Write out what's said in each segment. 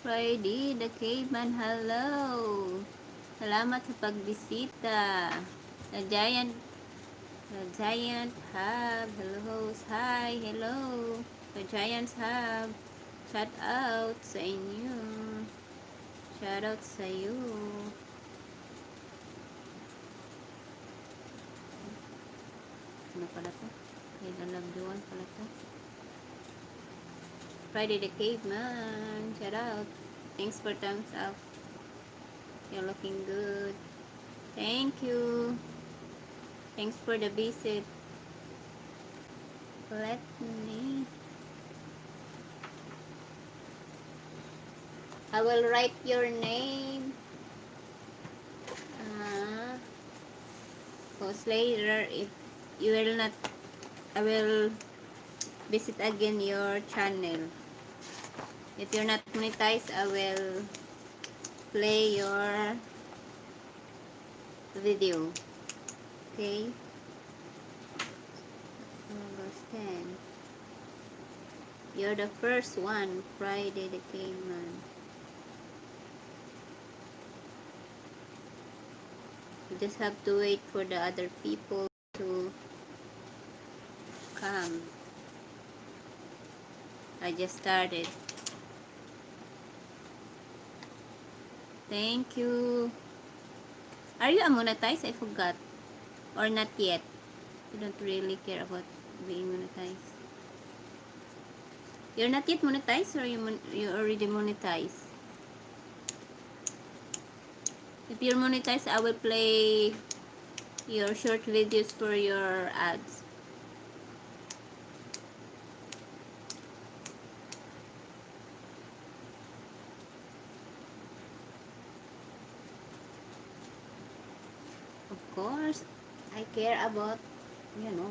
Friday, the caveman, hello. Salamat sa pagbisita. The giant hub, hello, hi, hello. The giant hub, shout out sa inyo. Shout out sa iyo. Ano pala to? Kay lalabduan pala to. Friday the caveman, shout out. Thanks for thumbs up. You're looking good. Thank you. Thanks for the visit. Let me. I will write your name. Because later, if you will not, I will visit again your channel. If you're not monetized, I will play your video. Okay? August 10. You're the first one. Friday the Caveman. You just have to wait for the other people to come. I just started. Thank you. Are you monetized? I forgot. Or not yet? You don't really care about being monetized. You're not yet monetized, or you already monetized? If you're monetized, I will play your short videos for your ads. Of course, I care about,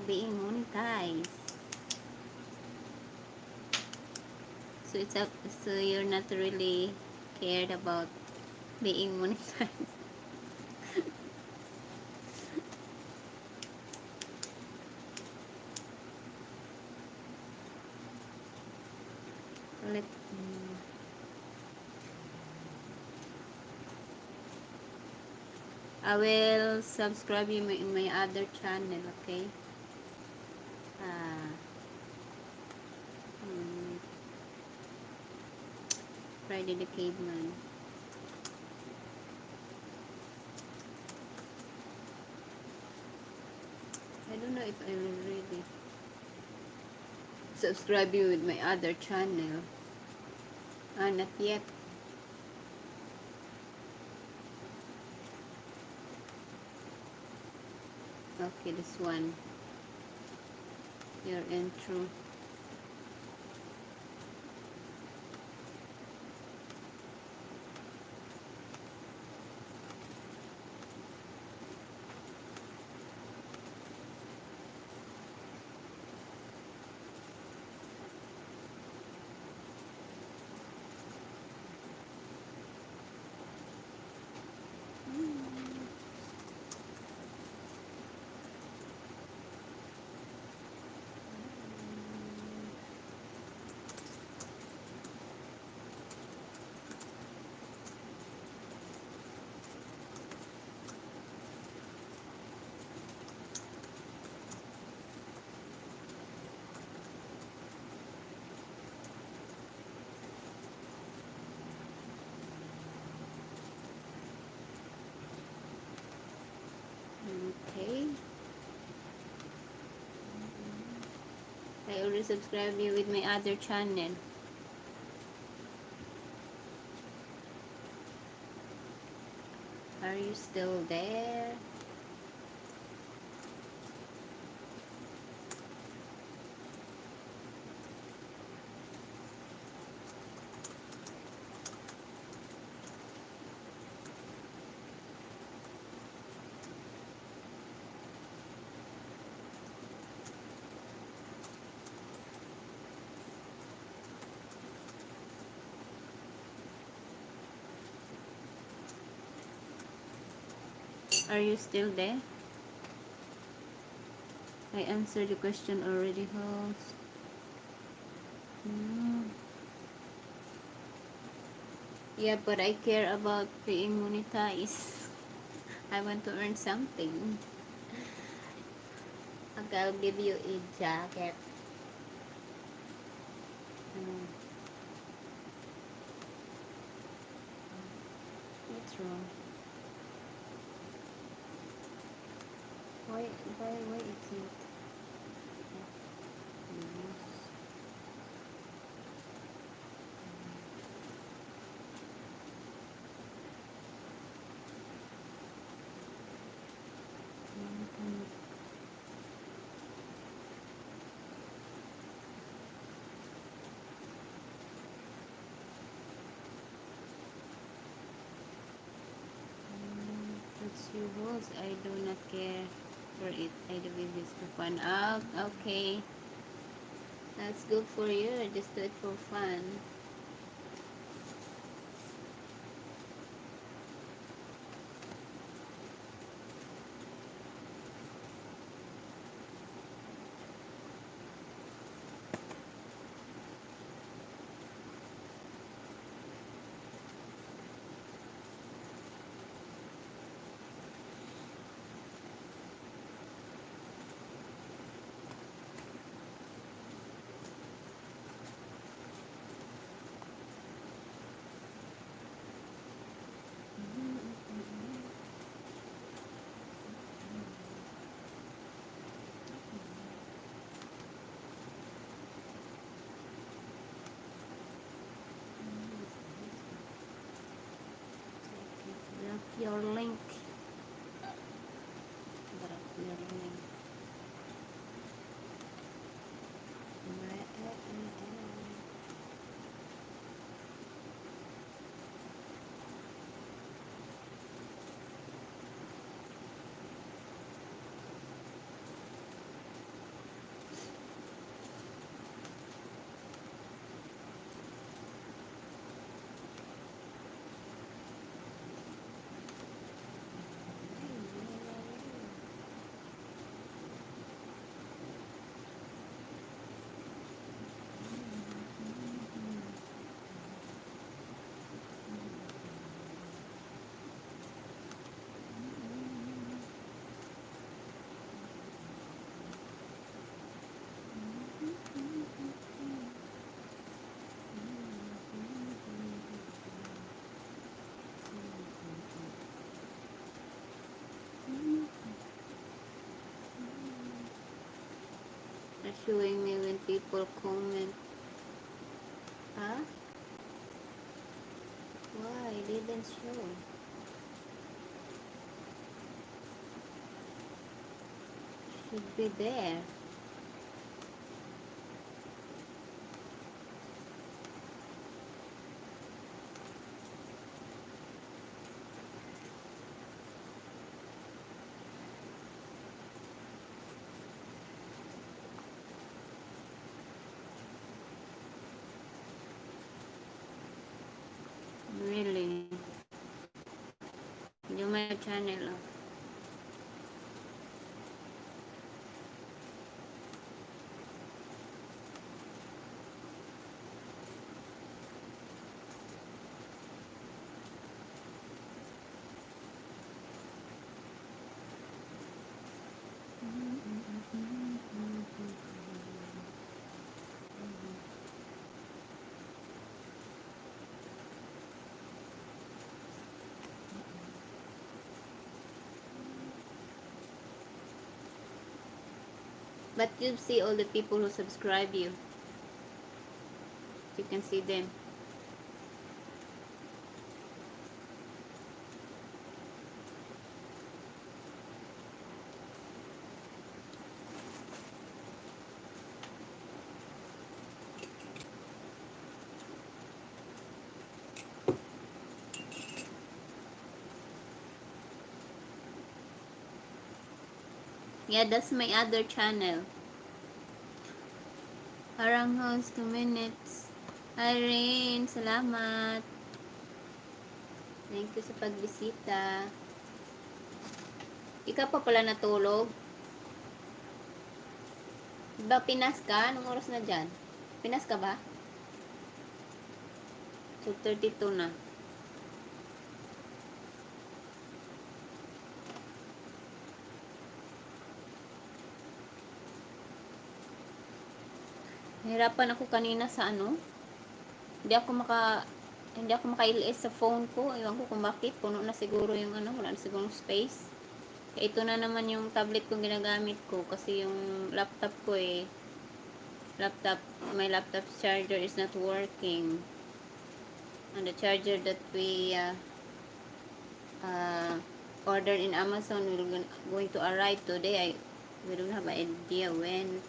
being monetized. So it's up. So you're not really cared about being monetized. Let I will subscribe you in my other channel, okay? Friday the Caveman. I don't know if I will really subscribe you with my other channel. Not yet. Okay, this one. Your intro. will resubscribe you with my other channel. Are you still there? Are you still there? I answered the question already, host. Yeah, but I care about being monetized. I want to earn something. Okay, I'll give you a jacket. Mm. What's wrong? Why it's not? It's your rules. I do not care for it. I do this for fun. Oh, okay. That's good for you. Just do it for fun. Drop your link. Drop your link. Not showing me when people comment. Huh? Why didn't show? Should be there. Really? You my channel. But you see all the people who subscribe you. You can see them. Yeah, that's my other channel. Parang host 2 minutes. Irene, salamat. Thank you sa pagbisita. Ikaw pa pala natulog? Diba Pinas ka? Anong oras na dyan? Pinas ka ba? 2:32 na. Nahirapan ako kanina sa ano. Hindi ako maka-LS sa phone ko. Ewan ko kung bakit. Puno na siguro yung ano. Wala na siguro space. Ito na naman yung tablet kong ginagamit ko. Kasi yung laptop ko my laptop charger is not working. And the charger that we ordered in Amazon will going to arrive today. We don't have an idea when.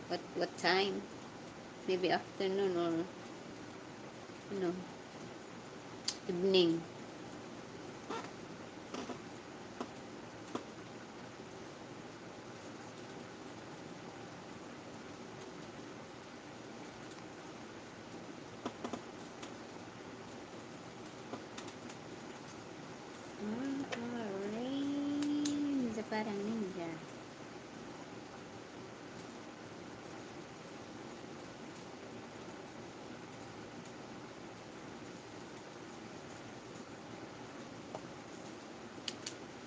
What time? Maybe afternoon or evening. Rain, parang ninja.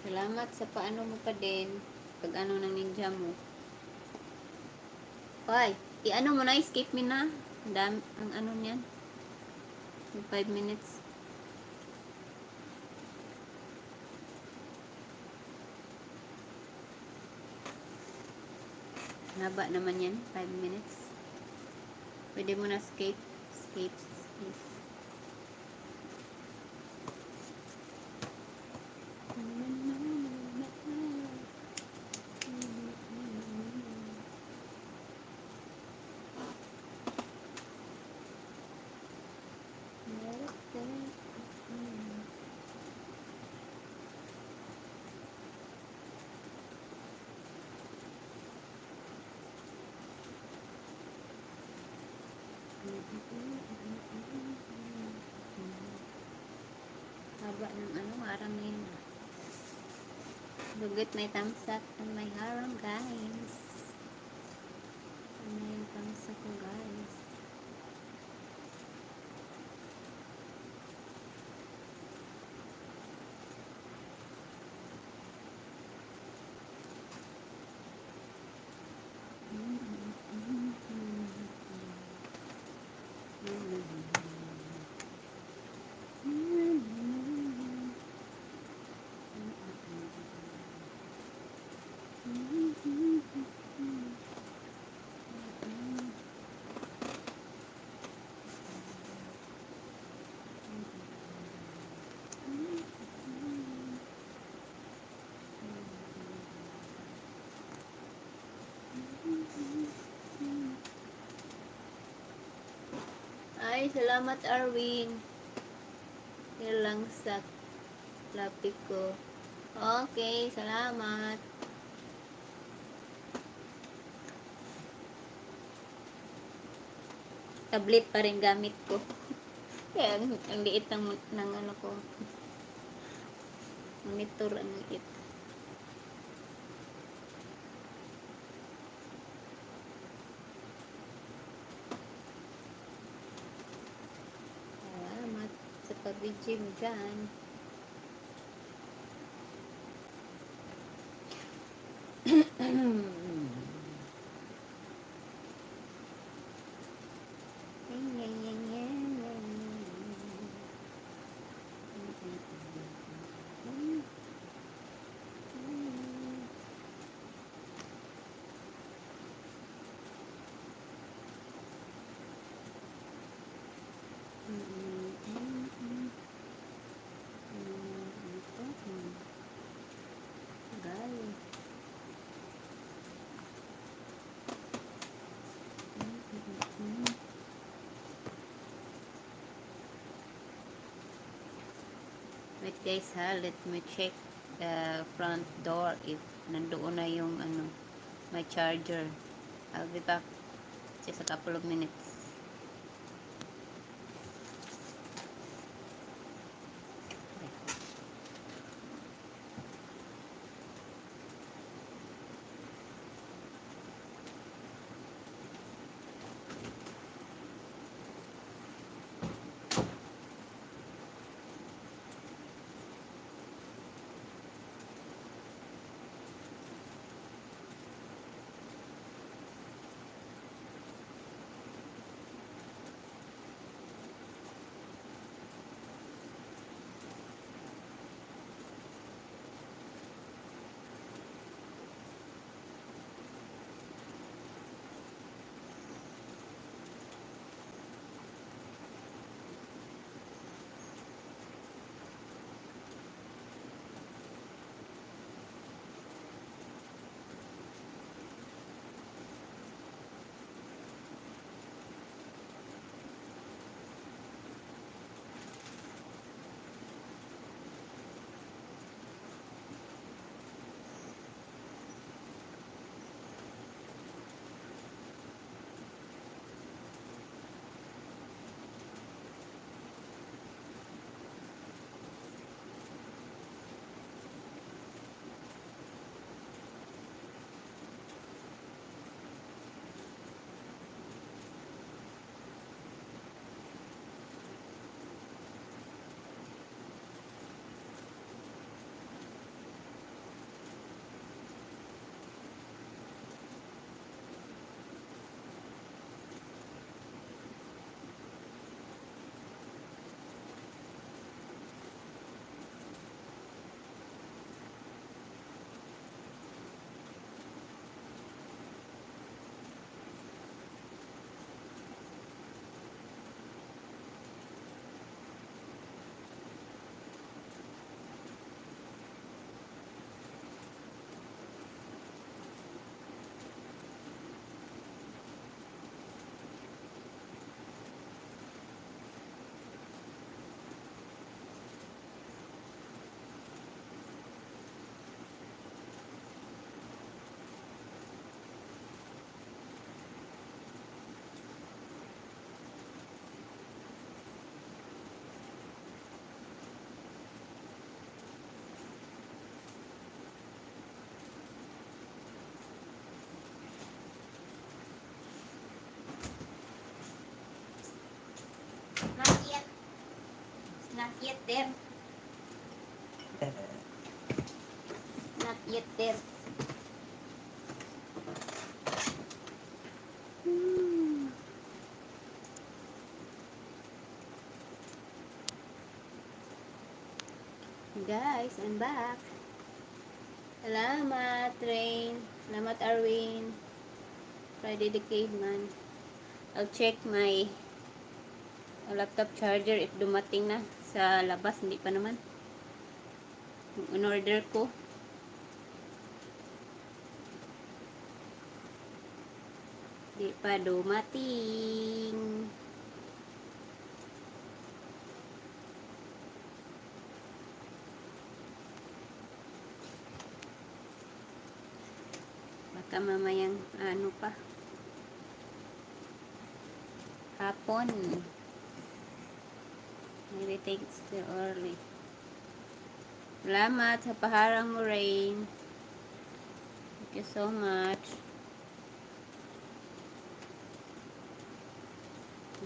Salamat sa paano mo pa din. Pag ano ng ninja mo. Hoy, i-ano mo na, skip me na. Ang ano niyan. 5 minutes. Haba naman yan, 5 minutes. Pwede mo na skip. Haba ng ano, harang yun. Lugit may thumbs up and may harang, guys. Ano yung thumbs up ko, guys? Ay, salamat Arwin. Yan lang sa laptop ko. Okay, salamat. Tablet pa rin gamit ko. Kaya ang liit ng ano ko. Monitor ang liit. Salamat sa pag-gym dyan. Wait guys ha, let me check the front door if nandoon na yung ano, my charger. I'll be back just a couple of minutes. Not yet. It's not yet there. Not yet there. Guys, I'm back. Salamat, Rain. Salamat, Arwin. Friday the Caveman. I'll check my laptop charger if dumating na sa labas. Hindi pa naman. Yung in-order ko. Hindi pa dumating. Baka mamayang ano pa. Hapon. Maybe it's still early. Salamat sa paharang mo, Rain. Thank you so much.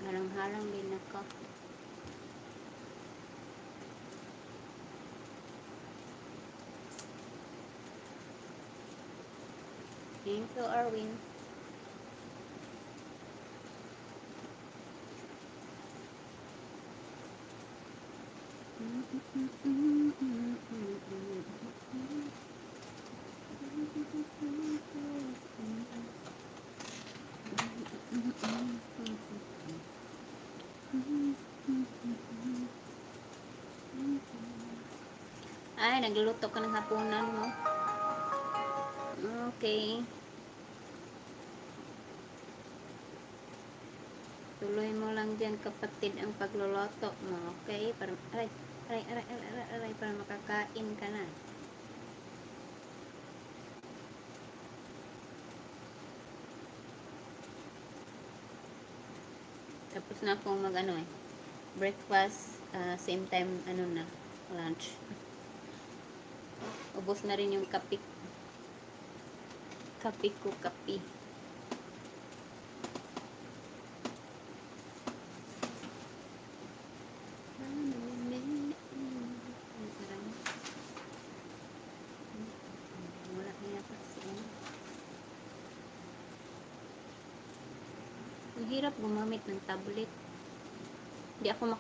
Harang-harang din ako. Thank you, Arwin. Ay, nagluluto ka ng hapunan mo. Okay. Tuloy mo lang dyan kapatid ang pagluluto mo. Okay? Ay, Aray, aray, aray, aray, aray, para makakain ka na. Tapos na akong mag ano breakfast, same time ano na, lunch. Ubos na rin yung kape ko, kape. Wala na yata siya. Ang hirap gumamit ng tablet. Hindi ako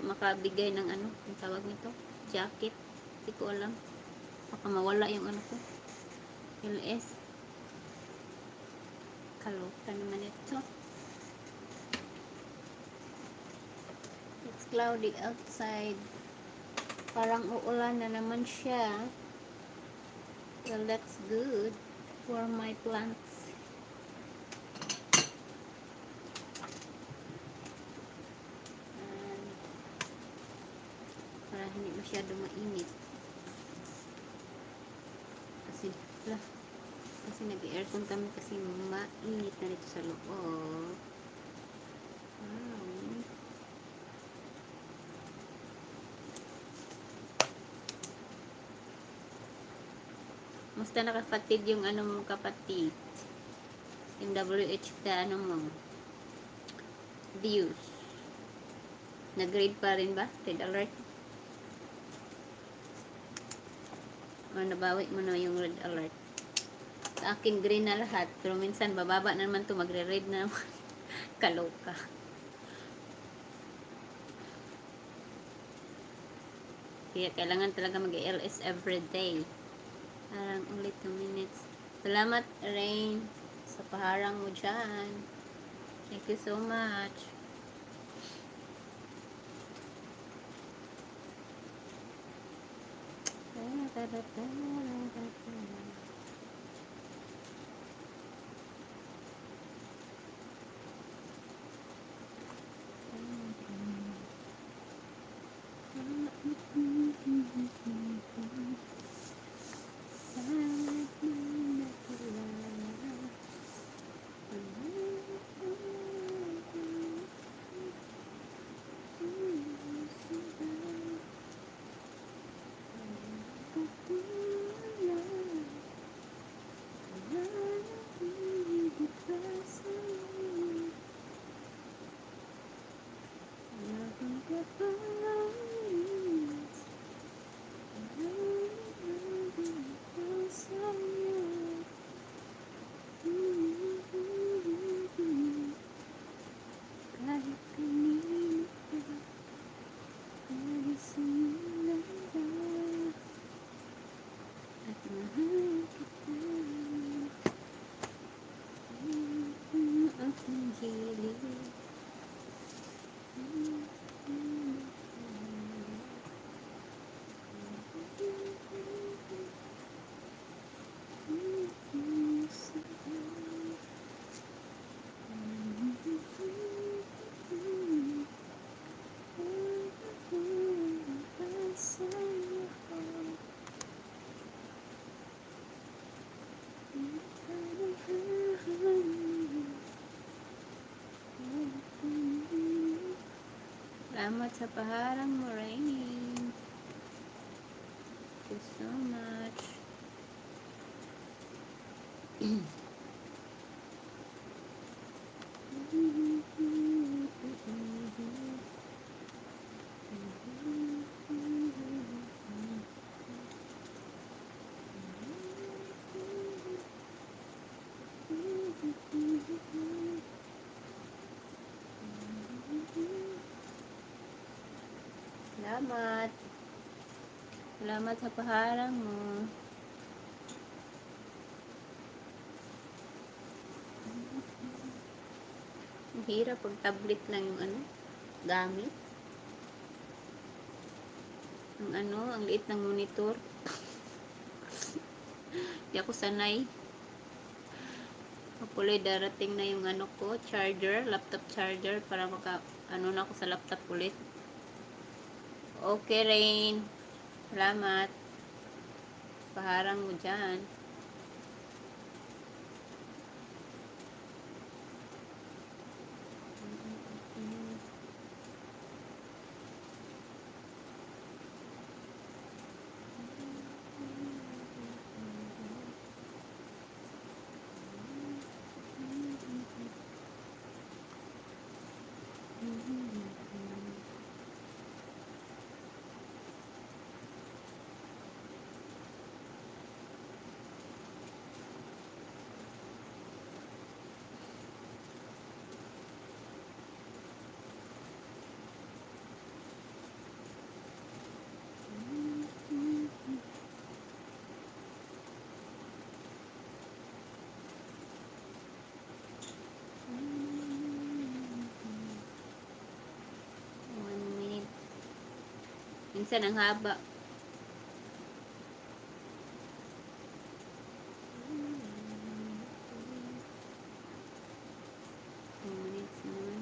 makabigay ng ano, yung tawag nito, jacket. Hindi ko alam. Baka mawala yung ano ko. LS. Kaloka naman ito. It's cloudy outside. Parang uulan na naman siya. Well, that's good for my plants. Para hindi masyado mainit. Kasi nag-aircon kami kasi mainit na dito sa loob. Wow. Musta nakafatid yung ano mo kapatid? Yung WH ka ano mo? Views. Nag-grade pa rin ba? Red alert? O nabawi mo na yung red alert? Sa akin green na lahat. Pero minsan bababa na naman to, magre-red na naman. Kaloka. Kaya kailangan talaga mag-LS everyday. Parang only 2 minutes. Salamat, Rain, sa paharang mo dyan. Thank you so much. Salamat sa paharang mo, Rain. Thank you so much. Salamat. Salamat sa paharang mo. Ang hirap pag tablet lang yung ano, gamit. Ang ano, ang liit ng monitor. Hindi ako sanay. Hopefully darating na yung ano ko, charger, laptop charger, para maka, ano na ako sa laptop ulit. Okay, Rain. Salamat. Paharang mo dyan. Minsan ang haba. Minutes naman.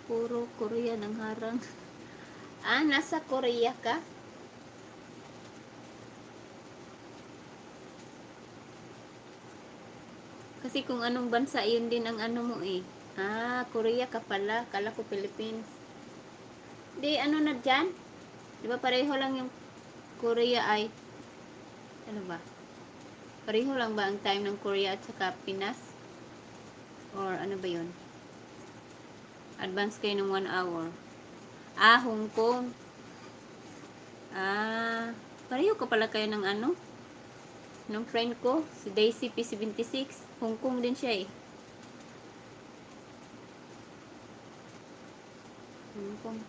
Puro Korea ng harang. Ah, nasa Korea ka? Kasi kung anong bansa, yun din ang ano mo eh. Ah, Korea ka pala. Kala ko Philippines. Di, ano na dyan? Di ba pareho lang yung Korea ay, ano ba? Pareho lang ba ang time ng Korea at saka Pinas? Or ano ba yun? Advance kayo ng 1 hour. Ah, Hong Kong. Ah, pareho ka pala kayo ng ano? Ng friend ko, si Daisy P76. Hong Kong din siya eh. Hong Kong.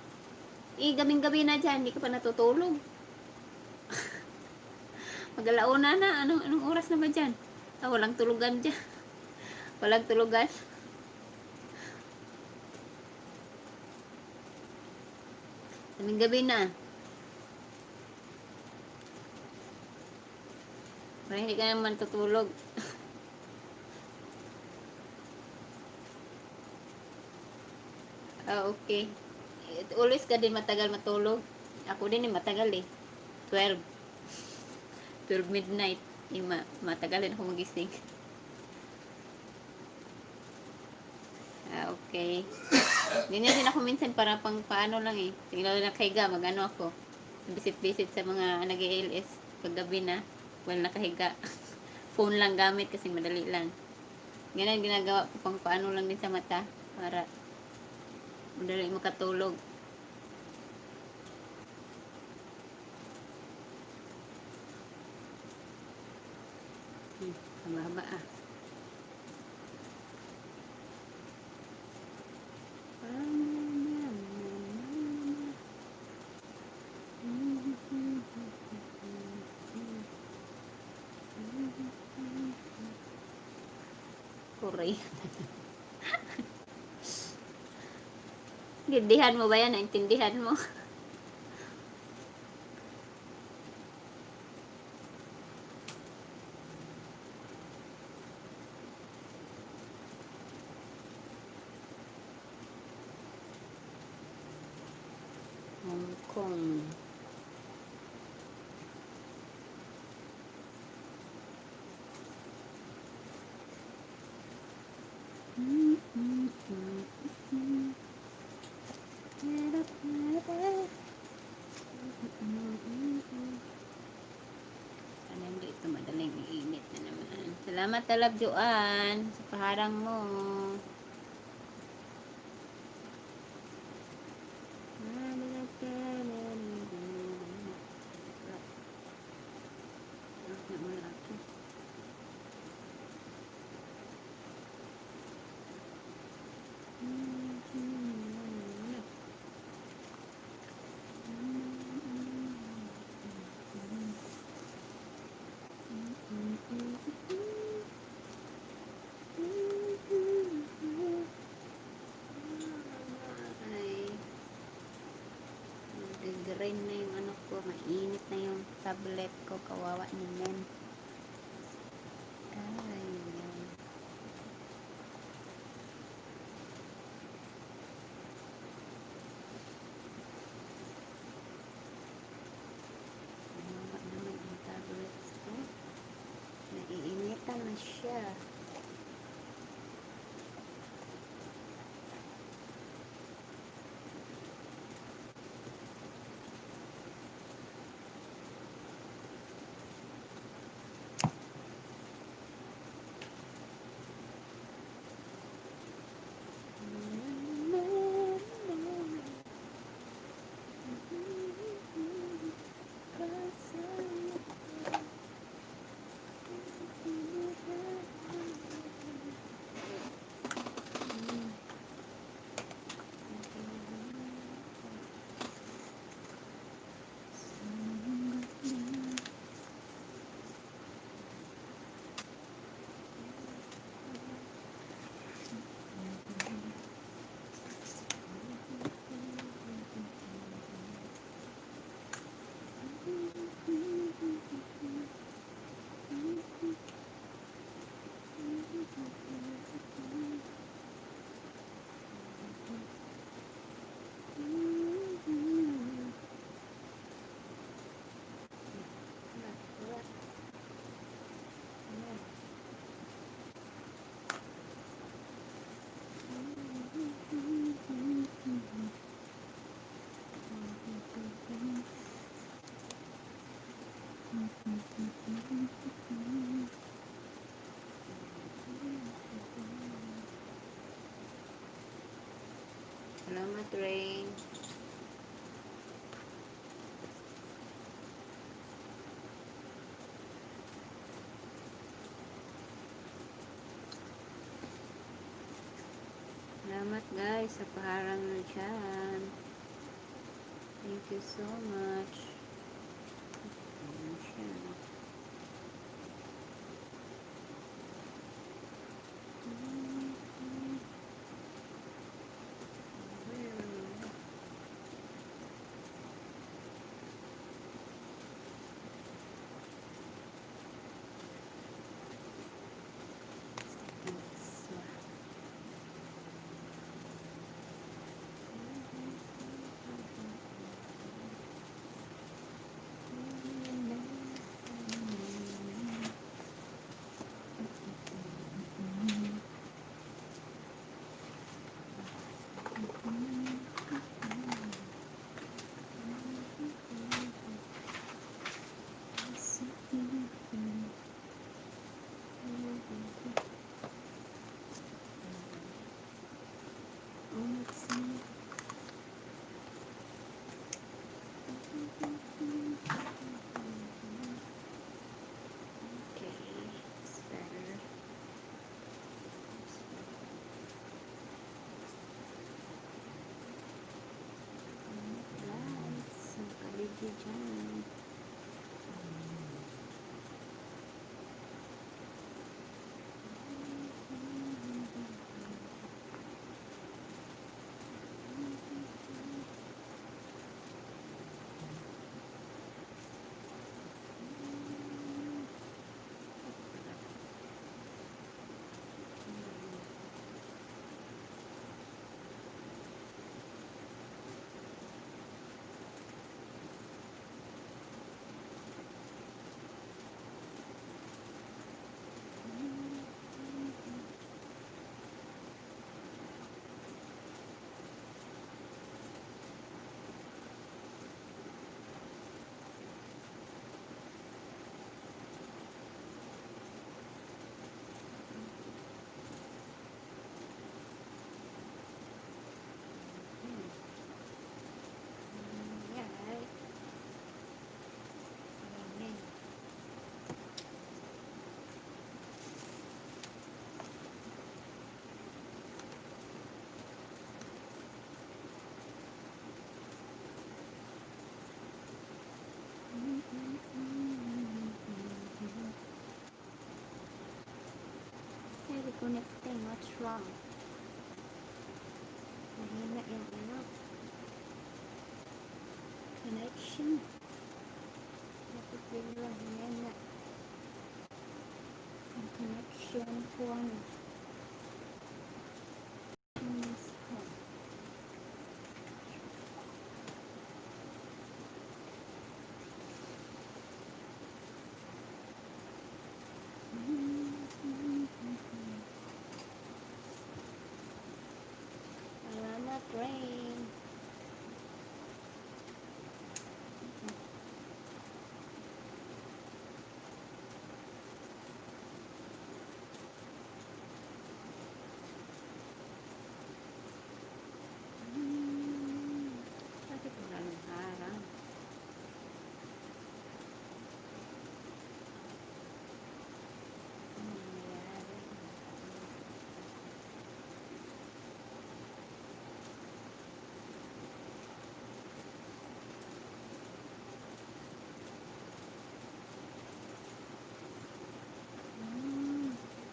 Eh, gabing-gabi na dyan, hindi ka pa natutulog. Mag-alauna na, anong oras na ba dyan? Ah, walang tulugan dyan. Walang tulugan. Gabing-gabi na. Parang hindi ka naman tutulog. Ah, okay. Always ka din matagal matulog. Ako din eh, matagal eh. 12. 12 midnight. Matagal din ako magising. Ah, okay. Ganyan din ako minsan para pang paano lang eh. Tingnan na nakahiga, mag-ano ako. Visit-visit sa mga nag-ALS. Paggabi na, well nakahiga. Phone lang gamit kasi madali lang. Ganyan ginagawa ko pang paano lang din sa mata. Para madali makatulog. Haba-haba ah. Korea. Naintindihan mo ba yan? Naintindihan mo? Hong Kong. Sana hindi ito madaling iinit na naman. Salamat talab Joan sa paharang mo. Green na yung ano ko, mainit na yung tablet ko, kawawa naman. Ay, yan. Kawawa naman yung tablet ko. Naiinitan na siya. Salamat, Rain. Salamat guys sa paharang na dyan. Thank you so much. Ayan siya. connecting. What's wrong? Mahina yung ano. Connection. Bakit biglang mahina? Ang connection ko ano. Salamat, Rain. Bakit wala nang harang? Ano nangyayari?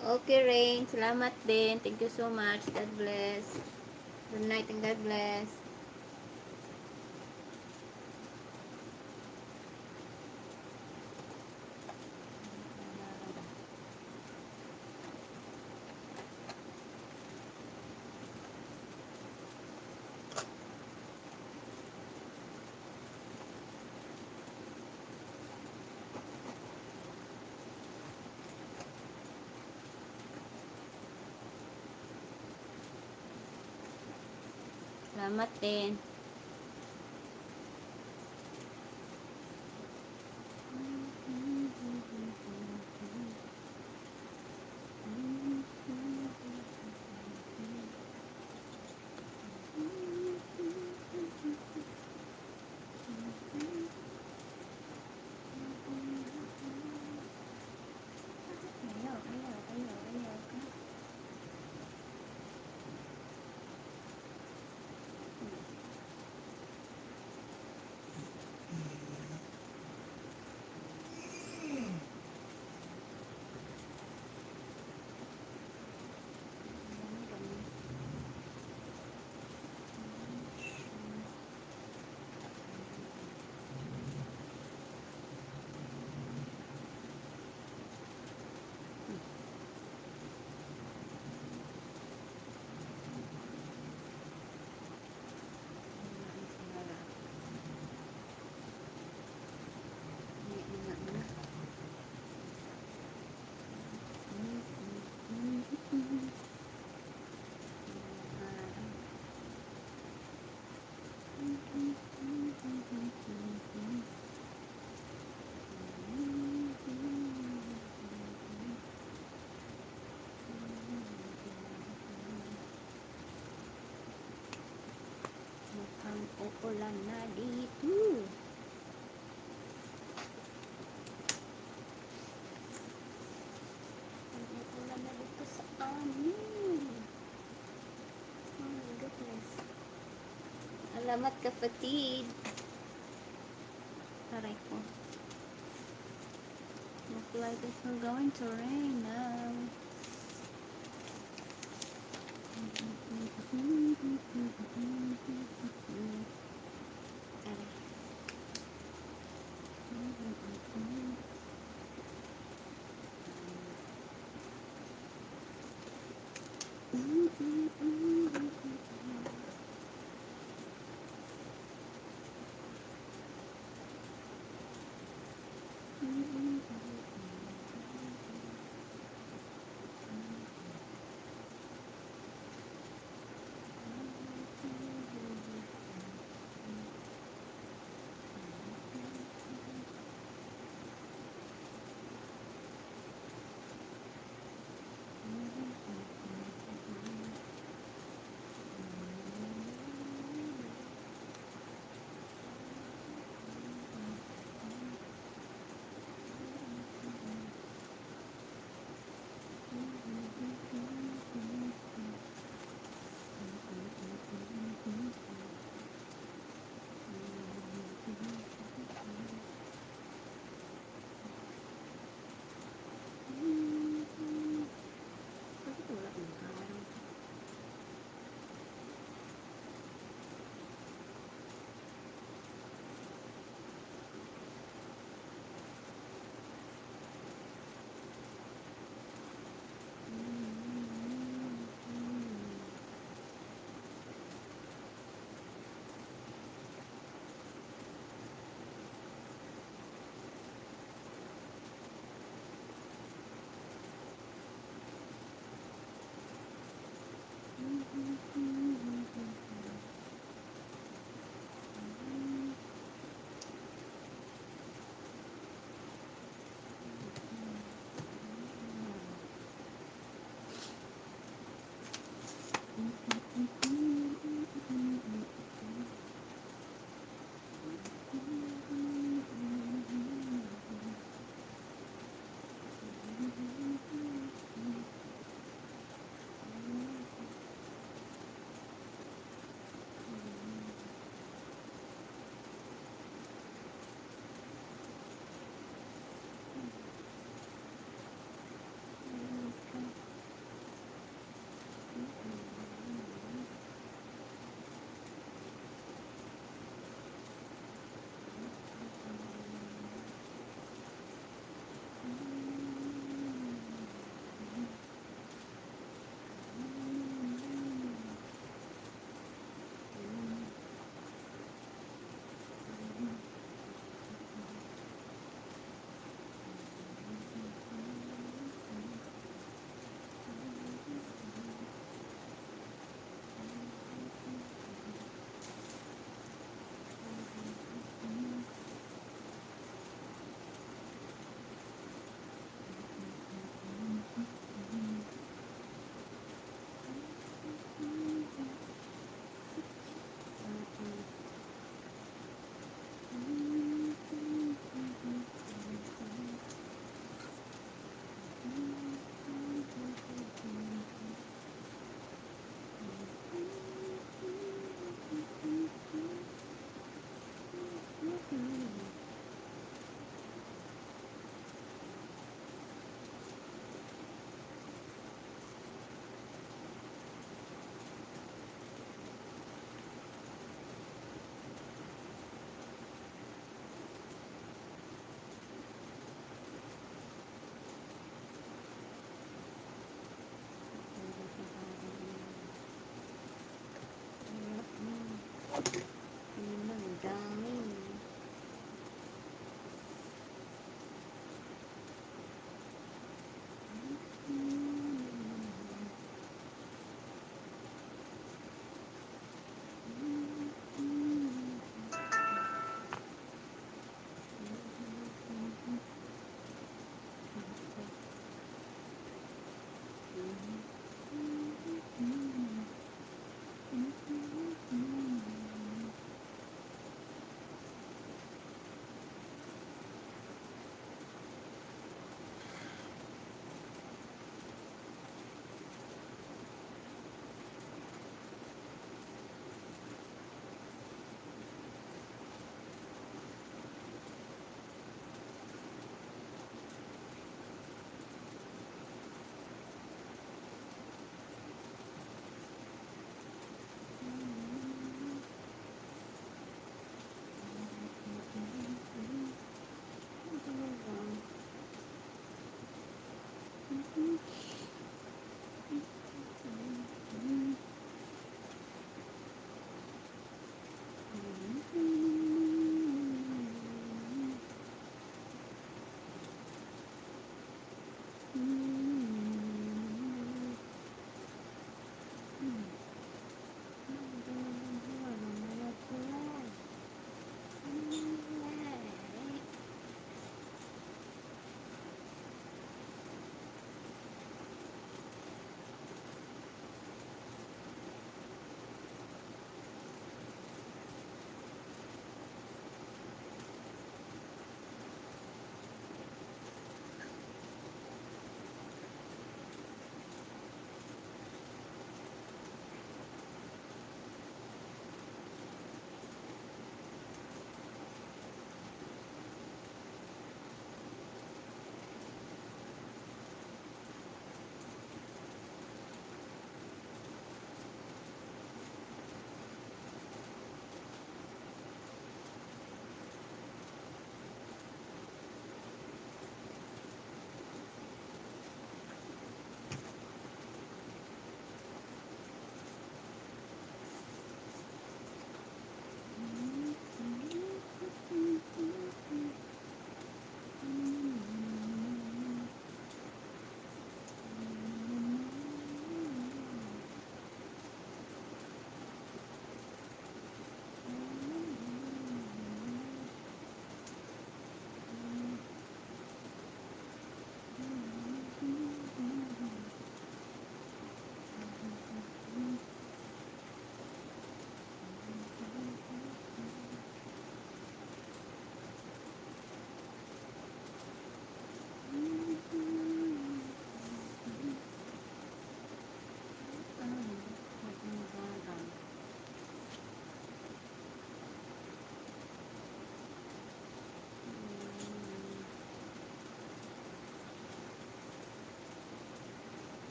Okay, Rain. Salamat din. Thank you so much. God bless. Good night and God bless. Salamat din. Mukhang uulan na dito. Mukhang uulan na dito sa amin. Oh my goodness. Alamat kapatid. Aray ko. Looks like it's not going to rain now. Ang dami.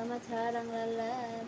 Selamat sarang lalat.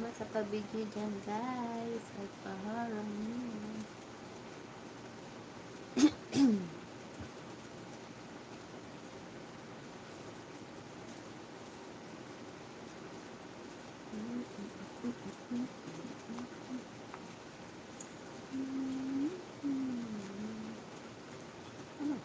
Salamat sa pabidyo dyan, guys. Ay, paharang nyo. Ano?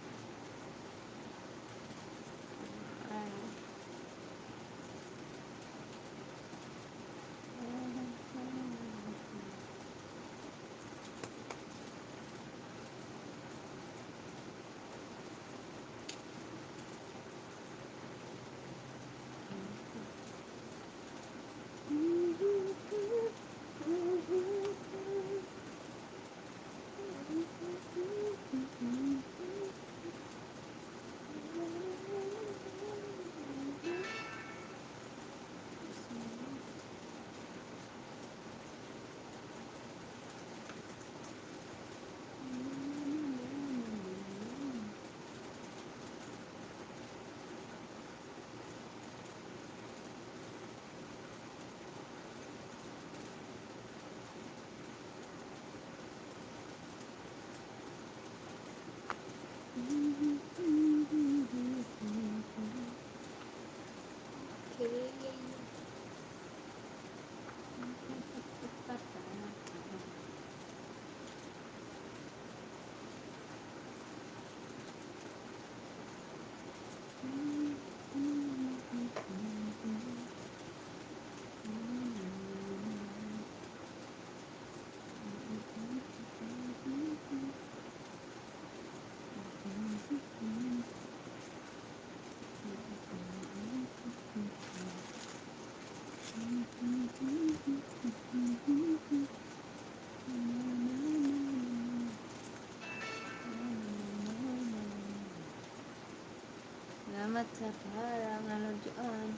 Salamat sa paharang. Ano dyan?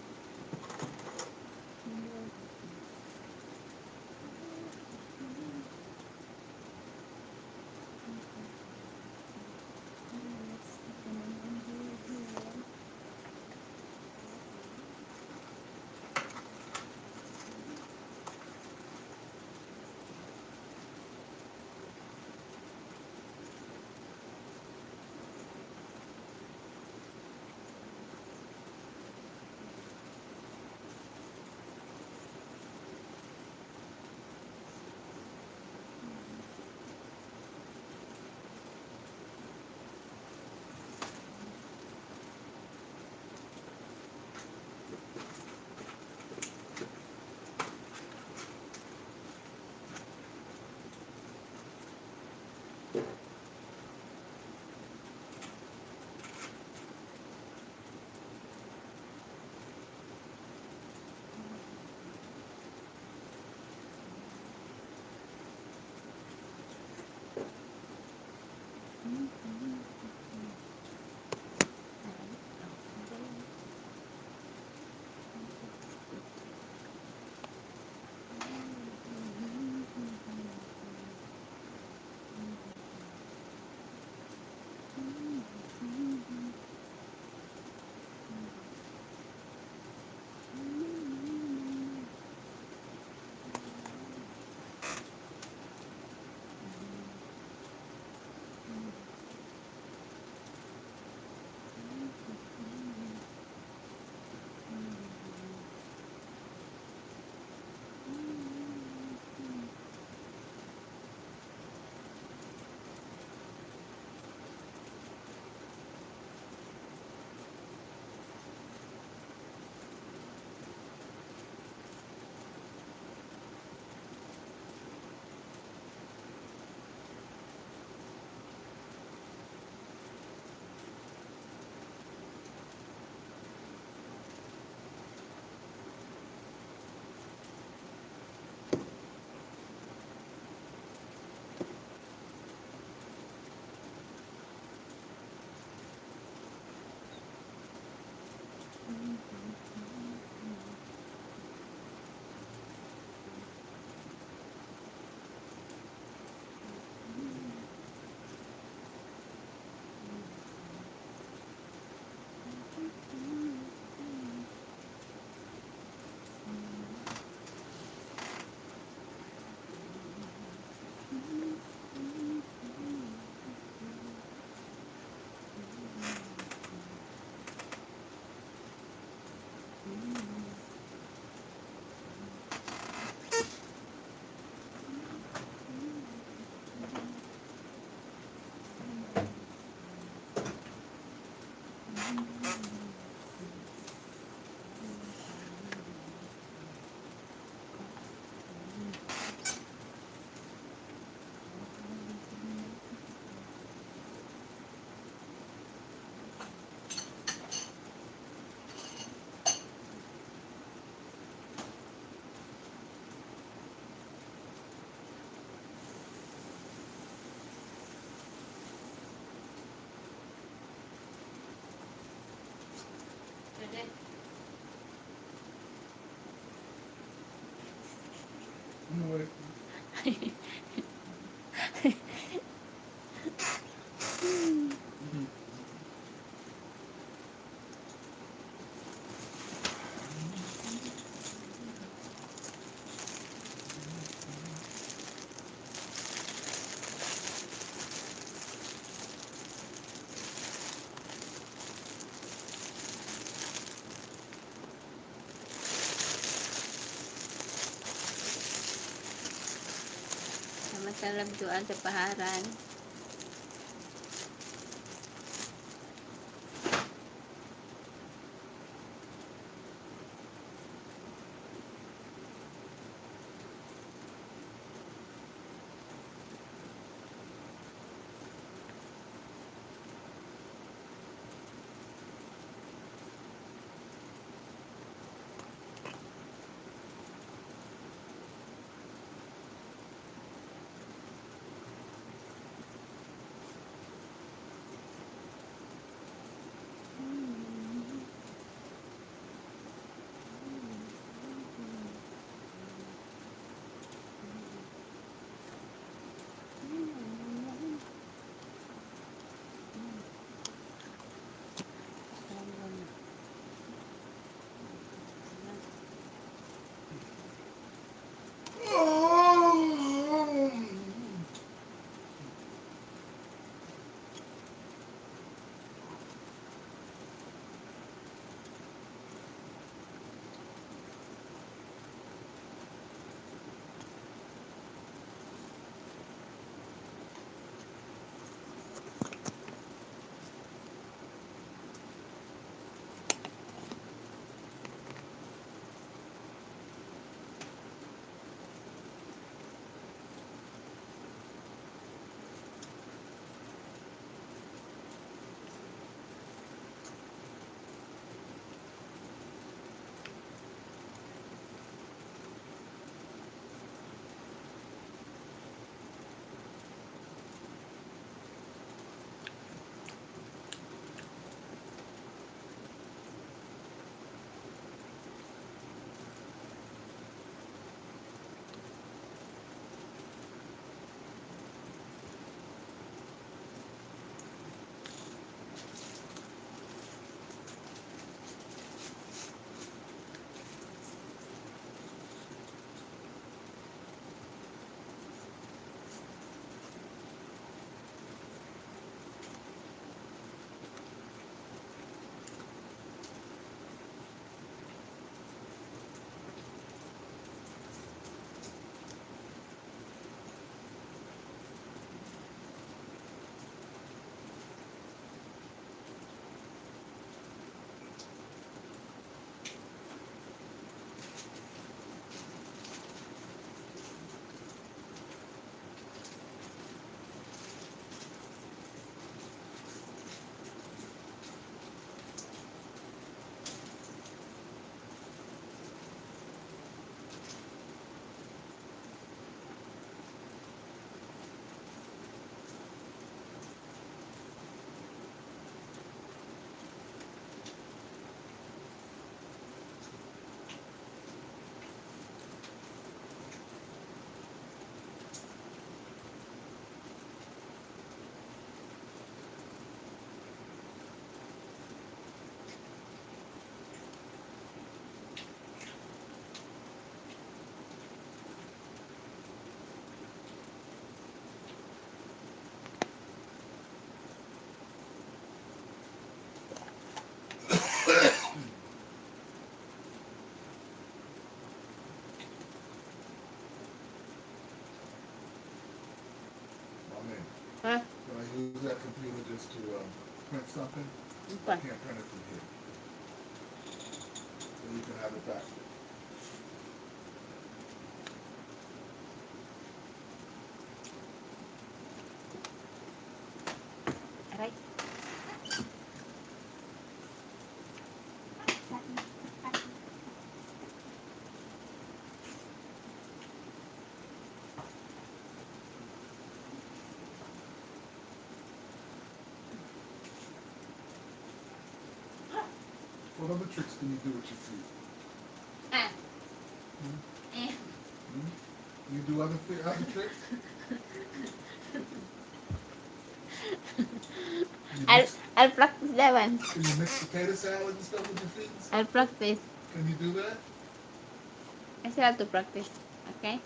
Wait. Masalab doon sa paharan. Mommy, Ha? can I use that computer just to print something? I Pa. can't print it from here. So you can have it back. Aray. What other tricks can you do with your feet? Ah. Hmm? Eh. Hmm? You you do other tricks? You mix, I'll practice that one. can you mix potato salad and stuff with your feet and I'll stuff? practice. Can you do that? I still have to practice. Okay?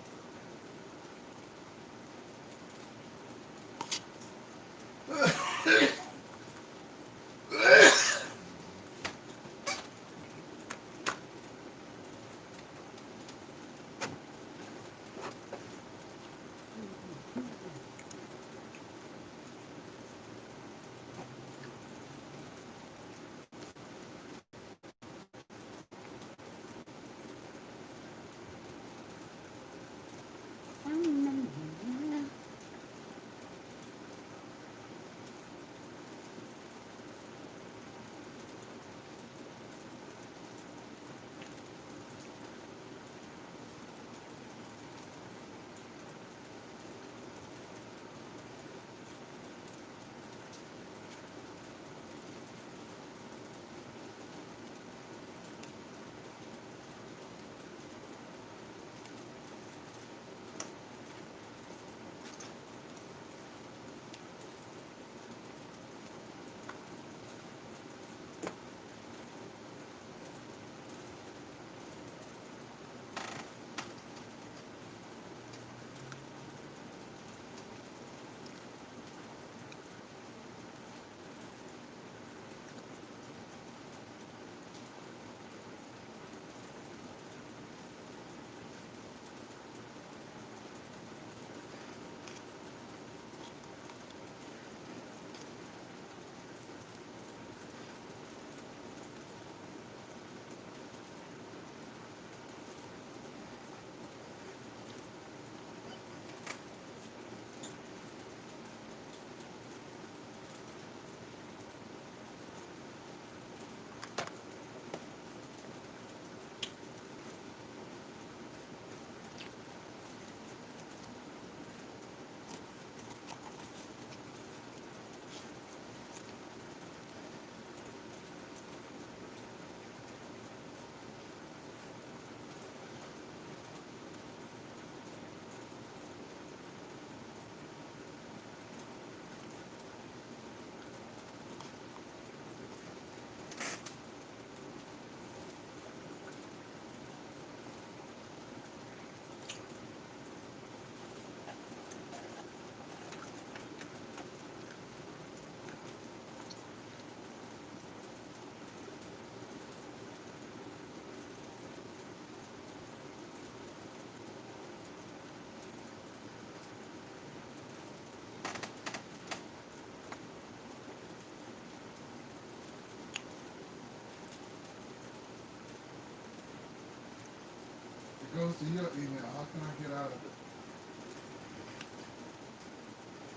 It goes to your email. How can I get out of it?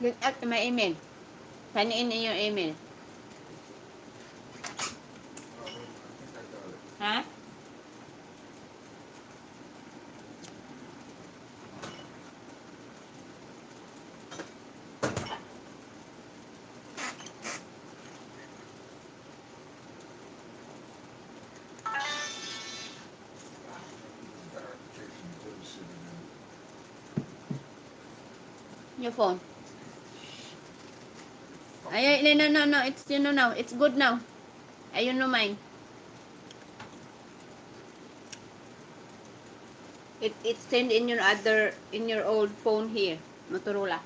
Get out to my email. Sign in your email. Oh, wait a minute. I think I got it. Huh? Verification bullshit again. Your phone. Ay, no. It's now. It's good now. Ayun no mine. It's sent in your old phone here, Motorola.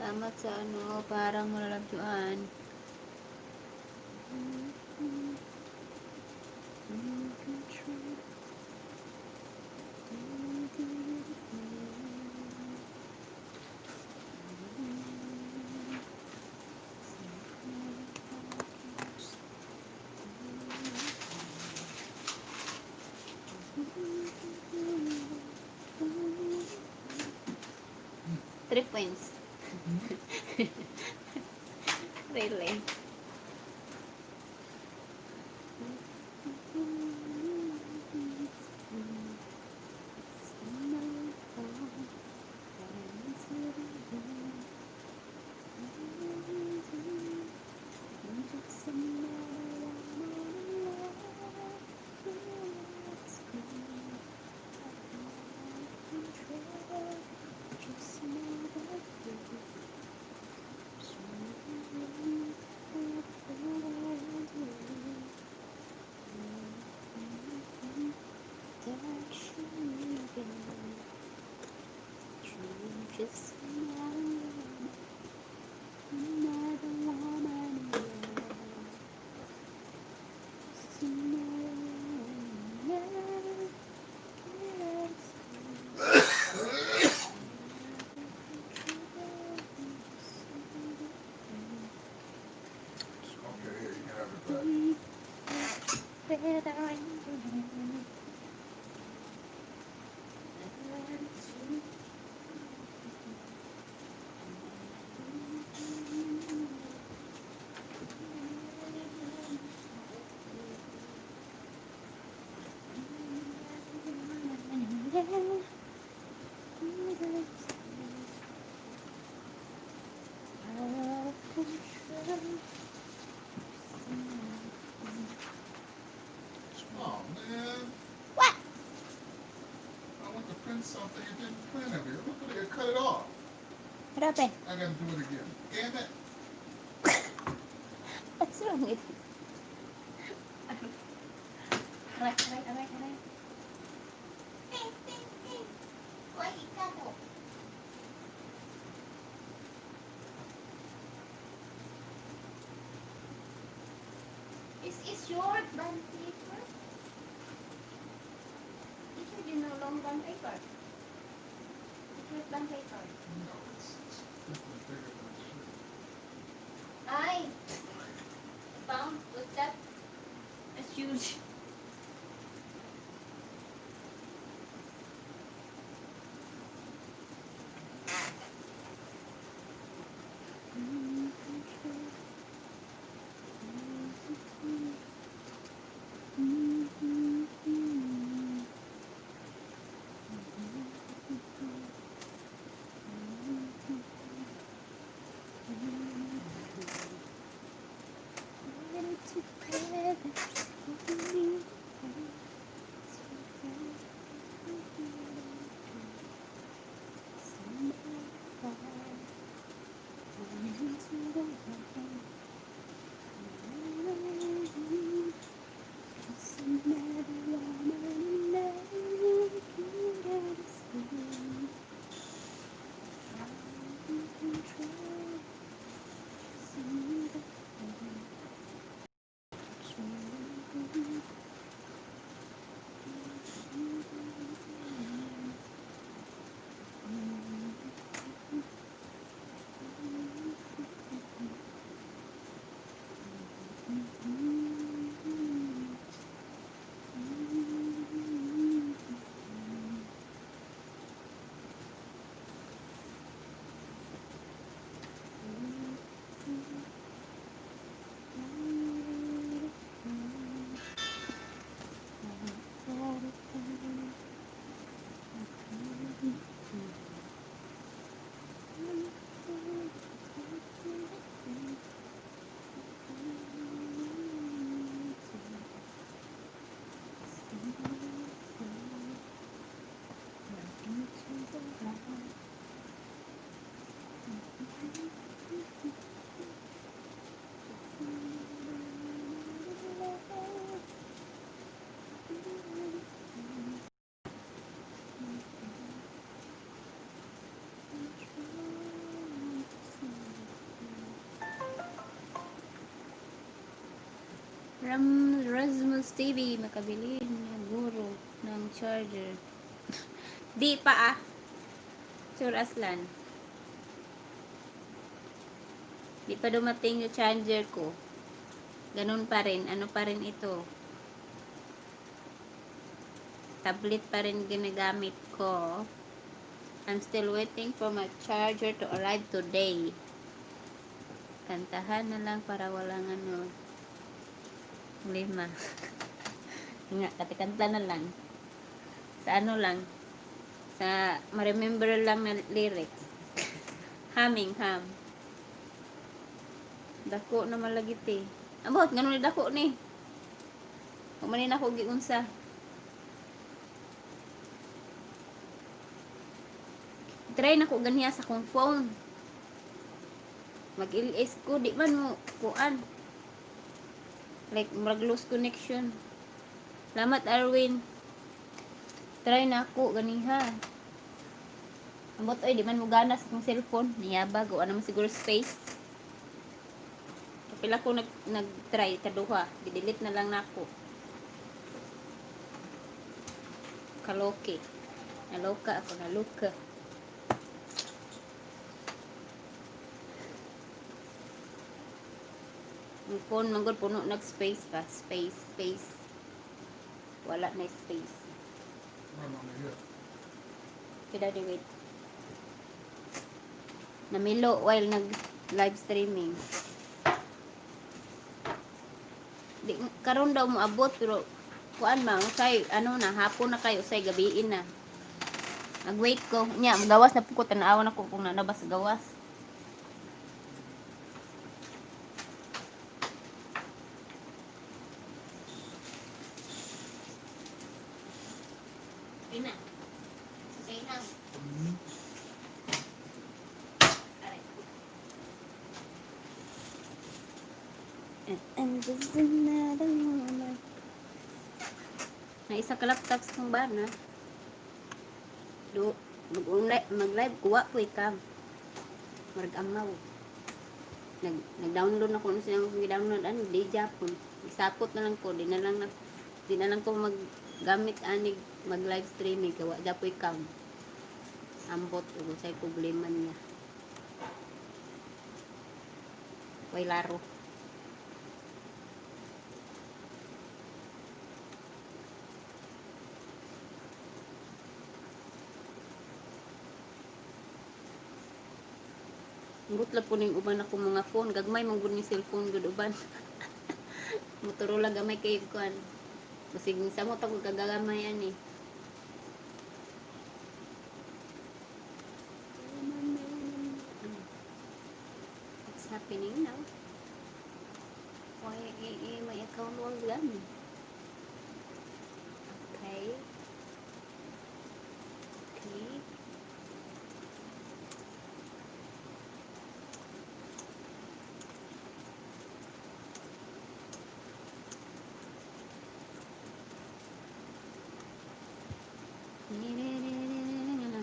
Tamat sa ano, parang malalagyan. Three points. Really. Just Okay, here, you can have it back. Oh man, What? I went to print something, it didn't print it. Look at it, it cut it off. What happened? I gotta do it again. Damn it. What's wrong with you? Aray, aray, aray, aray. Ting, ting, ting. Uy, ikaw mo. Is short band paper? It should be no long band paper. It's short band paper. No, it's definitely bigger than it should. Ay! Found? What's that? That's huge. Rasmus TV, makabili niya guro ng charger. Di pa ah. Sure Aslan. Di pa dumating yung charger ko. Ganun pa rin. Ano pa rin ito? Tablet pa rin ginagamit ko. I'm still waiting for my charger to arrive today. Kantahan na lang para walang ano. Lima. Nga, katikanta na lang. Sa ano lang. Sa ma-remember lang na lyrics. Humming, hum. Dako na malagit eh. Abot, ganun ni dako ni. Kumanin ako giunsa. Try na ko ganiya sa kong phone. Mag-LS ko, di man mo kuan. Like, mag-lose connection. Salamat, Arwin. Try na ako, ganiha. Ambot, ay, di man mo gana sa kong cellphone. Niyabag, o ano mo siguro space. Kapila ko nag-try, kaduha. Didelete na lang na ako. Kaloke. Naloka ako, naloka. Yung phone, manggod, puno nag-space pa. Space. Wala na space. Run on the hip. Kaya di wait. Namilo while nag-live streaming. Di, karon daw mo abot, pero kuan man, usay, ano na, hapon na kayo, usay, gabiin na. Mag-wait ko. Nya, gawas na po ko. Tanawan ako kung nanabas gawas. Ina. Say na. And this is another moment. Na isa ka laptop sa kong bana. Do, mag-live kuha po ikam. Marag-amaw. Nag-download na ko na silang download ano, di Japon. Isapot na lang ko, di na lang ko maggamit anig mag-live streaming kawa Japo ikam. Ambot ugo say problema niya. Way laro. Ngut lang po ning uban ako mga phone. Gagmay mong gud ni cellphone gud uban. Motorola gamay kay kuan. Basig sa mo ta ko kagagamay ani. What's happening now? Why my account was gone? Okay. Okay.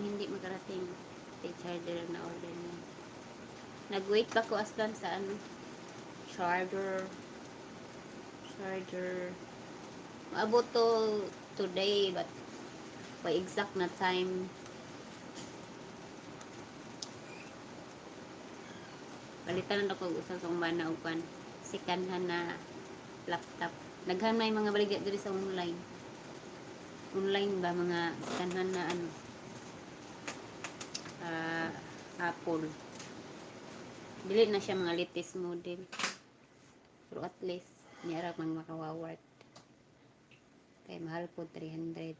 Hindi makarating. Take charger na order niya. Nag-wait pa ko aslan sa ano. Charger. Maabot to today but by exact na time. Palitan na ako usang kong bana upan. Sikanhan na laptop. Naghan may mga baligya diri sa online. Online ba mga sikanhan na ano. Apple. Dili na siya mga latest model. Pero at least niyara mang makawaward. Kay mahal po $300.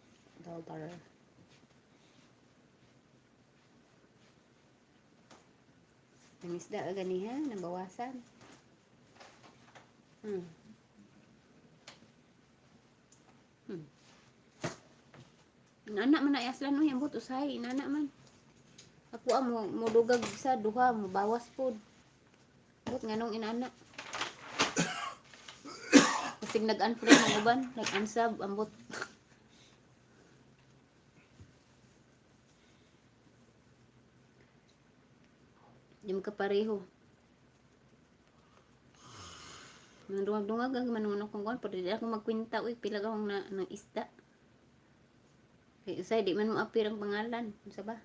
Ang isda ganiha, nabawasan. Inana man na aslan no, yambot usahay, inana man. Ako mo dugag sa duha, mo bawas pod. But nganong inana. Kasig nag-unfriend ng uban, nag-unsub, ambot. Di mo kapareho. Dungag-dungag ang manunok kong kuwan, pero di ako magkwinta, uy, pila akong ng isda. Kaya usay, di man mo apir ang pangalan. Sa ba?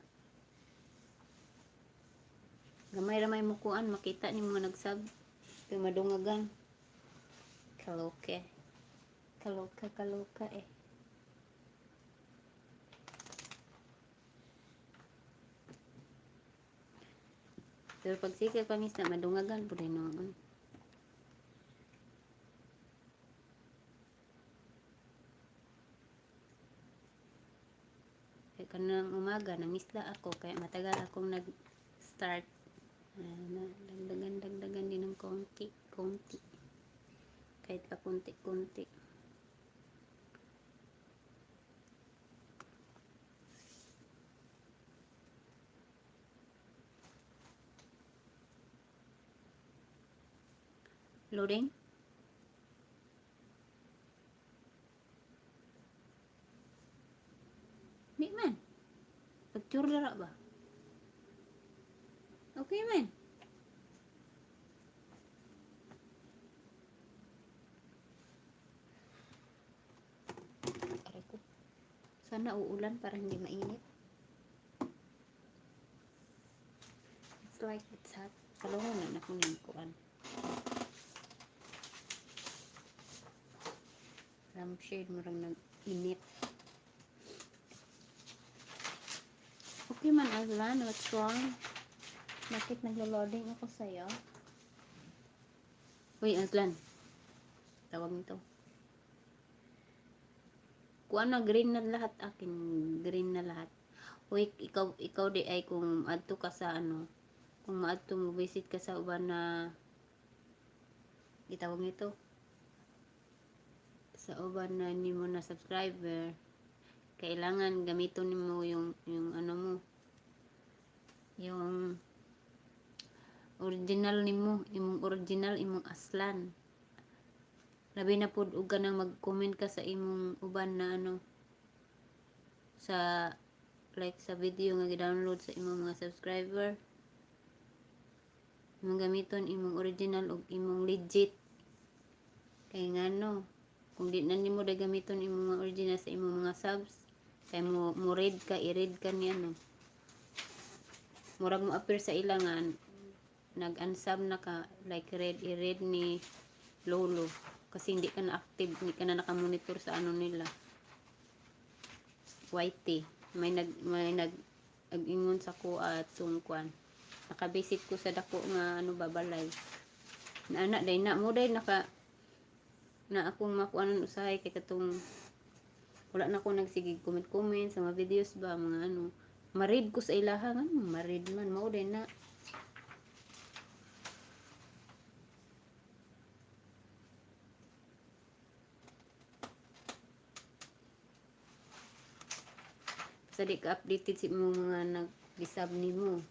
Gamay-ramay mo kuan, makita ni mga nagsab. Kaya madungagan. Kaloka eh. Pero pag sikil pamis na madungagan po rin naman. Kaya kanang umaga, namisla ako. Kaya matagal akong nag-start. Dagdagan din ng konti. Kahit pa konti. Loading. Di man. Picture dara ba? Okay man. Sana uulan para hindi mainit. It's like it's hot. Kalungan na ako ng kuan. Lampshade mo lang nag-init. Okay man, Aslan. What's wrong? Bakit naglo-loading ako sa'yo? Uy, Aslan. Tawag nito. Kuan na green na lahat akin. Green na lahat. Uy, ikaw di ay kung adto ka sa ano, kung maadto mo visit ka sa uban na gitawag nito, sa uban na nimo na subscriber, kailangan gamiton nimo yung ano mo, yung original nimo, imong original, imong aslan. Labi na pud og kanang mag-comment ka sa imong uban na ano, sa like sa video nga gi-download sa imong mga subscriber, imong gamiton imong original ug imong legit. Kay ngano, kung di na nimo da gamiton imong mga original sa imong mga subs, kay mo read ka, i-read ka niya no. Murag mo appear sa ilangan, nag-unsub na ka, like i-read ni Lolo. Kasi hindi ka na active, hindi ka na nakamonitor sa ano nila. YT. May nag ag-ingon sa ko atong kwan. Nakabisit ko sa dako nga ano babalay. Na anak day na mo day naka na akong makuanan usahay kay katong wala na ako nagsigig comment sa mga videos ba mga ano. Marid ko sa ilaha nga marid man mao day na. Sa di ka updated si mga nag-disab nimo.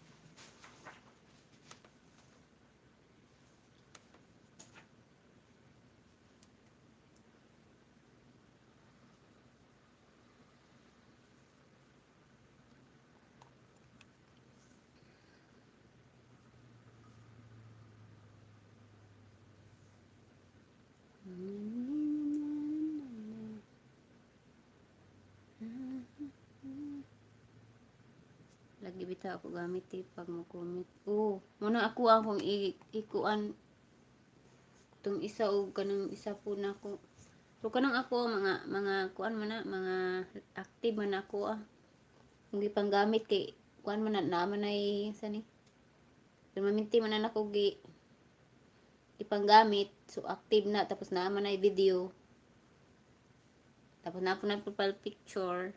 Lagi bitaw ako gamit pag mo comment. Oh, muna ako akong ikuan tong isa og kanang isa po na ako. So kanang ako mga kuan man na mga active man ako Kung gipanggamit kay kuan man na naman ay sa ni. Maminti man na ako ipanggamit so active na tapos naman ay video. Tapos na po na profile picture.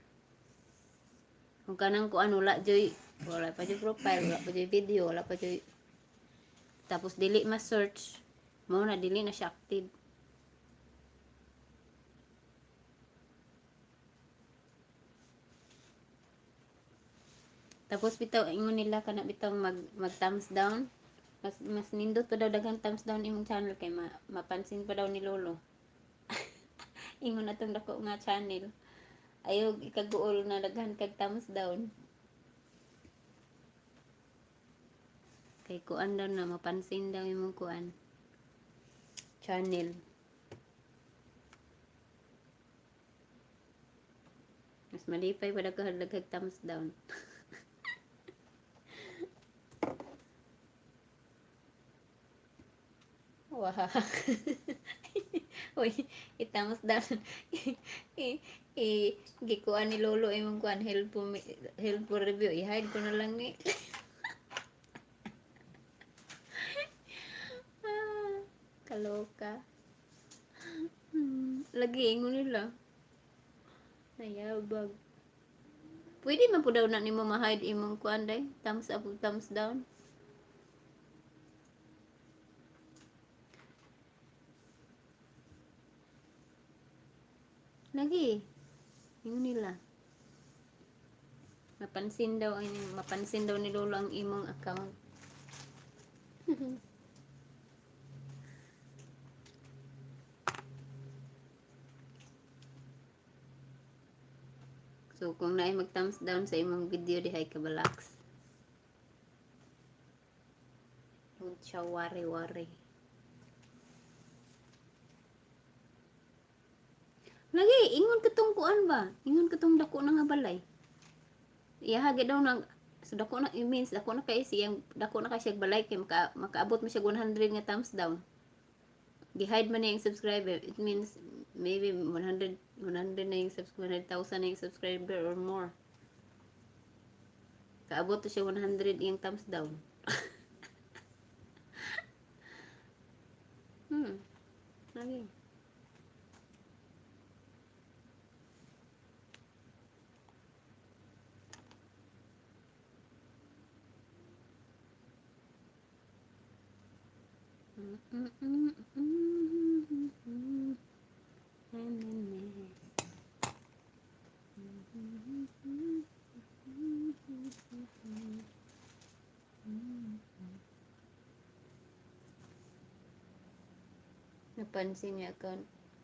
Kung kanang kuan wala pa joy profile, wala pa joy video, wala pa joy. Tapos dili ma-search. Mao na dili na siya active. Tapos bitaw ingon nila kana bitaw mag thumbs down. Mas nindot pa daw daghang thumbs down imong channel kay mapansin pa daw ni Lolo. Ingon atong dako nga channel. Ayog ikaguol na daghan kag thumbs down. Kay kuan daw na mapansin daw imong kuan channel. Mas malipay pa daghang thumbs down. Wah. Uy, thumbs down. Gikuan ni Lolo imong kuan helpful review. I-hide ko na lang ni. Kaloka. Lagi ingon nila. Nayabag. Pwede man po daw na nimo ma-hide imong kuan day. Thumbs up o thumbs down. Lagi. Ingon nila. Mapansin daw ni Lolo ang imong account. So, kung naay mag-thumbs down sa imong video, dihay ka balaks. Huwag siya wari-wari. Lagi, ingon katong kuan ba? Ingon katong dako na nga balay. Iyahagi daw na, so dako na, it means, dako na kay siyang, dako na kay siyang balay, kay makaabot mo siya 100 nga thumbs down. Gi-hide man na yung subscriber. It means, maybe 100 na yung 100,000 na yung subscriber or more. Kaabot to siya 100 yung thumbs down. Lagi. Napansin niya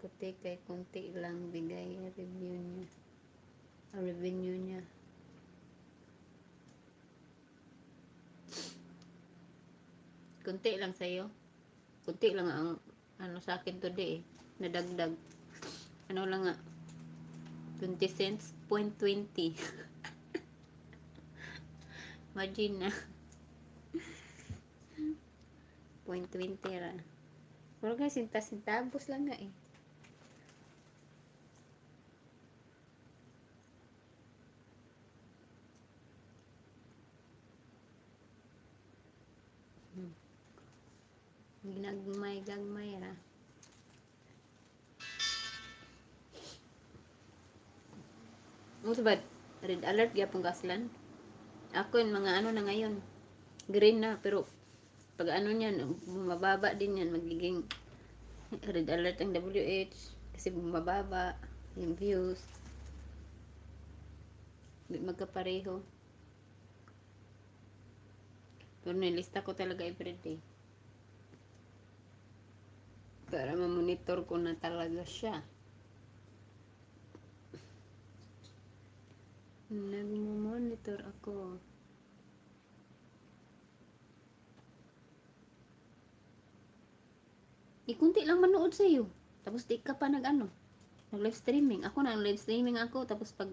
kuti kay kunti lang bigay revenue niya. Kunti lang sa'yo. Kunti lang ang ano sa akin today eh. Nadagdag. Ano lang nga. 20 cents, 0.20. Imagine na. 0.20 ra. Pero guys, sintas-sintabos lang nga eh. Ginagmay-gagmay ra. Ano ba? Red alert gyapon gaslan. Ako yung mga ano na ngayon. Green na pero pag ano niyan, mababa din yan, magiging red alert ang WH kasi bumababa yung views. Hindi magkapareho. Pero nilista ko talaga everyday. Para ma-monitor ko na talaga siya. Nag-monitor ako. Kunti lang manood sa'yo. Tapos di ka pa nag-ano. Nag-live streaming. Ako na, live streaming ako. Tapos pag,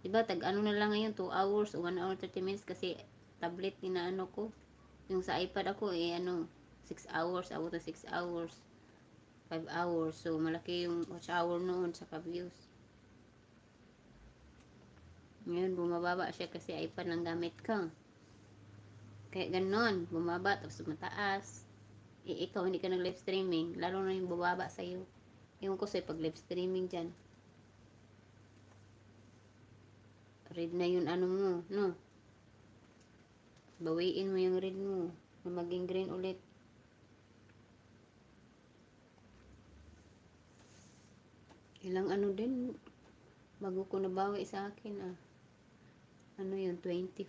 diba, tag-ano na lang ngayon, 2 hours o 1 hour 30 minutes kasi tablet inaano ko. Yung sa iPad ako, 6 hours. Ako to 6 hours. 5 hours. So, malaki yung watch hour noon sa views. Ngayon, bumababa siya kasi iPad lang gamit ka. Kaya ganon, bumaba, tapos mataas. Ikaw, hindi ka nag-live streaming. Lalo na yung bumaba sa'yo. Yung ko sa'yo, pag live streaming dyan. Red na yun, ano mo, no? Bawiin mo yung red mo. Na maging green ulit. Ilang ano din, bago ko nabawi sa akin, ano yun, 25.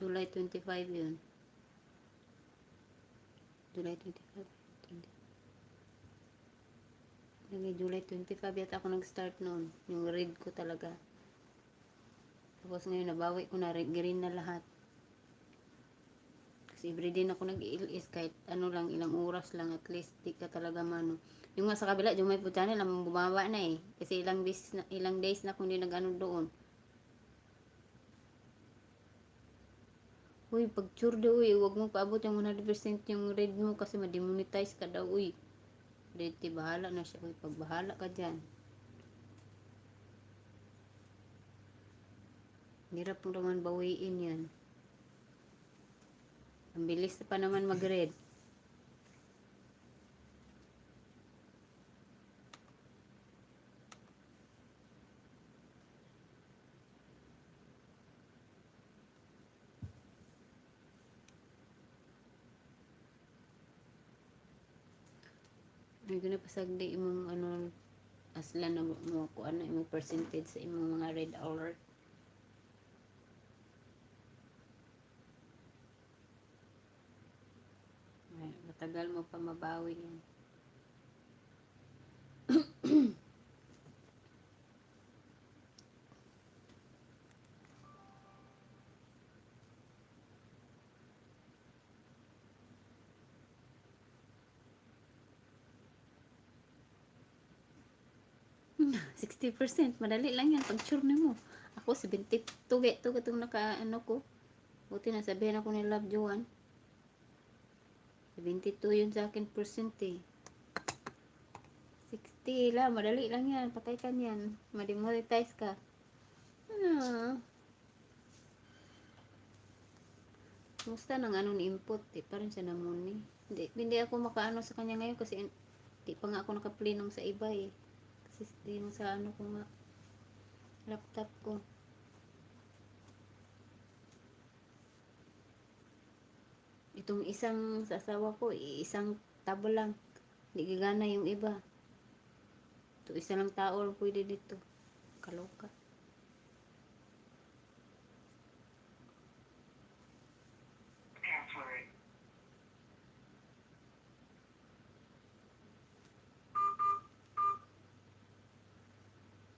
July 25 yun. July 25. July 25 yata ako nag-start noon. Yung red ko talaga. Tapos ngayon, nabawi ko na, green na lahat. Kasi everyday na ako nag-iilis kahit ano lang, ilang oras lang, at least di ka talaga mano. Yung nga sa kabila, yung may putya nila, bumaba na eh. Kasi ilang days na ako hindi nag-ano doon. Uy, pag sure daw, huwag mo paabot yung 100% yung red mo kasi ma-demonetize ka daw, uy. Dito, bahala na siya, uy. Pag bahala ka dyan. Hirap mo naman bawiin yan. Ang bilis pa naman mag-red. May ginapasagdi imong ano, asla na mo ko ano imong percentage sa imong mga red alert. Ay, matagal mo pa mabawi yan. Hmm, 60%, madali lang yan pag sure mo. Ako 72 itong naka ano ko. Buti na sabihin ako ni Love Joan. 72 yun sa akin percent eh. 60 lang, madali lang yan. Patay ka yan. Ma-demonetize ka. Musta nang ano ni input, di pa rin siya namuni. Hindi ako makaano sa kanya ngayon kasi di pa nga ako nakaplinong sa iba eh. Kasi yung sa ano ko nga, laptop ko. Ito Itong isang sa asawa ko, isang tabo lang. Hindi gagana yung iba. Ito, isa lang tao lang pwede dito. Kaloka. Password.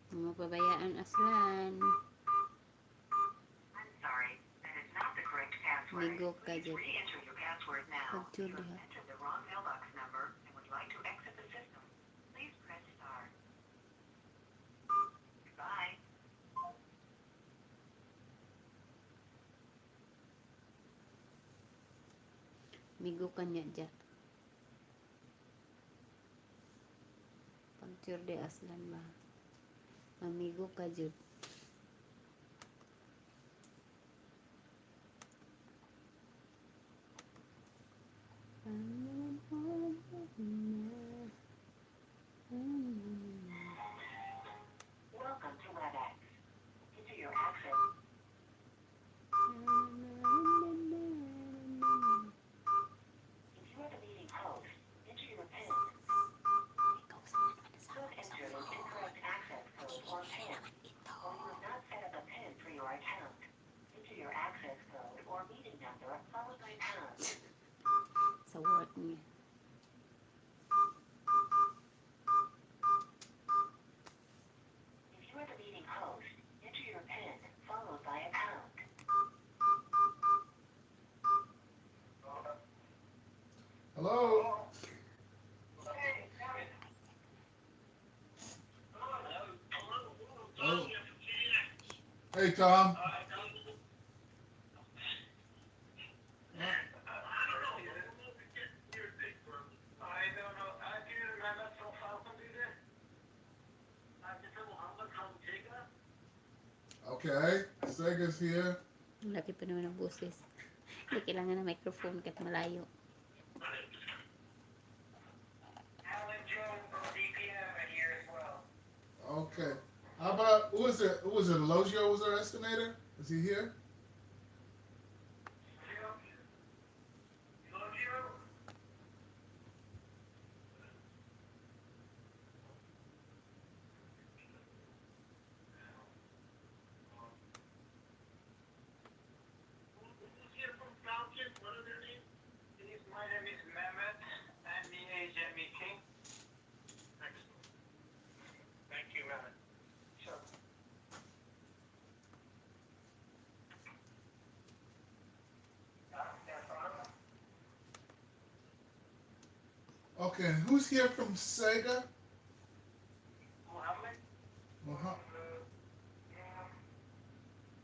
Mga pabayaan aslan. I'm sorry, that is not the correct password. Migo ka Please dyan. re-enter your password now. If Pagtuli you ha. have entered the wrong mailbox number and would like to exit the system, please press star. Goodbye. Migo ka niya dyan. Pagtuli aslan ba? Amigo ka dyan. Welcome to WebEx. Enter your access. If you are the meeting host, enter your PIN. You have entered an incorrect access code or PIN, or you have not set up a PIN for your account. Enter your access code or meeting number followed by pound. Sa work niya. If you are the meeting host, enter your PIN followed by a pound. Hello? Oh. Hey, Tom. Okay, Sega's here. Ang laki pa naman ng boses. Hindi kailangan ng microphone kahit malayo. Okay. How about who was it? Who was it? Elogio was our estimator? Is he here? My name is Mehmet and the age King. Excellent. Thank you, Mehmet. Sure. Okay, who's here from Sega? Mohammed?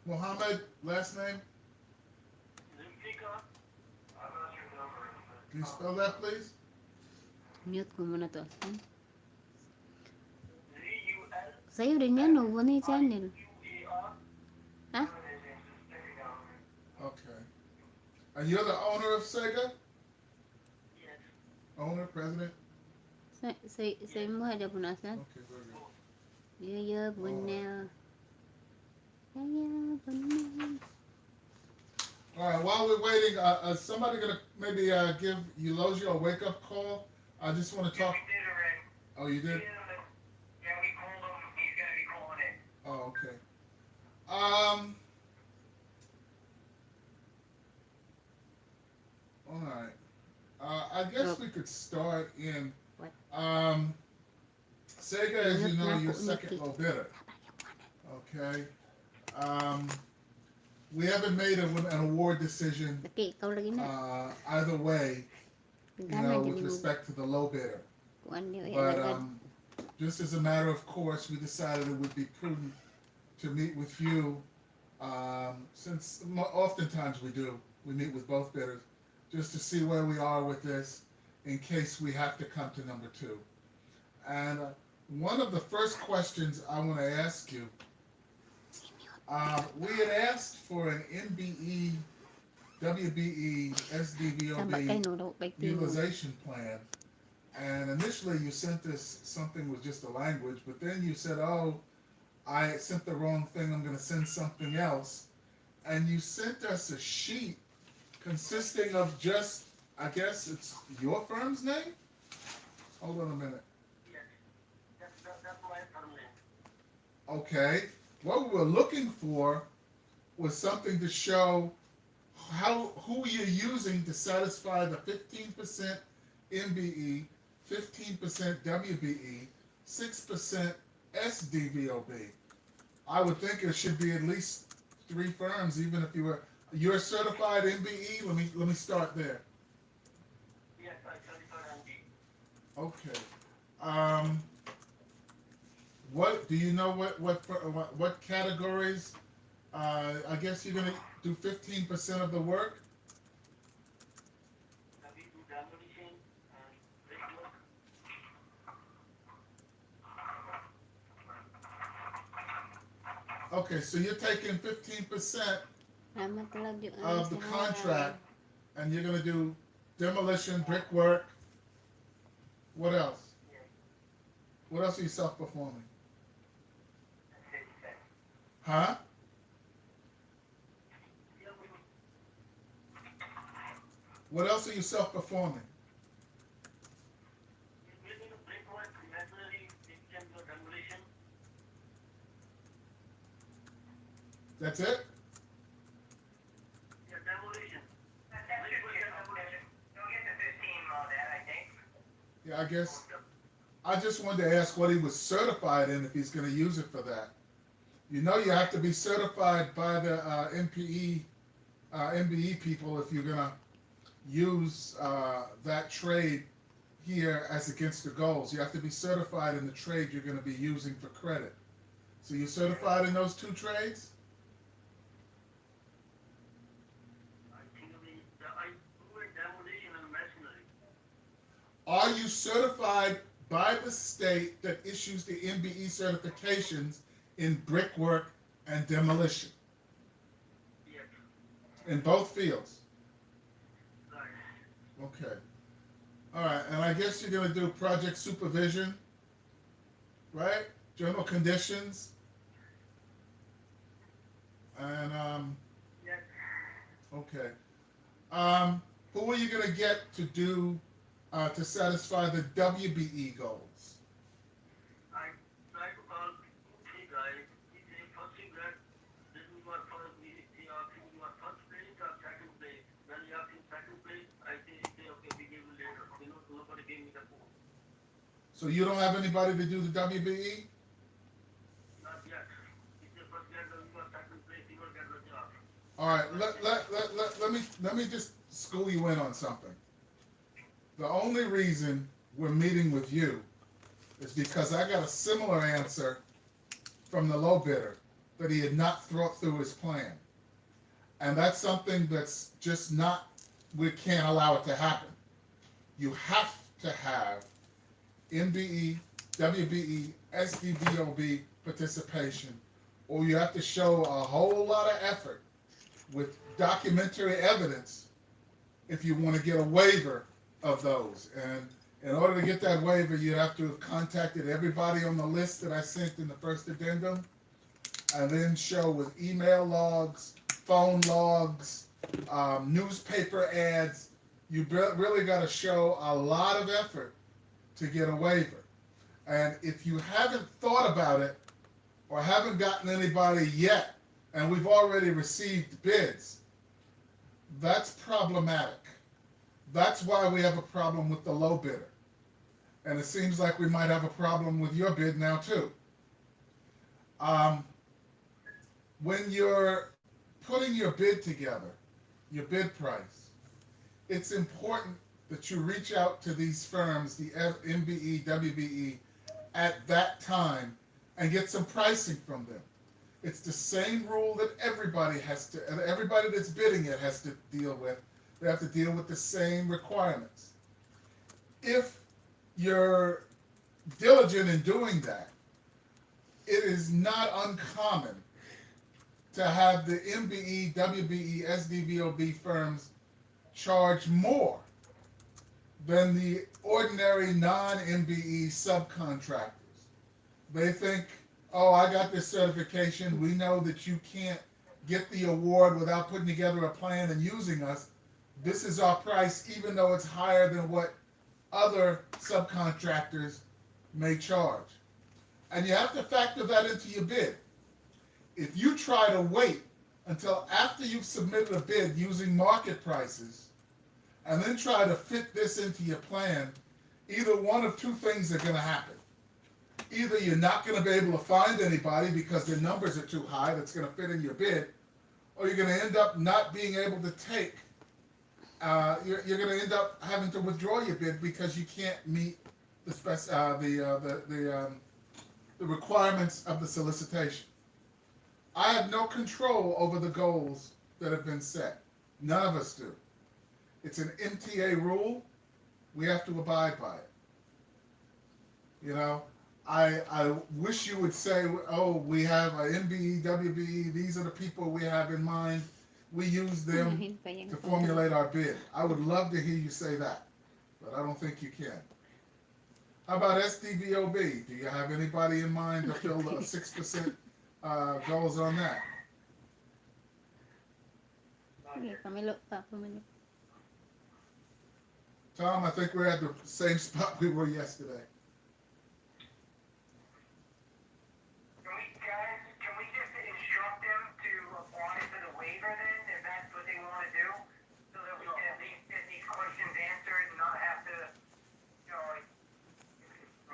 Mohammed, last name? Zulfikar? I'm not your number. Can you spell that, please? Mute ko muna to. Aslan. Z-U-L? Sa'yo din yan, no? Ano yung channel? U-E-R? Ha? Okay. And you're the owner of Sega? Yes. Owner, president? Sa imo ha, po na aslan? Okay, very good. Yaya, bunel. Yaya, bunel. All right, while we're waiting, somebody gonna maybe give Eulogio a wake-up call? I just want to talk. We did already. Oh, you did? Yeah, we called him. He's going to be calling in. Oh, okay. All right. I guess we could start in. What? Sega, as you know, your second low bidder. Okay. We haven't made an award decision Okay, ikaw lagi na. either way, you Gana, know, dili with mo. respect to the low bidder. Kuan niyo, But agad. just as a matter of course, we decided it would be prudent to meet with you, since oftentimes we do. We meet with both bidders, just to see where we are with this, in case we have to come to number two. And one of the first questions I want to ask you, we had asked for an NBE, WBE, Samba SDVOB kay no, kay Timo. utilization plan. And initially you sent us something with just a language, but then you said, oh, I sent the wrong thing, I'm going to send something else. And you sent us a sheet consisting of just, I guess it's your firm's name? Hold on a minute. Yes. That's my firm name. Okay. What we were looking for was something to show who you're using to satisfy the 15% MBE, 15% WBE, 6% SDVOB. I would think it should be at least 3 firms, even if you're a certified MBE. Let me start there. Yes, I certified MD. Okay. What do you know? What categories? I guess you're gonna do 15% of the work. We do demolition and brickwork. Okay, so you're taking 15% Salamat talaga yung of the sa contract, and you're gonna do demolition, brickwork. What else? Yes. What else are you self-performing? That's it. Huh? Yeah, we What else are you self-performing? do the brickwork, masonry, we can do demolition. That's it? Yeah, demolition. That should be a demolition. You'll get the 15 on that, I think. Yeah, I guess. I just wanted to ask what he was certified in if he's going to use it for that. You know, you have to be certified by the MBE people if you're going to use that trade here as against the goals. You have to be certified in the trade you're going to be using for credit. So you're certified in those 2 trades? I think I do demolition and masonry. Are you certified by the state that issues the MBE certifications in brickwork and demolition? Yes. In both fields? Right. Okay. All right, and I guess you're going to do project supervision, right? General conditions. And, Yes. okay. Who are you going to get to do, to satisfy the WBE goals? I try to call 2, 3 guys. He say first thing that this is your first, he asking you are first place or second place. When he asking second place, I say okay, we give you later. You know, nobody gave me the phone. So you don't have anybody to do the WBE? Not yet. He say first get the you are second place, you will get the job. All right, let me just school you in on something. The only reason we're meeting with you is because I got a similar answer from the low bidder that he had not thought through his plan. And that's something that's just not, we can't allow it to happen. You have to have MBE, WBE, SDVOB participation, or you have to show a whole lot of effort with documentary evidence if you want to get a waiver of those. And in order to get that waiver, you have to have contacted everybody on the list that I sent in the first addendum, and then show with email logs, phone logs, newspaper ads. You really got to show a lot of effort to get a waiver. And if you haven't thought about it or haven't gotten anybody yet, and we've already received bids, that's problematic. That's why we have a problem with the low bidder. And it seems like we might have a problem with your bid now too. When you're putting your bid together, your bid price, it's important that you reach out to these firms, the MBE, WBE, at that time and get some pricing from them. It's the same rule that everybody that's bidding it has to deal with. They have to deal with the same requirements. If you're diligent in doing that, it is not uncommon to have the MBE, WBE, SDVOB firms charge more than the ordinary non-MBE subcontractors. They think, oh, I got this certification. We know that you can't get the award without putting together a plan and using us. This is our price, even though it's higher than what other subcontractors may charge. And you have to factor that into your bid. If you try to wait until after you've submitted a bid using market prices and then try to fit this into your plan, either one of two things are going to happen. Either you're not going to be able to find anybody because their numbers are too high that's going to fit in your bid, or you're going to end up not being able to take. You're going to end up having to withdraw your bid because you can't meet the requirements of the solicitation. I have no control over the goals that have been set. None of us do. It's an MTA rule. We have to abide by it. You know, I wish you would say, oh, we have a MBE, WBE, these are the people we have in mind. We use them Unahin pa yung to photo. formulate our bid. I would love to hear you say that, but I don't think you can. How about SDVOB? Do you have anybody in mind to fill the 6% goals on that? Sige, pamilo pa, pamilo. Tom, I think we're at the same spot we were yesterday. Can we just instruct them to apply for the waiver then, if that's what they want to do? So that we can at least get these questions answered and not have to, you know, like,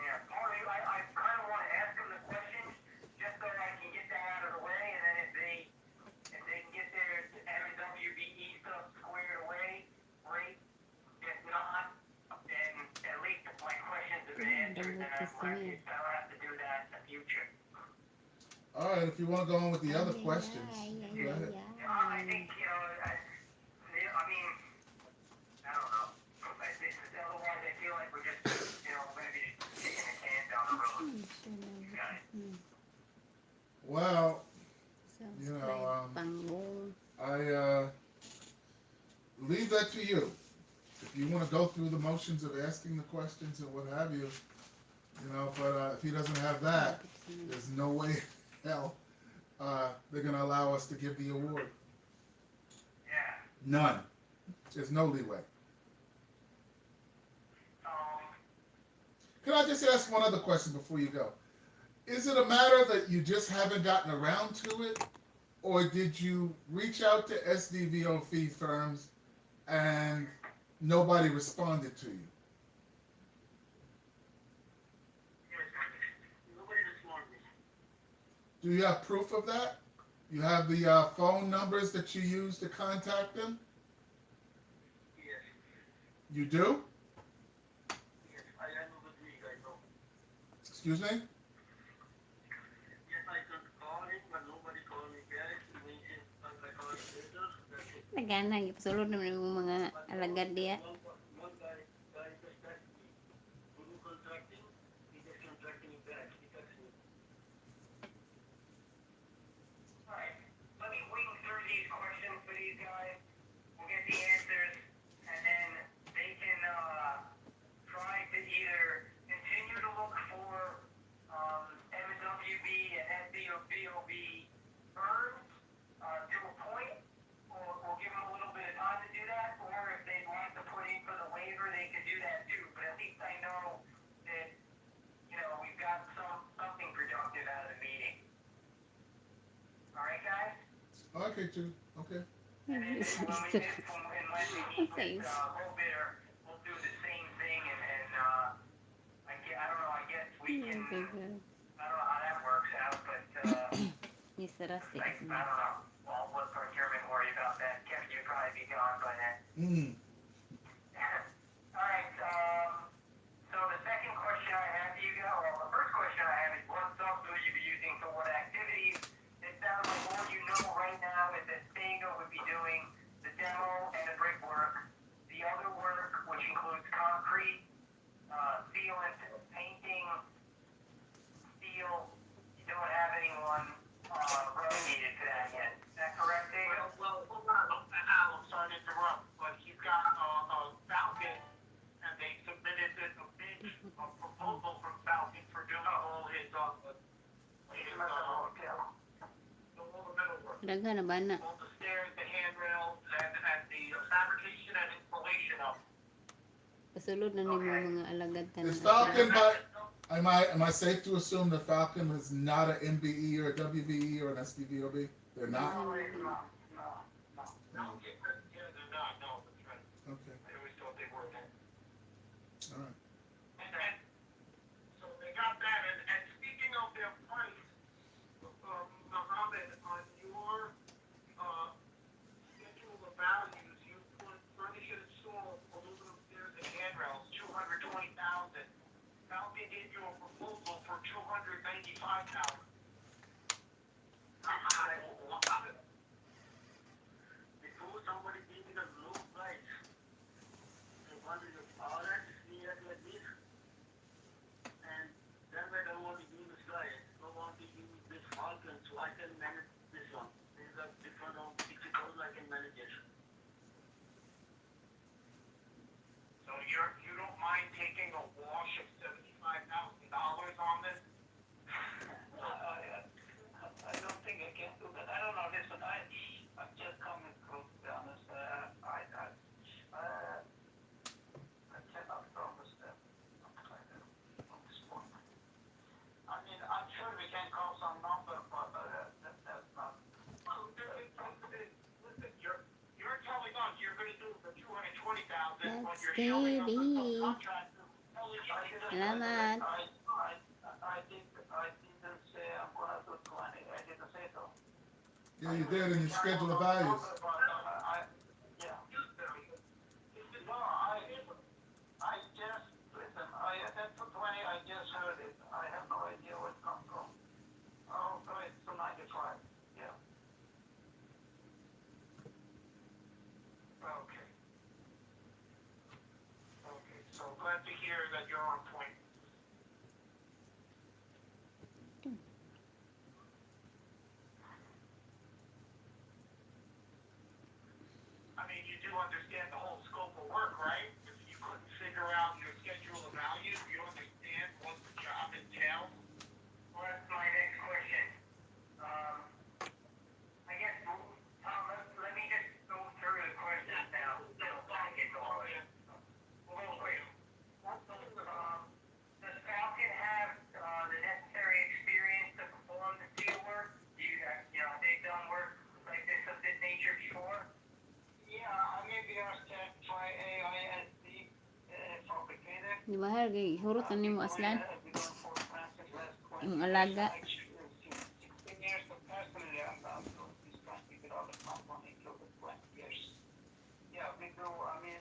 yeah. Or I kind of want to ask them the questions just so I can get that out of the way, and then if they can get their MWBE stuff squared away, great. If not, then at least if my questions have been answered, then I don't have to do that in the future. All right, if you want to go on with the other questions, go ahead. I think, you know, I mean, I don't know. Otherwise, I feel like we're just, you know, maybe kicking the can down the road. Well, Subscribe, panggong. I leave that to you. If you want to go through the motions of asking the questions and what have you, you know, but if he doesn't have that, there's no way in hell they're going to allow us to give the award. Yeah. None. There's no leeway. Can I just ask one other question before you go? Is it a matter that you just haven't gotten around to it? Or did you reach out to SDVOP firms and nobody responded to you? Nobody responded. Do you have proof of that? You have the phone numbers that you use to contact them? Yes. You do? Yes, I am with you guys. Excuse me? Yes, I could call him, but nobody called me back. I called him later. That's it. Nagana, ipasulod naman yung mga alagad diya. One guy just texted me. Guru contracting, he just contracting me back. He texted me. Alright, let me wing through these questions for these guys. We'll get the answers, and then they can try to either continue to look for MWB and SBOB firms to a point, or we'll give them a little bit of time to do that, or if they'd like to put in for the waiver, they could do that too. But at least I know that, you know, we've got something productive out of the meeting. All right, guys? Okay, too. Okay. And then when we meet with Low-Bidder, we'll do the same thing, and I don't know, I guess we can, I don't know how that works out, but Nisarasi I kasi don't know. Well, let procurement worry about that. Kevin, you'd probably be gone by then. All right, so the second question I have, the first question I have is what subs will you be using for what activities? It sounds like all you know right now is that Stego would be doing the demo and the brickwork. The other work, which includes concrete, sealant, painting, steel, you don't have anyone relegated to that yet. Is that correct, Stego? Well, hold on, Al, I'm sorry to interrupt, but he's got Falcon, and they submitted a proposal from Falcon for doing all his all the metal work. Daghan na ba na? Both the stairs, the handrails, and the fabrication sulod na nimo mga alagad Is tanan. Falcon am I safe to assume that Falcon is not an MBE or a WBE or an SPVOB? They're not? No, it's not. No, no. No. Yeah, they're not. No, that's right. Okay. I always thought they were. All right. And so they got that. And speaking of their price, Mohammed, on your schedule of values, you put furnish and install aluminum stairs and handrails, 220,000. Falcon gave you a proposal for 295,000. Before somebody gave me the low price, they wanted to order like this, and then I don't want to use this guy. I don't want to use this Falcon, so I can manage this one. These are different on 60,000, I can manage it. So you don't mind taking a wash of $75,000 on this? I don't think I can do that. I don't know. Listen, I'm just coming close, to be honest. I cannot promise that. On this point. I mean, I'm sure we can call some number, but that's not. Listen, you're telling us you're going to do the 220,000 when That's you're showing us a steady. subcontractor. Salamat. I didn't say I'm gonna do 20. I didn't say so. Yeah, you did in your schedule of values. Yeah. No, I just, listen, that's for 20, I just heard it. I have no idea where it comes from. Oh, so it's 295. Yeah. Okay. Okay, so glad to hear that you're on point. I mean, you do understand the whole scope of work, right? If you couldn't figure out your schedule of values, you understand what the job entails? Well, that's my next question. I guess, Tom, let me just go through the questions now. Don't get all of it. Well, wait. Does Falcon have the necessary experience to perform the steel work? They've done work like this of this nature before? Yeah, I may be asked to try AISD fabricator. Di ba hargay hurutan nimo aslan? Ang alaga. 16 years of personally, I'm this country with all the company included 20 years. Yeah, we do, I mean,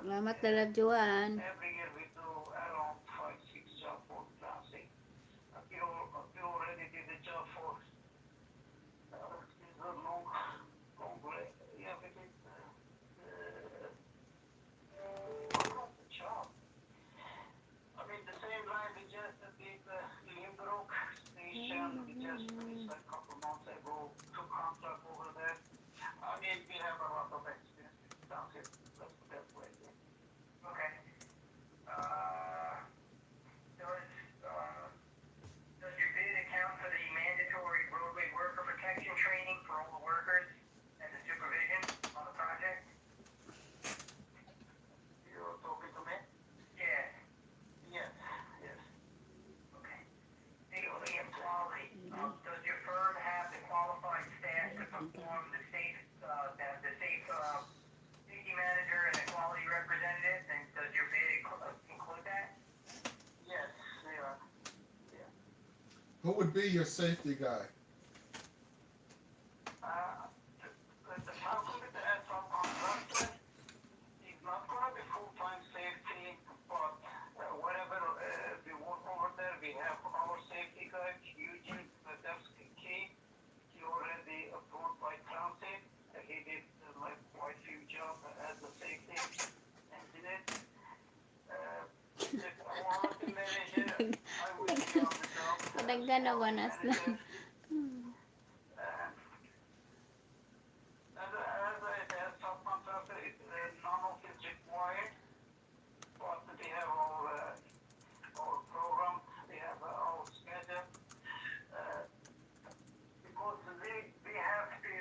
Salamat dalag Juan. every year we do around 5-6 job for classic. We already did the job for it's a long way. Yeah, we did job. I mean, the same line we just did Limbrook Station. We just finished a couple months ago. 2 contract over there. I mean, we have a lot of experience down here. Let's put that way. Okay. Does your bid account for the mandatory roadway worker protection training for all the workers and the supervision on the project? You're talking to me? Yeah. Yes. Yes. Okay. The quality. Does your firm have the qualified staff to perform the safe safety manager and the quality representative? And does your bid include that? Yes, they are. Yeah. Who would be your safety guy? The Falcon with the subcontractor is not gonna be full-time safety, but whatever we work over there, we have our safety guy, Eugene, that's key. He already approved by council. He did like quite a few jobs as a safety engineer. The quality manager, I will be on the job. Daghan na one aslan. As I said, subcontractor, none of it required, but we have our program, we have our schedule. Because we have to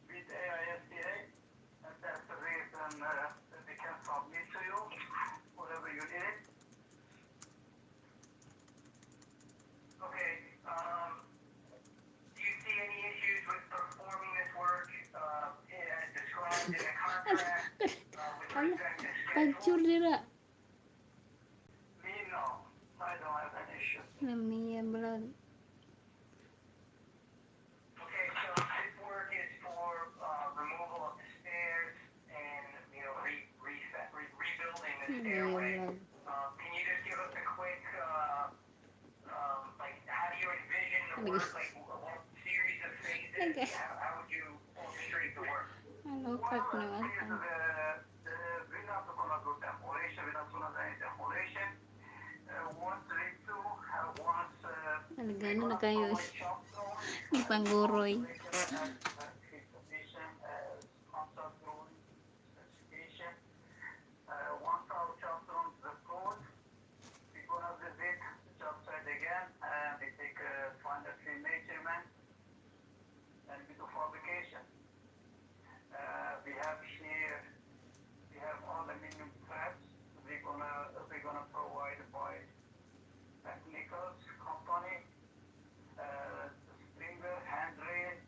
with AISDA, and that's the reason we can dira. Me, no. I don't have an issue. Namiya vlog. Okay, so this work is for removal of the stairs and, rebuilding the Namiya stairway. vlog. Can you just give us a quick, like, how do you envision the work? Like, what series of phases? Okay. How would you orchestrate the work? Alokat na Well, ata. we're not gonna do demolition. We're not gonna do any demolition. Once we do, once Alagano na kayo. shop zone, Di panggoroy. condition as concept drawing specification. Once our shop zone is approved, we're gonna visit the job site again and we take a final tree measurement and we do fabrication. We have here, we have aluminum tabs. We're gonna provide by technicals company. Stringer, handrail,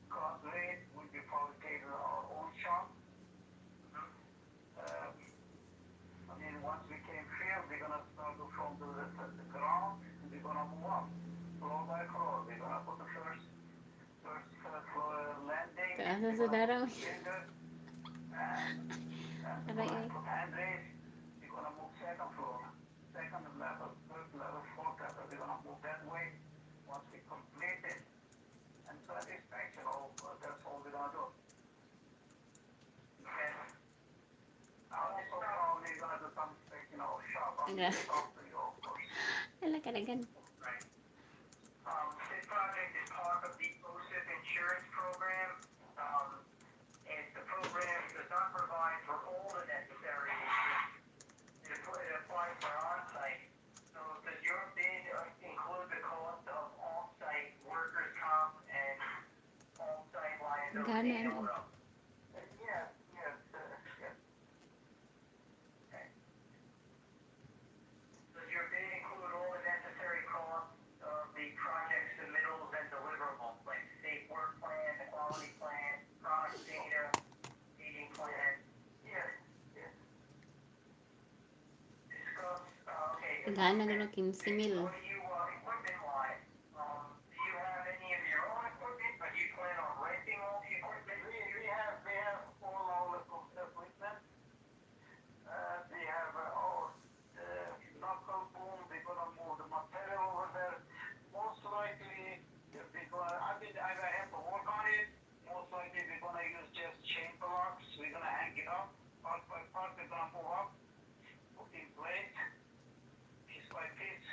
crossrail will be fabricated in our own shop. Once we came here, we're gonna start from the ground. We're gonna move up floor by floor. We're gonna put the first floor landing. Kaasa sa darang. Stringer, and Aray ay. put handrail. We're gonna move second floor, second level, third level, fourth level. We're gonna move that way. Once we complete it, and satisfaction, that's all we're gonna do. Okay. Also, probably gonna do some inspection of shop. Yeah. Talk to you, of course. Ala kadagan. Right. This project is part of the OSIP insurance program. And the program does not provide for all the necessary it applies for on-site. So does your bid include the cost of on-site workers' comp and on-site liability? Gana ano. Yes, yes. Okay. Does your bid include all the necessary costs of the project submittals and deliverables, like safe work plan, the quality plan, product data, meeting plan? Yes, yes. Discuss, okay. Gana gano 15,000. What do you, equipment-wise, do you have any of your own equipment, or do you plan on renting all the equipment? We have all our equipment. They have knuckle boom. They're gonna move the material over there. Most likely, I have to work on it. Most likely, we're gonna use just chain blocks. We're gonna hang it up part by part. We're gonna move up, put in place, piece by piece.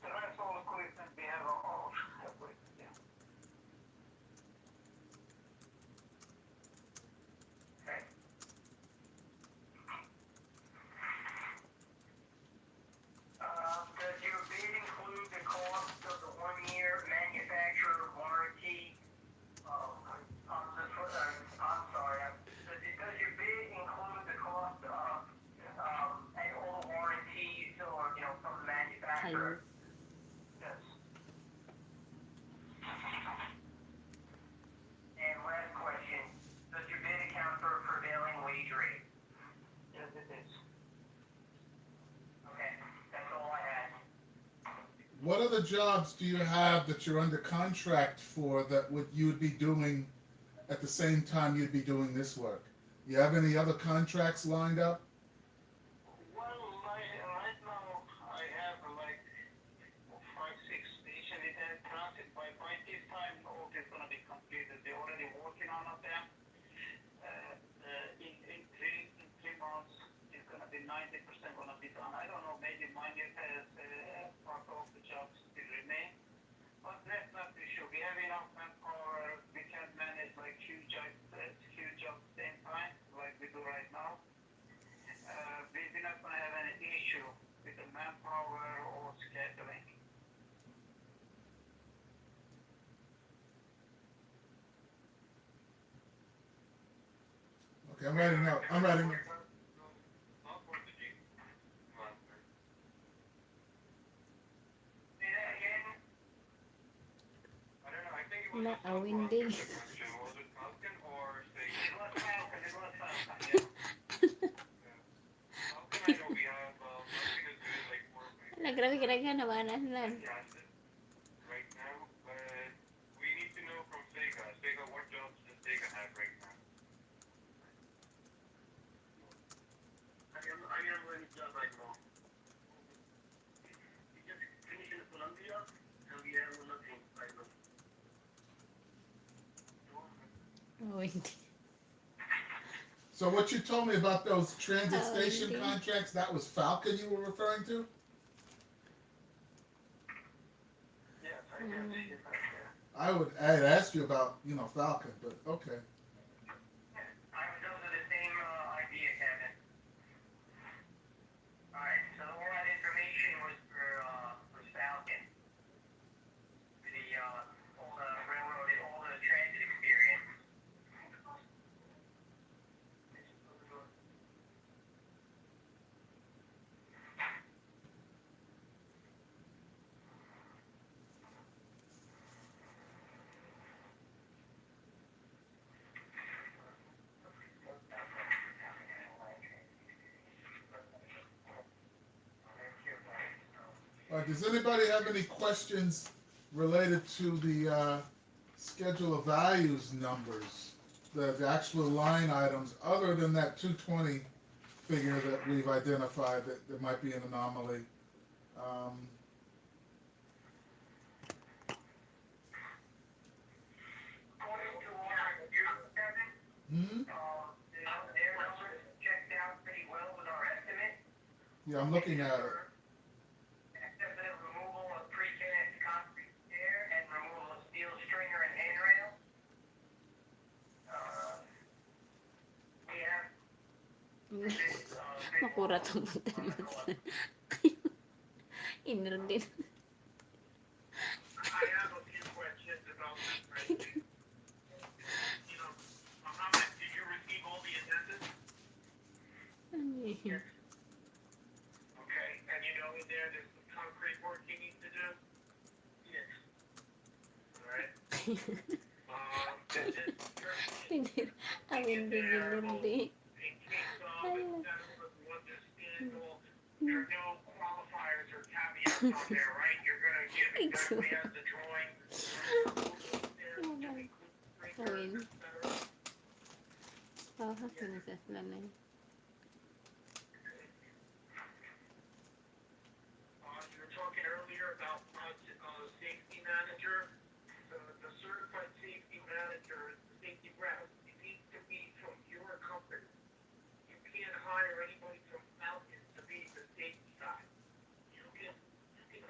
The rest all equipment we have all equipment. Yeah. Okay. Does your bid include the cost of the 1-year manufacturer warranty? I'm sorry. Does your bid include the cost of and all the warranties or from the manufacturer? Yes. And last question: does your bid account for a prevailing wage rate? Yes, it is. Okay, that's all I had. What other jobs do you have that you're under contract for that you would be doing at the same time you'd be doing this work? You have any other contracts lined up? Well, right now I have like 5, 6 stations in transit. By this time, all is gonna be completed. They're already working on them. In 3 months, it's gonna be 90% gonna be done. I don't know, maybe mine has part of the jobs still remain, but that's not the issue. We have enough manpower. We can manage like huge jobs at the same time, like we do right now. We're not gonna have any issue with the manpower or scheduling. Okay, I'm writing up. I'm writing. Say that again? I don't know. I think it was Wala, a windy. Was it Falcon or It was Falcon, yeah. grabe kiragan na ba na sila. Right now, but we need to know from Sega. Sega, what jobs does Sega have right now? I am running job right now. We just finished in Colombia, and we have nothing right now. Oh, hindi. So what you told me about those transit Oh, station hindi. contracts, that was Falcon you were referring to? Yes, I can see it right there. I had asked you about, Falcon, but okay. Those are the same idea, Kevin. Alright, so all that information was for Falcon. For the all the railroad, all the transit experience. Does anybody have any questions related to the schedule of values numbers, the actual line items, other than that 220 figure that we've identified that there might be an anomaly? According to what I hear, Kevin, Hmm? their numbers checked out pretty well with our estimate. Yeah, I'm looking at it. Except for the removal of precast concrete stair and removal of steel stringer and handrail. We have this, Makura tong punta mo sa. Inerdin. I have a few questions about this spreadsheet. Mohammed, did you receive all the addendums? Ay. Okay, and you know in there's some concrete work you need to do? Yes. Alright. Hindi. Amin din hindi. In case of, et cetera, you understand all, there are no qualifiers or caveats on there, right? You're gonna give exactly as the drawing. Amin. Pahas na sa slanay. You were talking earlier about safety manager. The certified safety manager, safety rep, it needs to be from your company. You can't hire anybody from Falcon to be the safety guy. You can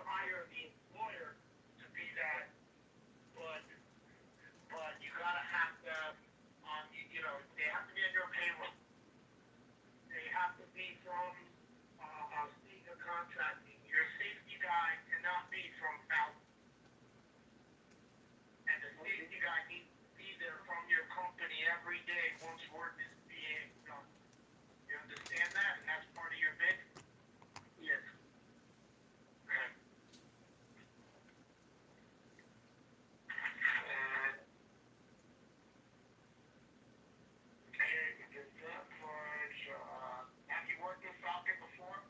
hire the employer to be that, but you gotta have them on. They have to be on your payroll. They have to be from Sega Contracting. Your safety guy cannot be from Falcon. And the safety guy needs to be there from your company every day once work is being done. You understand that? And that's part of your bid? Yes. Okay. Okay, we did that much. Have you worked with Falcon before?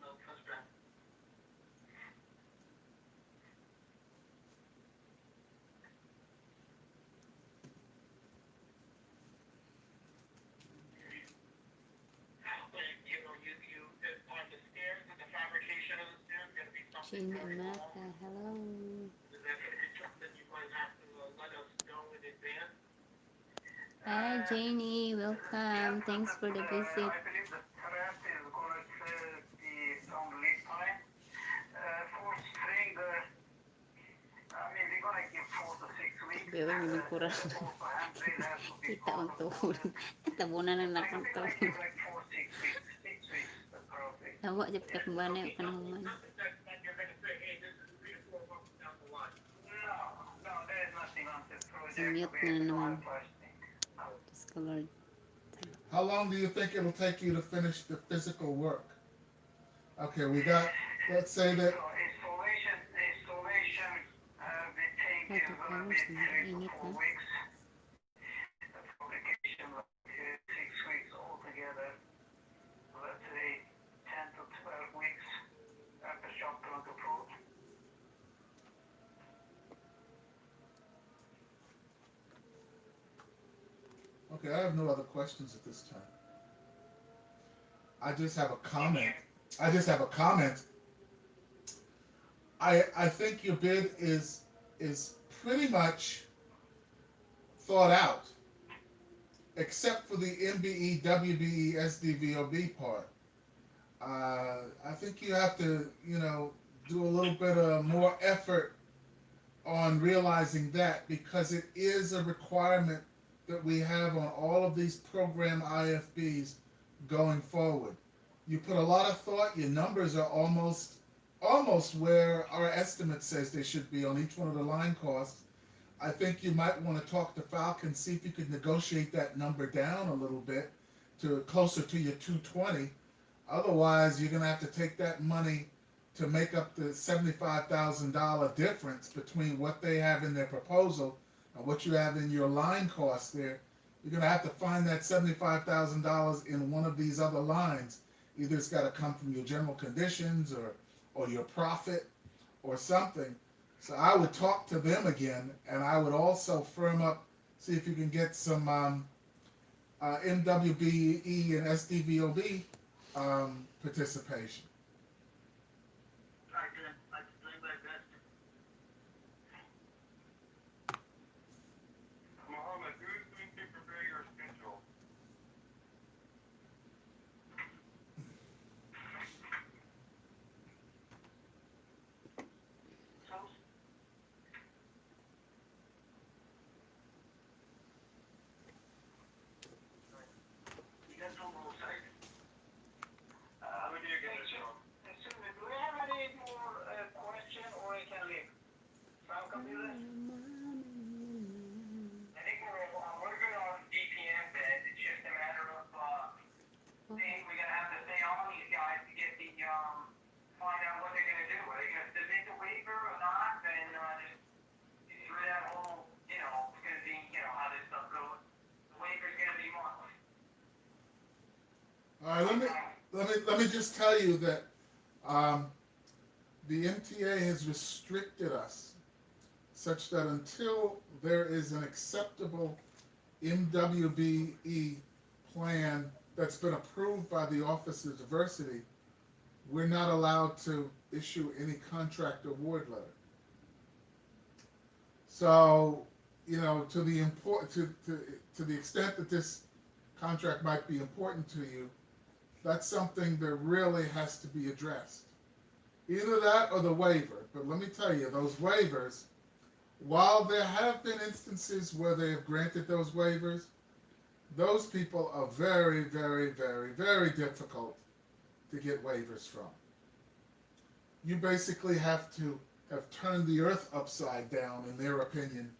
No, that's bad. On the stairs, the fabrication of the stairs going to be something Chin very Mata, long. hello. Is that going to be something you might have to let us know in advance? Hi Janie, welcome. Thanks for the visit. I believe the threat is going to be some lead time. For string, we're going to give 4 to 6 weeks. Bebe, may nagkura. Also, hand drill has to be Kita ang tuhod. Tabunan na I nakang think tuhod. like 4, 6 weeks. 6 weeks, that's perfect. Tawa, jap ka kung banay ka nang man. That you're going to say, hey, this is 3 to 4 months down the line. No, there's nothing on this project. Mute We have na to naman. first. Diyos ko Lord. How long do you think it'll take you to finish the physical work? Okay, we got, let's say that, So installation will take Ay, a little tapos bit na. 3 to Init 4 na. weeks. The fabrication will take 6 weeks altogether. Let's say 10 to 12 weeks. Okay, I have no other questions at this time. I just have a comment. I just have a comment. I think your bid is pretty much thought out, except for the MBE, WBE, SDVOB part. I think you have to, do a little bit of more effort on realizing that because it is a requirement that we have on all of these program IFBs going forward. You put a lot of thought, your numbers are almost where our estimate says they should be on each one of the line costs. I think you might want to talk to Falcon, see if you could negotiate that number down a little bit to closer to your 220. Otherwise, you're going to have to take that money to make up the $75,000 difference between what they have in their proposal and what you have in your line cost there. You're going to have to find that $75,000 in one of these other lines. Either it's got to come from your general conditions or your profit or something. So I would talk to them again, and I would also firm up, see if you can get some MWBE and SDVOB participation. I can try my best. Muhammad, who's going to prepare your schedule? So, You got some rules, right? How do you get this wrong? Susan, do we have any more question or we can leave? Sam, come do this. I think we're good on DPM bed. It's just a matter of seeing we're gonna have to stay on these guys to get the find out what they're gonna do. Are they gonna submit the waiver or not? And just through that whole, it's gonna be, how this stuff goes. The waiver's gonna be monthly. All right, let me just tell you that the MTA has restricted us such that until there is an acceptable MWBE plan that's been approved by the Office of Diversity, we're not allowed to issue any contract award letter. So, to the extent that this contract might be important to you, that's something that really has to be addressed. Either that or the waiver. But let me tell you, those waivers, while there have been instances where they have granted those waivers, those people are very, very, very, very difficult to get waivers from. You basically have to have turned the earth upside down, in their opinion,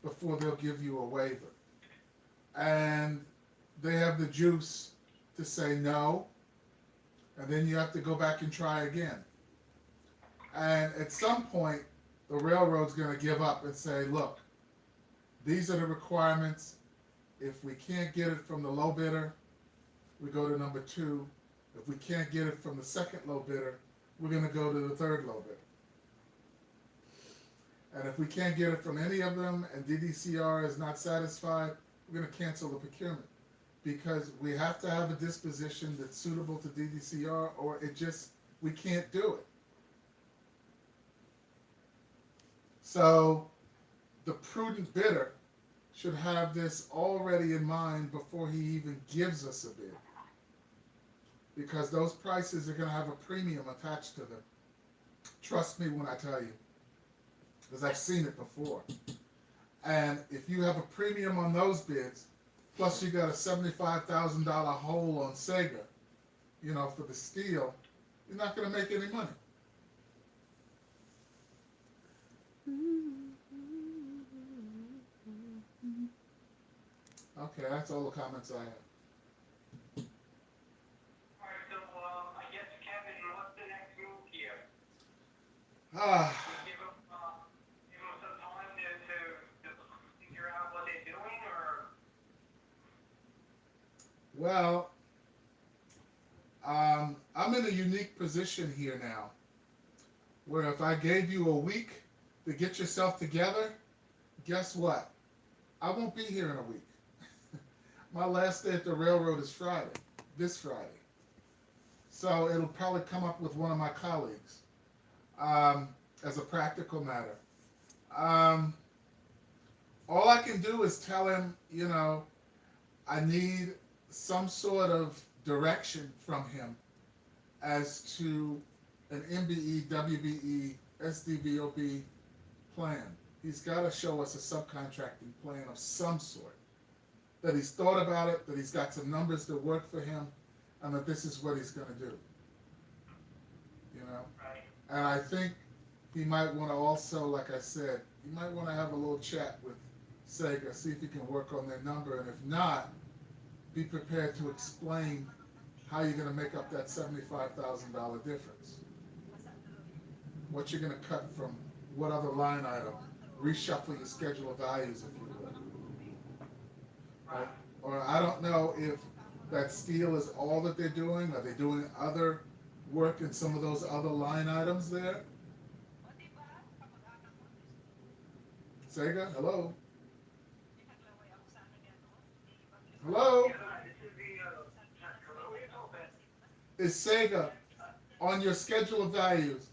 before they'll give you a waiver. And they have the juice to say no, and then you have to go back and try again. And at some point, the railroad's going to give up and say, look, these are the requirements. If we can't get it from the low bidder, we go to number 2. If we can't get it from the second low bidder, we're going to go to the third low bidder. And if we can't get it from any of them and DDCR is not satisfied, we're going to cancel the procurement. Because we have to have a disposition that's suitable to DDCR, or we can't do it. So the prudent bidder should have this already in mind before he even gives us a bid. Because those prices are going to have a premium attached to them. Trust me when I tell you. Because I've seen it before. And if you have a premium on those bids, plus you got a $75,000 hole on Sega, for the steel, you're not going to make any money. Okay, that's all the comments I have. Alright, so I guess Kevin, what's the next move here? Ah, Give them some time to figure out what they're doing, or well, I'm in a unique position here now, where if I gave you a week to get yourself together, guess what? I won't be here in a week. My last day at the railroad is Friday, this Friday. So it'll probably come up with one of my colleagues um, as a practical matter. Um, all I can do is tell him, I need some sort of direction from him as to an MBE, WBE, SDVOB plan. He's got to show us a subcontracting plan of some sort. That he's thought about it, that he's got some numbers that work for him, and that this is what he's going to do. You know? Right. And I think he might want to also, like I said, he might want to have a little chat with Sega, see if he can work on their number, and if not, be prepared to explain how you're going to make up that $75,000 difference. What you're going to cut from what other line item. Reshuffle your schedule of values, if you will. Right. Or I don't know if that steel is all that they're doing. Are they doing other work in some of those other line items there? Sega, hello? Hello? This is the, hello, it's open. Is Sega on your schedule of values?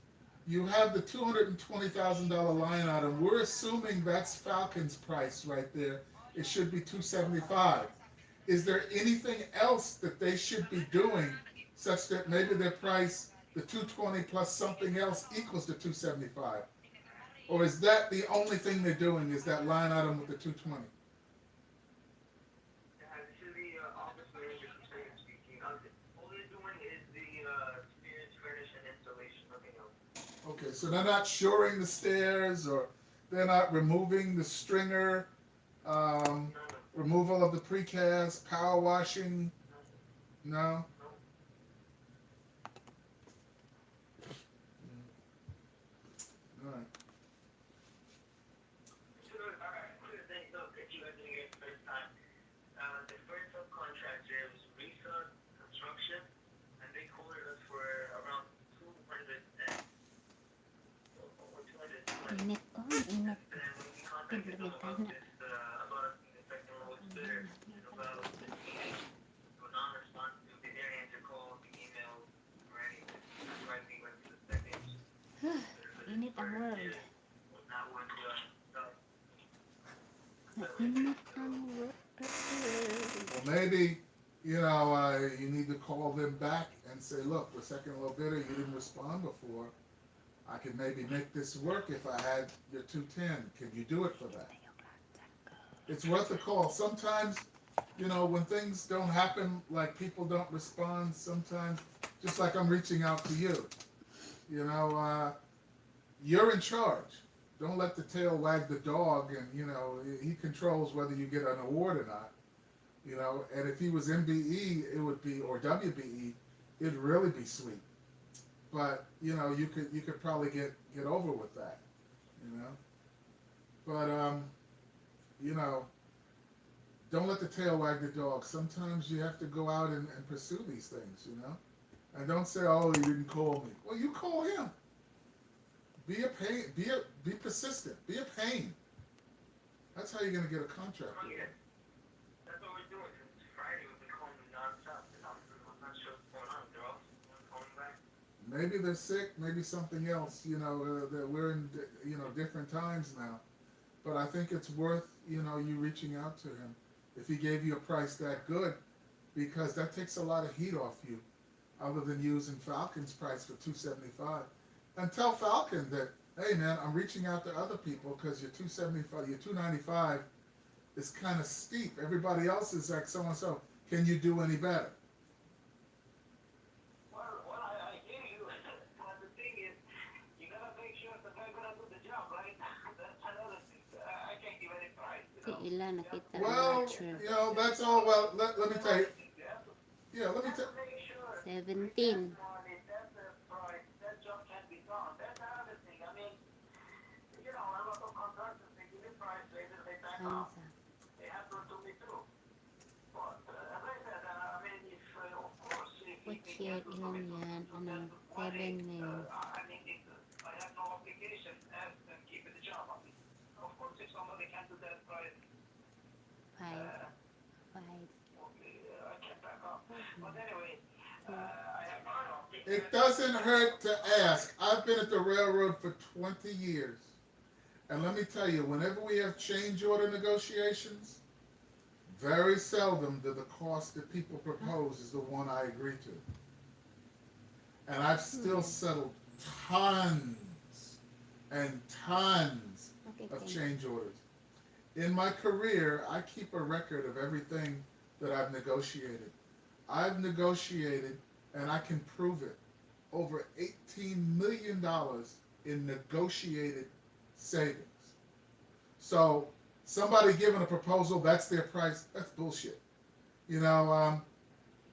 You have the $220,000 line item. We're assuming that's Falcon's price right there. It should be 275. Is there anything else that they should be doing such that maybe their price, the 220 plus something else, equals the 275? Or is that the only thing they're doing, is that line item with the 220? This is the office manager from Sega speaking. All they're doing is the experience, furnish, and installation, nothing else. Okay, so they're not shoring the stairs, or they're not removing the stringer, No, removal of the precast, power washing, no? Alright. If you guys didn't get it the first time, the first subcontractor was Risa Construction, and they quoted us for around 200 and or 220. Init. Oh, init. Then when we contacted them about this, about the second lowest bidder, and about this meeting, were non-responsive. They didn't answer calls, emails, or anything. That's why we went to the second. Init ang world. Was not one to us. Init ang world. Well, maybe, you need to call them back and say, look, the second low bidder, you didn't respond before. I could maybe make this work if I had your 210. Can you do it for that? It's worth a call. Sometimes, when things don't happen, like people don't respond, sometimes, just like I'm reaching out to you, you're in charge. Don't let the tail wag the dog, and, he controls whether you get an award or not. And if he was MBE, it would be, or WBE, it'd really be sweet. But, you could probably get over with that, But, don't let the tail wag the dog. Sometimes you have to go out and pursue these things, And don't say, oh, he didn't call me. Well, you call him. Be a pain. Be persistent. Be a pain. That's how you're gonna get a contract. Oh, yeah. That's what we're doing since Friday. We've been calling them nonstop. And I'm not sure what's going on. They're all calling back. Maybe they're sick. Maybe something else. That we're in different times now. But I think it's worth you reaching out to him if he gave you a price that good, because that takes a lot of heat off you, other than using Falcon's price for $275. And tell Falcon that, hey man, I'm reaching out to other people because your $275, your $295 is kind of steep. Everybody else is like so and so. Can you do any better? Well, I hear you. But the thing is, you gotta make sure the guy's gonna do the job, right? That's another thing. I can't give any price. Si Ila nakita Well, ang that's all. Well, let me tell you. Yeah, let me tell. Make sure 17. that's the price. That job can be done. That's another thing. I mean, a lot of contractors, they give me price, later they back off. Kansa. They have to me too. But as I said, I mean, if of course, if Which we year can do ilan something yan? to Anong that money, 7 ngayon? I mean, I have no obligation as them keeping the job. I mean, of course, if somebody can do that price, 5. 5. But anyway, I have final. It doesn't hurt to ask. I've been at the railroad for 20 years. And let me tell you, whenever we have change order negotiations, very seldom do the cost that people propose is the one I agree to. And I've still settled tons and tons Okay, of thank you. change orders. In my career, I keep a record of everything that I've negotiated. I've negotiated, and I can prove it, over $18 million in negotiated savings. So somebody giving a proposal, that's their price, that's bullshit. You know,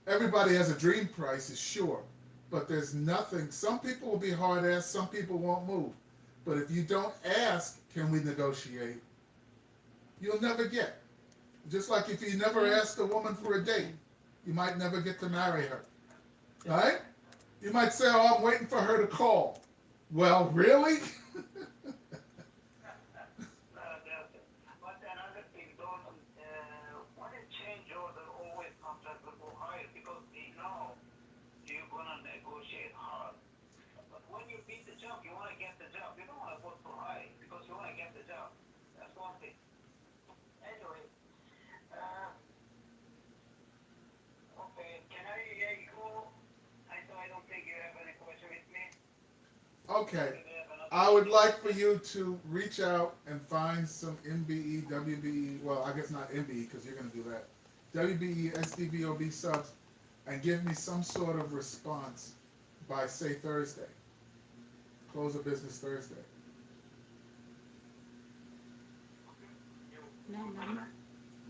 everybody has a dream price, is sure, but there's nothing. Some people will be hard ass, some people won't move. But if you don't ask, can we negotiate? You'll never get. Just like if you never ask a woman for a date, you might never get to marry her. Right? You might say, oh, I'm waiting for her to call. Well, really? But another thing, those when a change order always comes at the higher because they know you're gonna negotiate hard. But when you beat the job, you wanna get the job. You don't wanna go too high because you wanna get the job. That's one thing. Anyway, okay, can I go? I don't think you have any question with me. Okay. Do you have another I would like for you to reach out and find some MBE, WBE, well, I guess not MBE because you're going to do that, WBE, SDVOB subs, and give me some sort of response by, say, Thursday. Close of business Thursday. No, no, no.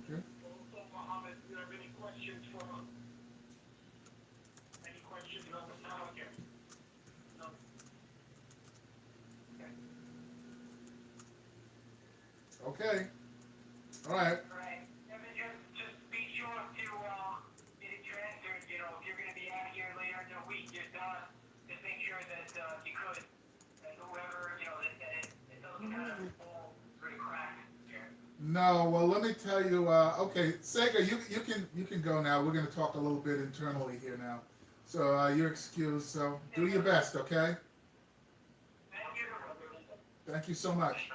Okay? Also, Mohammed, do you have any questions for any questions about the project? No. Okay. All right. Right. And then just be sure to get it transferred. You know, if you're going to be out here later in the week, just make sure that you could, and whoever, you know, that it doesn't kind of fall through the cracks here. No, well, let me tell you. Okay, Sega, you can go now. We're going to talk a little bit internally here now, so you're excused. So do your best, okay? Thank you. Thank you so much. Thank you.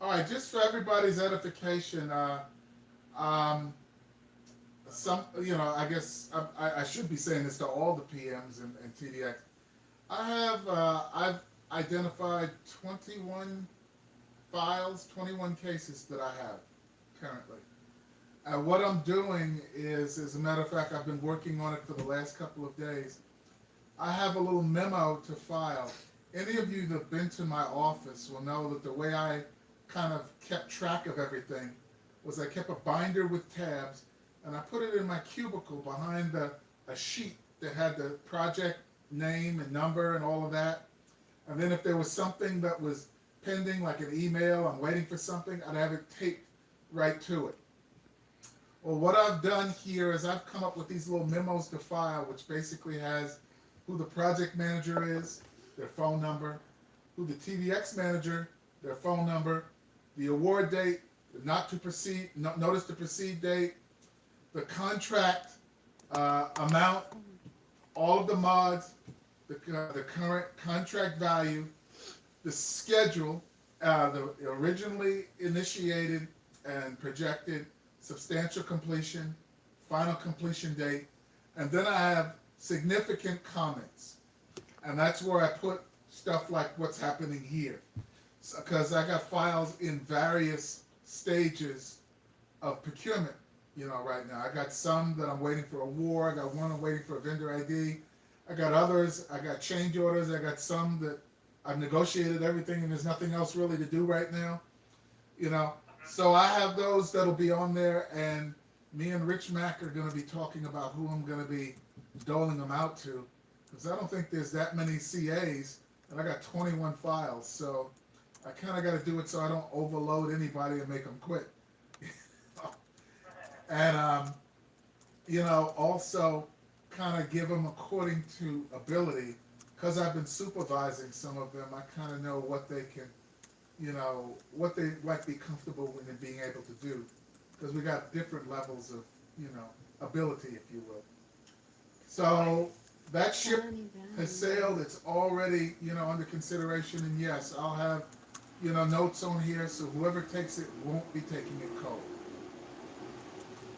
All right, just for everybody's edification, some, you know, I guess I should be saying this to all the PMs and TDX. I've identified 21 files, 21 cases that I have currently. And what I'm doing is, as a matter of fact, I've been working on it for the last couple of days. I have a little memo to file. Any of you that have been to my office will know that the way I kind of kept track of everything was I kept a binder with tabs and I put it in my cubicle behind a sheet that had the project name and number and all of that. And then if there was something that was pending, like an email, I'm waiting for something, I'd have it taped right to it. Well, what I've done here is I've come up with these little memos to file, which basically has who the project manager is, their phone number, who the TDX manager, their phone number, the award date, the notice to proceed date, the contract amount, all of the mods, the current contract value, the schedule, the originally initiated and projected substantial completion, final completion date, and then I have significant comments. And that's where I put stuff like what's happening here. Because I got files in various stages of procurement, you know, right now. I got some that I'm waiting for award, I got one I'm waiting for a vendor ID, I got others, I got change orders, I got some that I've negotiated everything and there's nothing else really to do right now, you know. So I have those that'll be on there, and me and Rich Mack are going to be talking about who I'm going to be doling them out to, because I don't think there's that many CAs, and I got 21 files, so I kind of got to do it so I don't overload anybody and make them quit. And, you know, also kind of give them according to ability, because I've been supervising some of them, I kind of know what they can, you know, what they might be comfortable in being able to do, because we got different levels of, you know, ability, if you will. So that ship has sailed. It's already, under consideration. And yes, I'll have, notes on here so whoever takes it won't be taking it cold.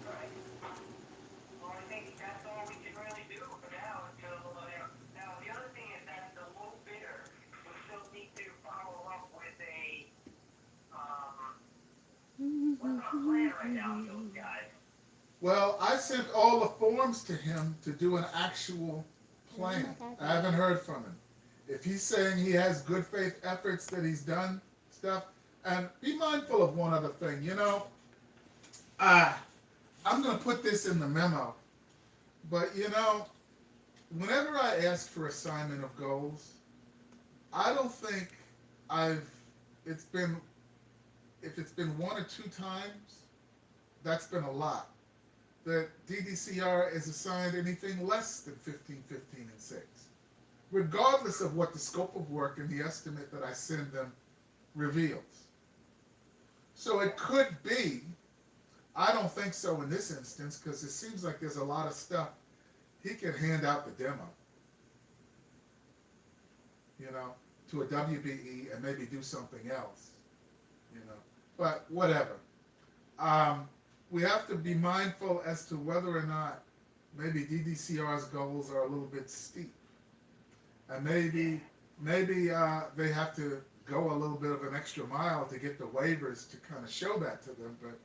Right. Well, I think that's all we can really do for now until, now the other thing is that the low bidder will still need to follow up with um, what's our plan right now with those guys? Well, I sent all the forms to him to do an actual plan. I haven't heard from him. If he's saying he has good faith efforts that he's done stuff, and be mindful of one other thing, uh, I'm going to put this in the memo, but whenever I ask for assignment of goals, I don't think I've, it's been, if it's been one or two times, that's been a lot. That DDCR is assigned anything less than 15, 15, and 6, regardless of what the scope of work and the estimate that I send them reveals. So it could be, I don't think so in this instance, because it seems like there's a lot of stuff he could hand out the demo, you know, to a WBE and maybe do something else, but whatever. We have to be mindful as to whether or not maybe DDCR's goals are a little bit steep, and maybe they have to go a little bit of an extra mile to get the waivers to kind of show that to them. But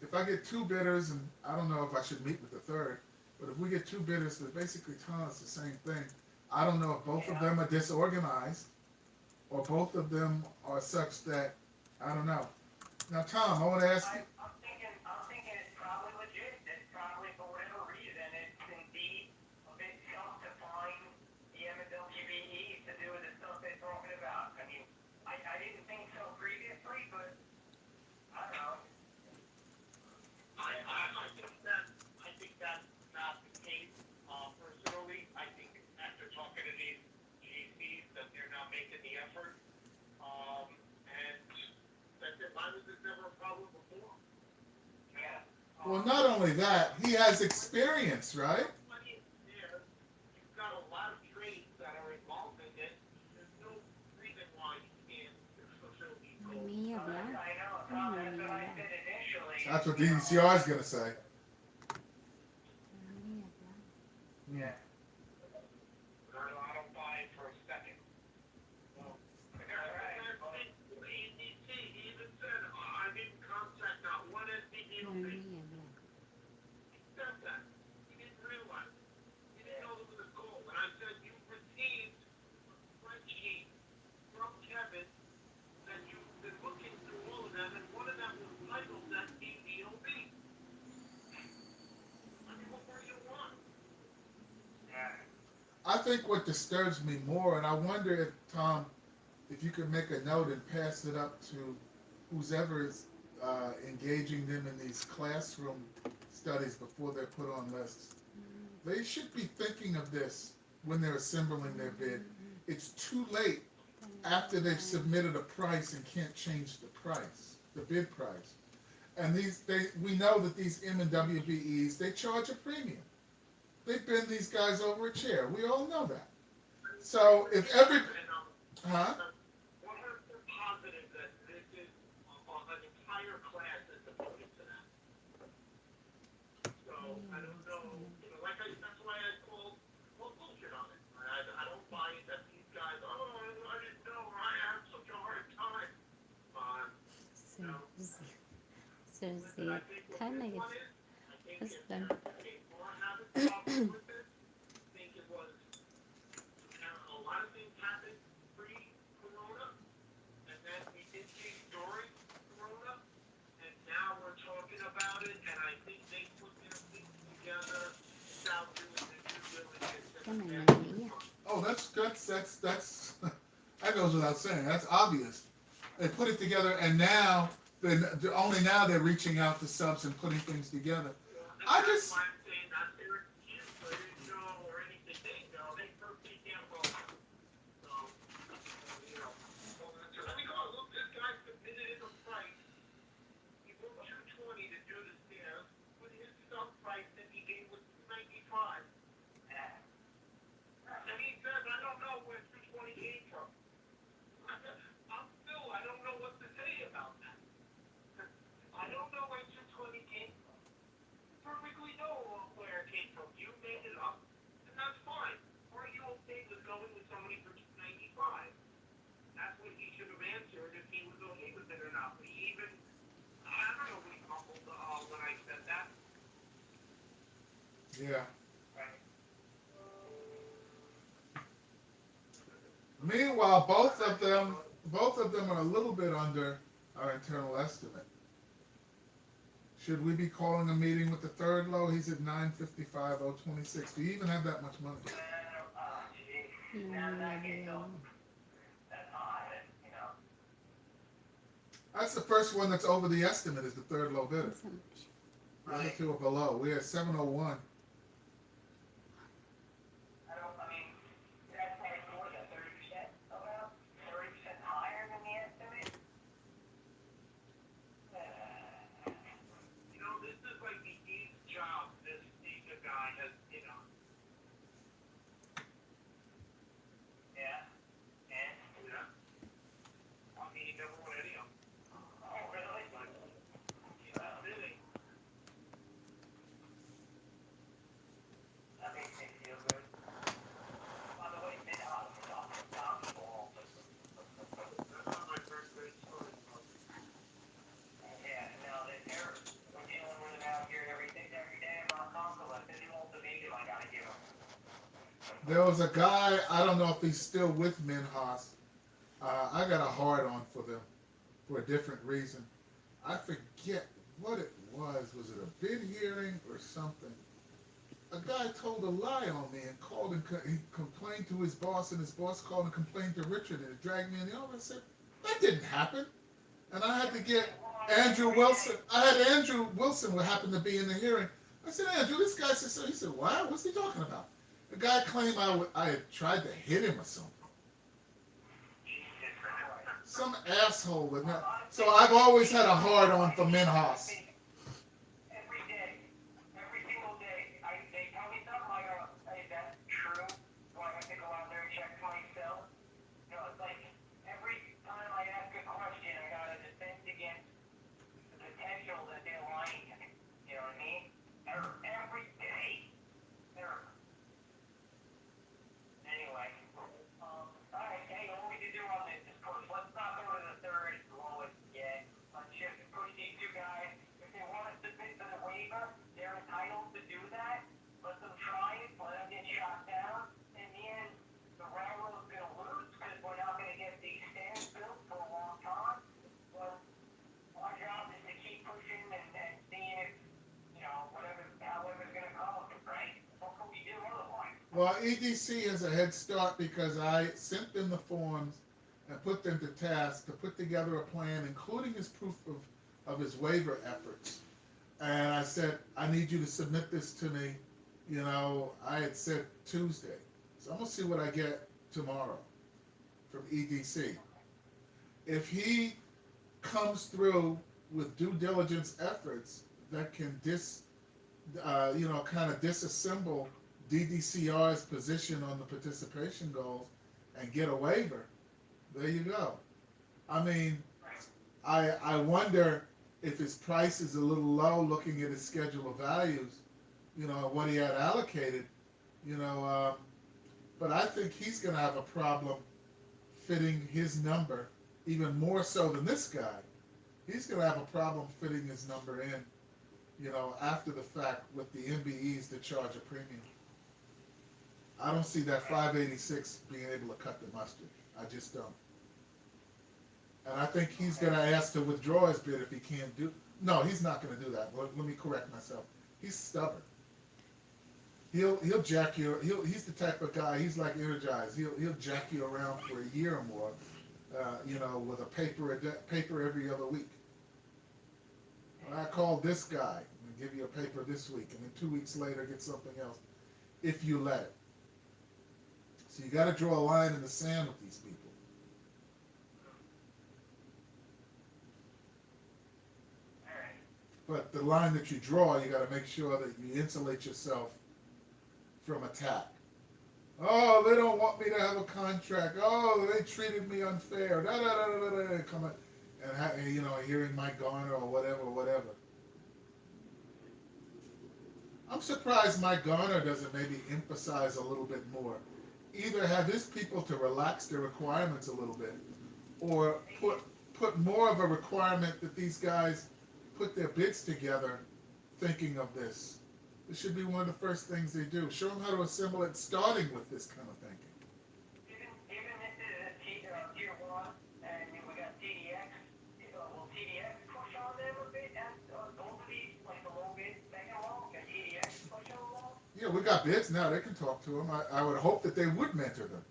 if I get two bidders, and I don't know if I should meet with the third, but if we get two bidders that basically tell us the same thing, I don't know if both of them are disorganized or both of them are such that, I don't know. Now, Tom, I want to ask you. I'm thinking it's probably legit. It's probably for whatever reason it's indeed a bit tough to find the MWBEs to do the stuff they're talking about. I mean, I didn't think so previously, but I don't know. I think that's not the case. Personally, I think after talking to these GCs that they're not making the effort, and that why was this never a problem before? Yeah. Well, not only that, he has experience, right? Money is there. You've got a lot of trades that are involved in it. There's no reason why you can't fulfill these goals. Mia Blanc. I know, Tom, that's what I said initially. That's what DDCR is going to say. Mia Blanc. Yeah. I don't buy it for a second. Well, EDC even said, I didn't contact not one SDG. Mia Blanc. He said that. He didn't realize. He didn't know it was a goal. And I said, you received a spreadsheet from Kevin that you've been looking through all of them, and one of them was titled that DDOB. I mean, what more do you want? Yeah. I think what disturbs me more, and I wonder if, Tom, if you could make a note and pass it up to whoever is engaging them in these classroom studies before they're put on lists. They should be thinking of this when they're assembling their bid. It's too late after they've submitted a price and can't change the price, the bid price. And we know that these M and WBEs, they charge a premium. They bend these guys over a chair. We all know that. So if every, huh? 100% positive that this is an entire class is devoted to that. So I don't know, that's why I called bullshit on it. I don't buy it that these guys, I didn't know, I had such a hard time. Seriously, I think what kind this of one is, I think it's husband. more having problems with this. I think it was, a lot of things happened pre-corona, and then we did see stories corona, and now we're talking about it, and I think they put their things together without doing the due diligence. Come on, Mia. Oh, that's that goes without saying. That's obvious. They put it together, and now only now they're reaching out to subs and putting things together. I just. I'm saying not their excuse, but they didn't know or anything. They know. They perfectly can't vote. So, I mean, oh, look, this guy submitted in a price. He wrote $220 to do the stairs. With his sub price that he gave was $95. Yeah. Right. Meanwhile, both of them are a little bit under our internal estimate. Should we be calling a meeting with the third low? He's at 955,026. Do you even have that much money? Gee. Now that gets Level. that's high, you know. That's the first one that's over the estimate is the third low bidder. Consumption. The other two are below. We're at 701. I mean, that's like, what is that, 30% about? 30% higher than the estimate? You know, this is like the eighth job this Nika guy has, you know. Yeah. And? Yeah. I mean, he never won any of them. Oh, really? Yeah, really. That makes me feel good. By the way, they are gospel. That's not my first great story. Yeah, no, we're dealing with it out here every day in our consulate. This is ultimatum I gotta give them. There was a guy, I don't know if he's still with Minhas. I got a hard on for them for a different reason. I forget what it was. Was it a bid hearing or something? A guy told a lie on me and called and he complained to his boss, and his boss called and complained to Richard, and it dragged me in the office. I said, that didn't happen. And I had to get Andrew Wilson. I had Andrew Wilson, who happened to be in the hearing. I said, Andrew, this guy said so. He said, what? What's he talking about? The guy claimed I had tried to hit him or something. Some asshole with that. So I've always had a hard on for Minhas. Every day. Every single day. They tell me something, I go, hey, that's true. Do I have to go out there and check myself? No, it's like every time I ask a question, I gotta defend against the potential that they're lying to me. You know what I mean? Every day. Anyway, alright, hey, what we can do on this is push. Let's not go to the third lowest yet. Let's just push these two guys. If they want to submit to the waiver, they're entitled to do that. Let them try it, let them get shot down. In the end, the railroad's gonna lose because we're not gonna get these stands built for a long time. But our job is to keep pushing and seeing if, you know, however's gonna come with it, right? What can we do otherwise? Well, EDC has a head start because I sent them the forms and put them to task to put together a plan, including his proof of his waiver efforts. And I said, I need you to submit this to me. You know, I had said Tuesday. So I'm going to see what I get tomorrow from EDC. If he comes through with due diligence efforts that can kind of disassemble DDCR's position on the participation goals and get a waiver, there you go. I mean, I wonder if his price is a little low looking at his schedule of values, you know, what he had allocated, you know, but I think he's going to have a problem fitting his number even more so than this guy. He's going to have a problem fitting his number in, you know, after the fact with the MBEs that charge a premium. I don't see that 586 being able to cut the mustard. I just don't. And I think he's going to ask to withdraw his bid if he can't do. No, he's not going to do that. Let me correct myself. He's stubborn. He'll jack you. He's the type of guy. He's like Energized. He'll jack you around for a year or more. You know, with a paper every other week. I call this guy and give you a paper this week, and then 2 weeks later get something else, if you let it. So you got to draw a line in the sand with these people. But the line that you draw, you got to make sure that you insulate yourself from attack. Oh, they don't want me to have a contract. Oh, they treated me unfair. Da da da da da da. Come on, and you know, hearing Mike Garner or whatever. I'm surprised Mike Garner doesn't maybe emphasize a little bit more. Either have his people to relax their requirements a little bit, or put more of a requirement that these guys put their bids together thinking of this. It should be one of the first things they do. Show them how to assemble it, starting with this kind of thinking. Even if it's tier one, and we got TDX, will TDX push on them a bit as those these, like the low bid mega wall? Can TDX push on them all? Yeah, we got bids now. They can talk to them. I would hope that they would mentor them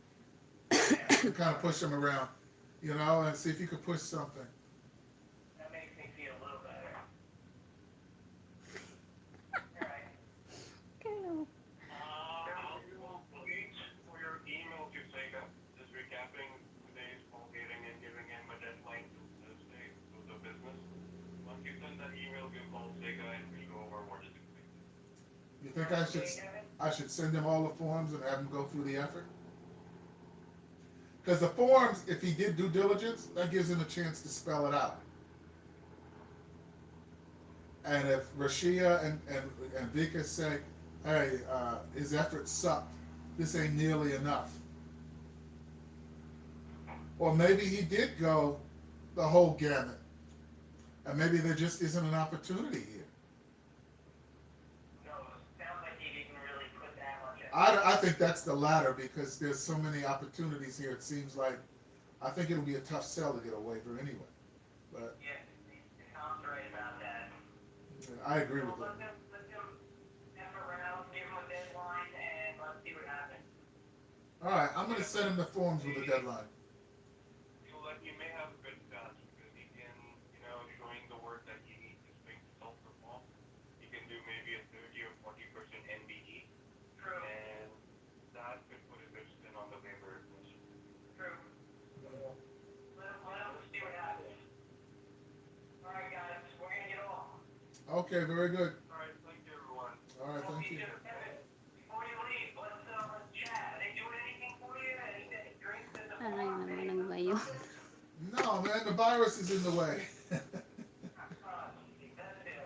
to kind of push them around, and see if you could push something. That makes me feel a little better. All right. Hello. For your email to Sega, just recapping today's call meeting and giving him a deadline to stay with the business. Once you send that email, we'll call Sega and we'll go over what is expected. You think I should send him all the forms and have him go through the effort? Because the forms, if he did due diligence, that gives him a chance to spell it out. And if Rashia and Vika say, hey, his effort sucked, this ain't nearly enough. Or maybe he did go the whole gamut. And maybe there just isn't an opportunity here. No, it sounds like he didn't really put that much effort. I think that's the latter because there's so many opportunities here. It seems like I think it'll be a tough sell to get a waiver anyway. But Yeah, Tom's right about that. I agree with So that. let them F around, give him a deadline, and let's see what happens. All right, I'm going to send him the forms with a deadline. So like you may have a good chance because he can, showing the work that he needs to bring to self-perform, he can do maybe a 30 or 40% NBE. True. And that could put a good spin on the waiver request. True. Let him see what happens. All right, guys, we're gonna get off. Okay, very good. All right, thank you, everyone. All right, thank you. Before you leave, let's chat. Are they doing anything for you? Any drinks in the Aray bar? naman ba yun? No, man, the virus is in the way.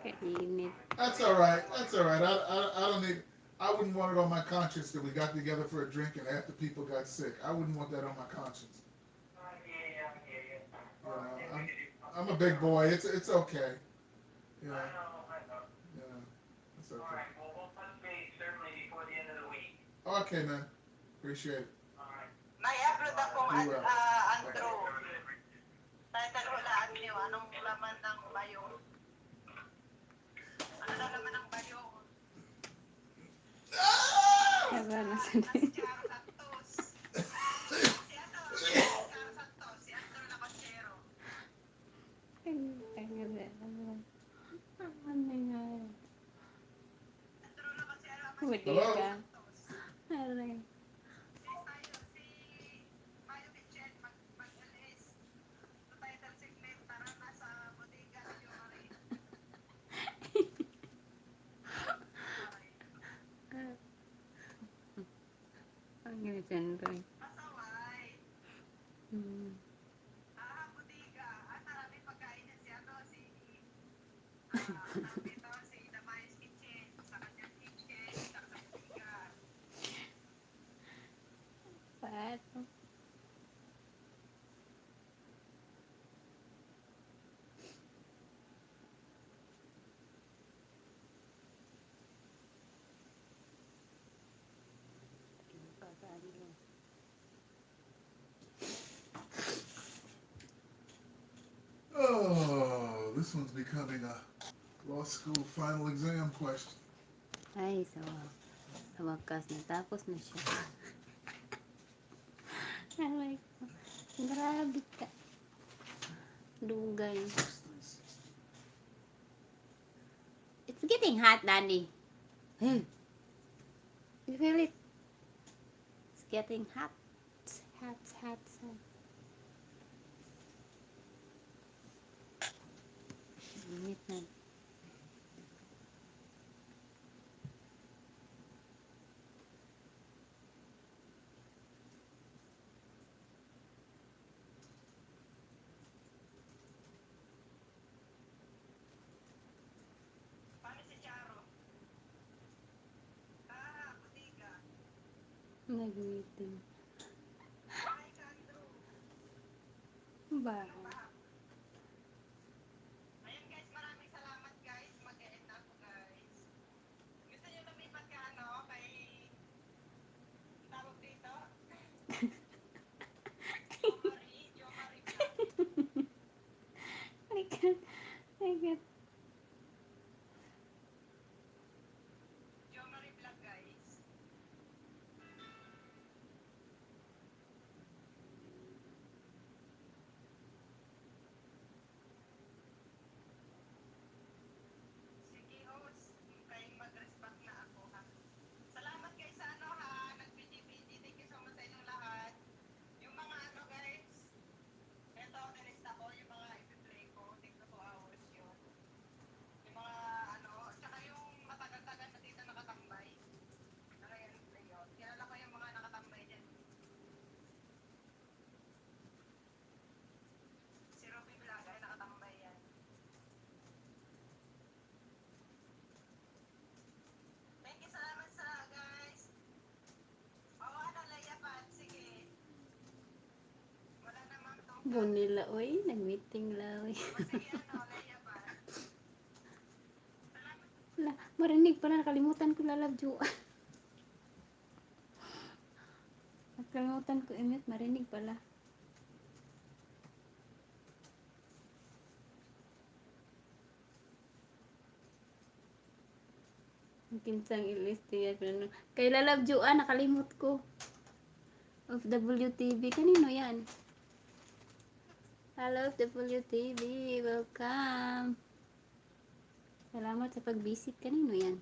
Kainit. That's all right. That's all right. I don't need. I wouldn't want it on my conscience that we got together for a drink and half the people got sick. I wouldn't want that on my conscience. You know, I'm a big boy. It's okay. You know, it's All okay. right, well, we'll touch base certainly before the end of the week. Okay, man. Appreciate it. All right. May upload akong You will. Andrew. Title hulaan niyo, anong laman ng bayo? Ano na laman ng bayo? Kaya na sa Si Charo Santos. Si Charo Santos. Si Andrew Labachero. Ano nga. Andrew Labachero. Hindi Hello? ka. Aray. Si Mayo Kitchen mag-alis. Sa title segment, tara na sa bodega. Ang ganyan rin. Pasaway. Bodega. Marami pagkain yan si si Damay's Kitchen. Sa kanyang kitchen. Sa bodega. Paano? Oh, this one's becoming a law school final exam question. Ay, sa wakas natapos na siya. Aray ko. Grabe ka. Dugay. It's getting hot, Danny. Hey. You feel it? It's getting hot. Hot, hot, hot. Init na. Paano si Charo? Bodega. Nag-meeting. Hi, Andrew. Ba? Ayan guys, maraming salamat guys. Mag-e-end ako guys. Gusto nyo na God. Jo Marie Vlog, guys. Sige, host. Kayong mag-respect na ako, ha. Salamat kayo sa ano, ha. Nag-PG-PG. Thank you so much sa inyong lahat. Yung mga ano, guys. Ito, nilista ko. Yung mga i-play ko. Take to 2 hours yun. Yung mga ano, tsaka yung matagal-tagal na dito nakatambay. Ano yan, play yun. Kilala ko yung mga nakatambay dyan. Si Ruby Vlog ay nakatambay yan. Thank you, salamat sa guys. Oo, ano, layapan. Sige. Wala namang tungkol. Bunila, oy. Nag-meeting la, oy. O, sige, ano, layapan. Salamat. Wala, marinig pala. Nakalimutan ko lalabjo. Nakalimutan ko i-mute. Marinig pala. Ang kinsang ilis-tiyan. Kay lalabjo, nakalimut ko. Of WTV. Kanino yan? Hello, WTV. Welcome. Salamat sa pag-visit. Kanino yan?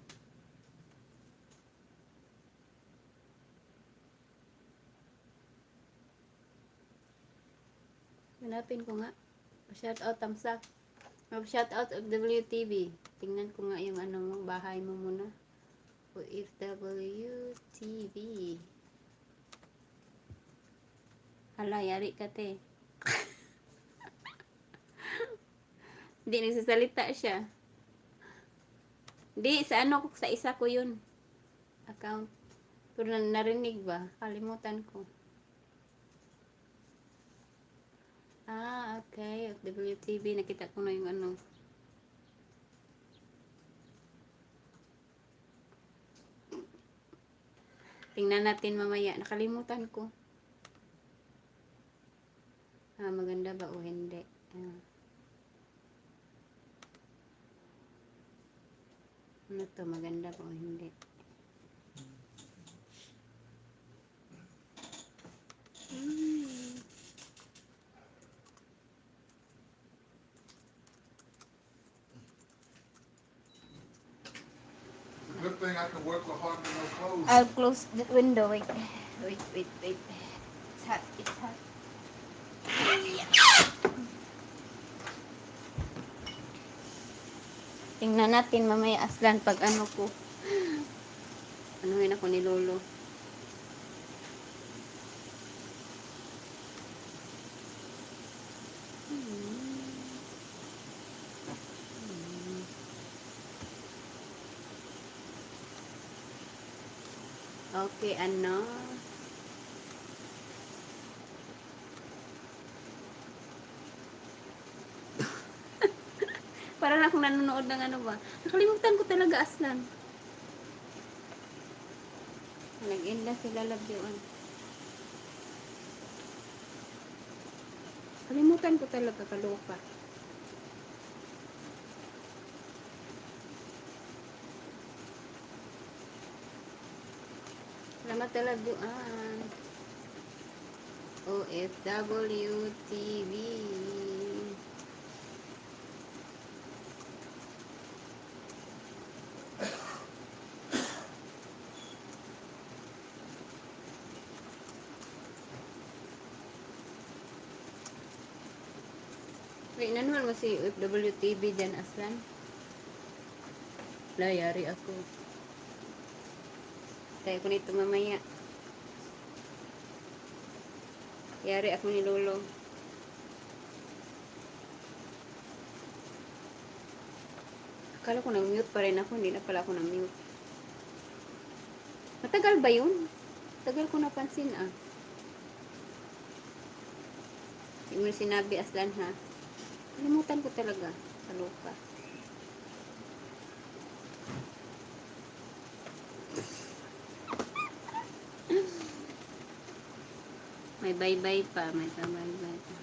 Hanapin ko nga. Shout out, tamsak. Shout out of WTV. Tingnan ko nga yung ano mo, bahay mo muna. OFW TV. Hala, yari ka te. Hindi nagsasalita siya. Hindi, sa ano, sa isa ko yun. Account. Pero narinig ba? Kalimutan ko. Okay. WTV. Nakita ko na yung ano. Tingnan natin mamaya. Nakalimutan ko. Maganda ba o hindi? Ano to? Maganda ba o hindi? Good thing I can work with hardly no clothes. I'll close the window. Wait. It's hot. It's hot. Tingnan natin mamaya aslan pag ano ko. Anuhin ako ni Lolo. Okay, ano? Para lang akong nanonood ng ano ba. Nakalimutan ko talaga aslan. Nag-end na sila labyuan. Kalimutan ko talaga, kaloka. Salamat talabyuan. OFW TV. Wait, nanuhan mo si OFW TV dyan, aslan? Layari ako. Tayo ko nito mamaya. Yari ako ni Lolo. Akala ko nag-mute pa rin ako. Hindi na pala ako nag-mute. Matagal ba yun? Tagal ko napansin Hindi mo sinabi aslan ha. Kalimutan ko talaga. Kaloka. May bye-bye pa. May bye-bye pa.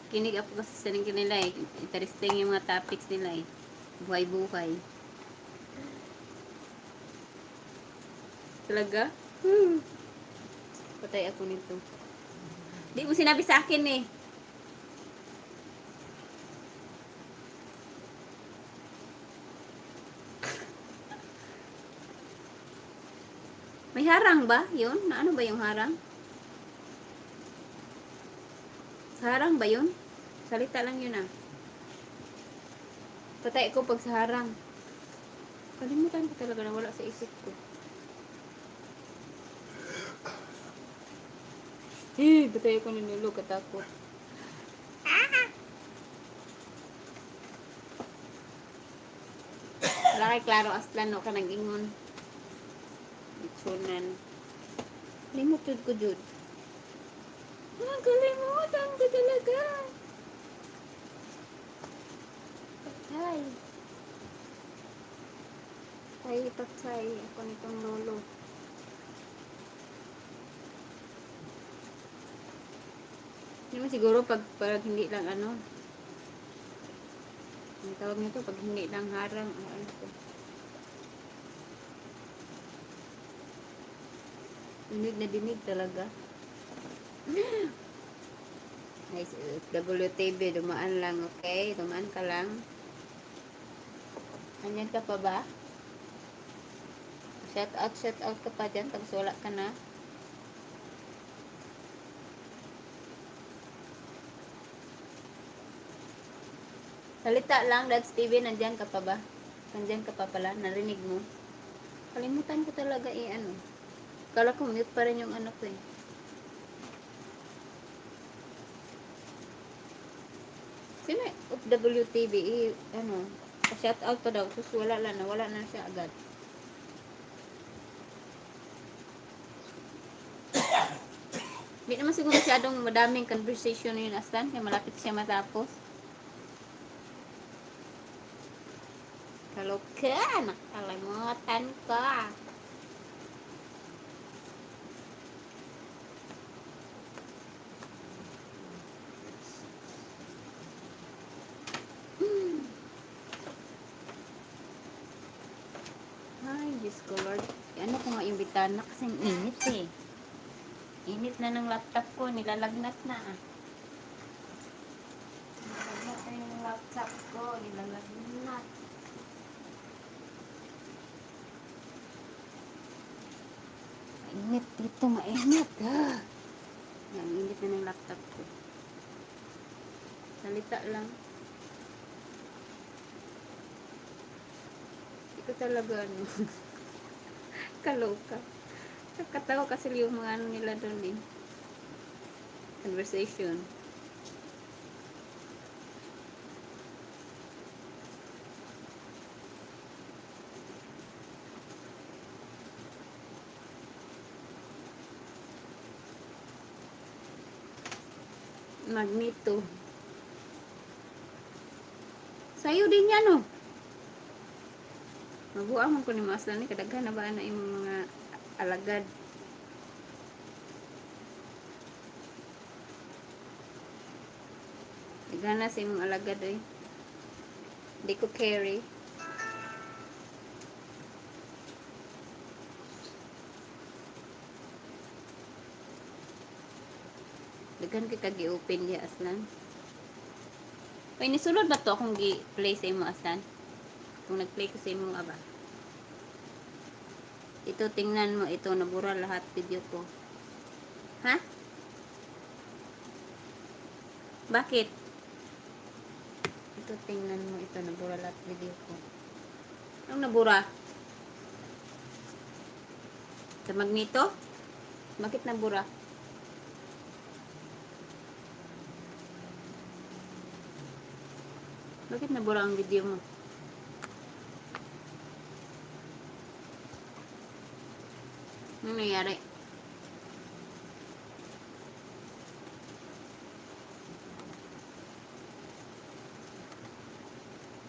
Kinig ako kasi sa kanila eh. Interesting yung mga topics nila eh. Buhay-buhay. Talaga? Patay ako nito. Di mo sinabi sa akin eh. May harang ba yun? Na ano ba yung harang? Sa harang ba yun? Salita lang yun ah. Patay ko pag sa harang. Kalimutan ko talaga na wala sa isip ko. Patay ko ninulo katakot. Wala kay klaro aslan no ka nag-ingon. Itsunan. Limot jud ko jud. Kalimutan ko talaga. Patay. Patay. Ako nitong lolo. Hindi mo siguro pag hindi lang ano. Ang tawag nito pag hindi lang harang. Ano to? Dinig na dinig talaga. Nice. WTV, dumaan lang, okay? Dumaan ka lang. Anyan ka pa ba? Shout out ka pa dyan. Tapos wala ka na. Salita lang, Dads TV, nandyan ka pa ba? Nandyan ka pa pala, narinig mo. Kalimutan ko talaga ano. Kala ko mute pa rin yung ano ko eh. Sino of WTV ano, shout out pa daw, tapos wala na siya agad. Hindi naman siguro masyadong madaming conversation yun aslan, kaya malapit siya matapos. Kaloka, nakalimutan ko. Ay, Diyos ko Lord. Ano ko nga yung bitana kasi init eh. Init na ng laptop ko, nilalagnat na ah. Nilalagnat na yung laptop ko, nilalagnat. Mainit dito, mainit. Yan, init na ng laptop ko. Salita lang. Ito talaga ano. Kaloka. Nakatawa kasi yung mga ano nila doon eh. Conversation. Magneto. Sayo din yan oh. Mabuang man ko ni Maslan ni kadaghan na ba na yung mga alagad. Daghan na sa imong alagad eh. Hindi ko carry. Daghan kay kagi-open di aslan. Ay nisulod ba to akong gi-play sa imo aslan? Kung nag-play ko sa imong aba. Ito tingnan mo, ito nabura lahat video ko. Ha? Bakit? Ito tingnan mo, ito nabura lahat video ko. Anong nabura? Sa magneto? Bakit nabura? Bakit nabura ang video mo? Ano nangyari?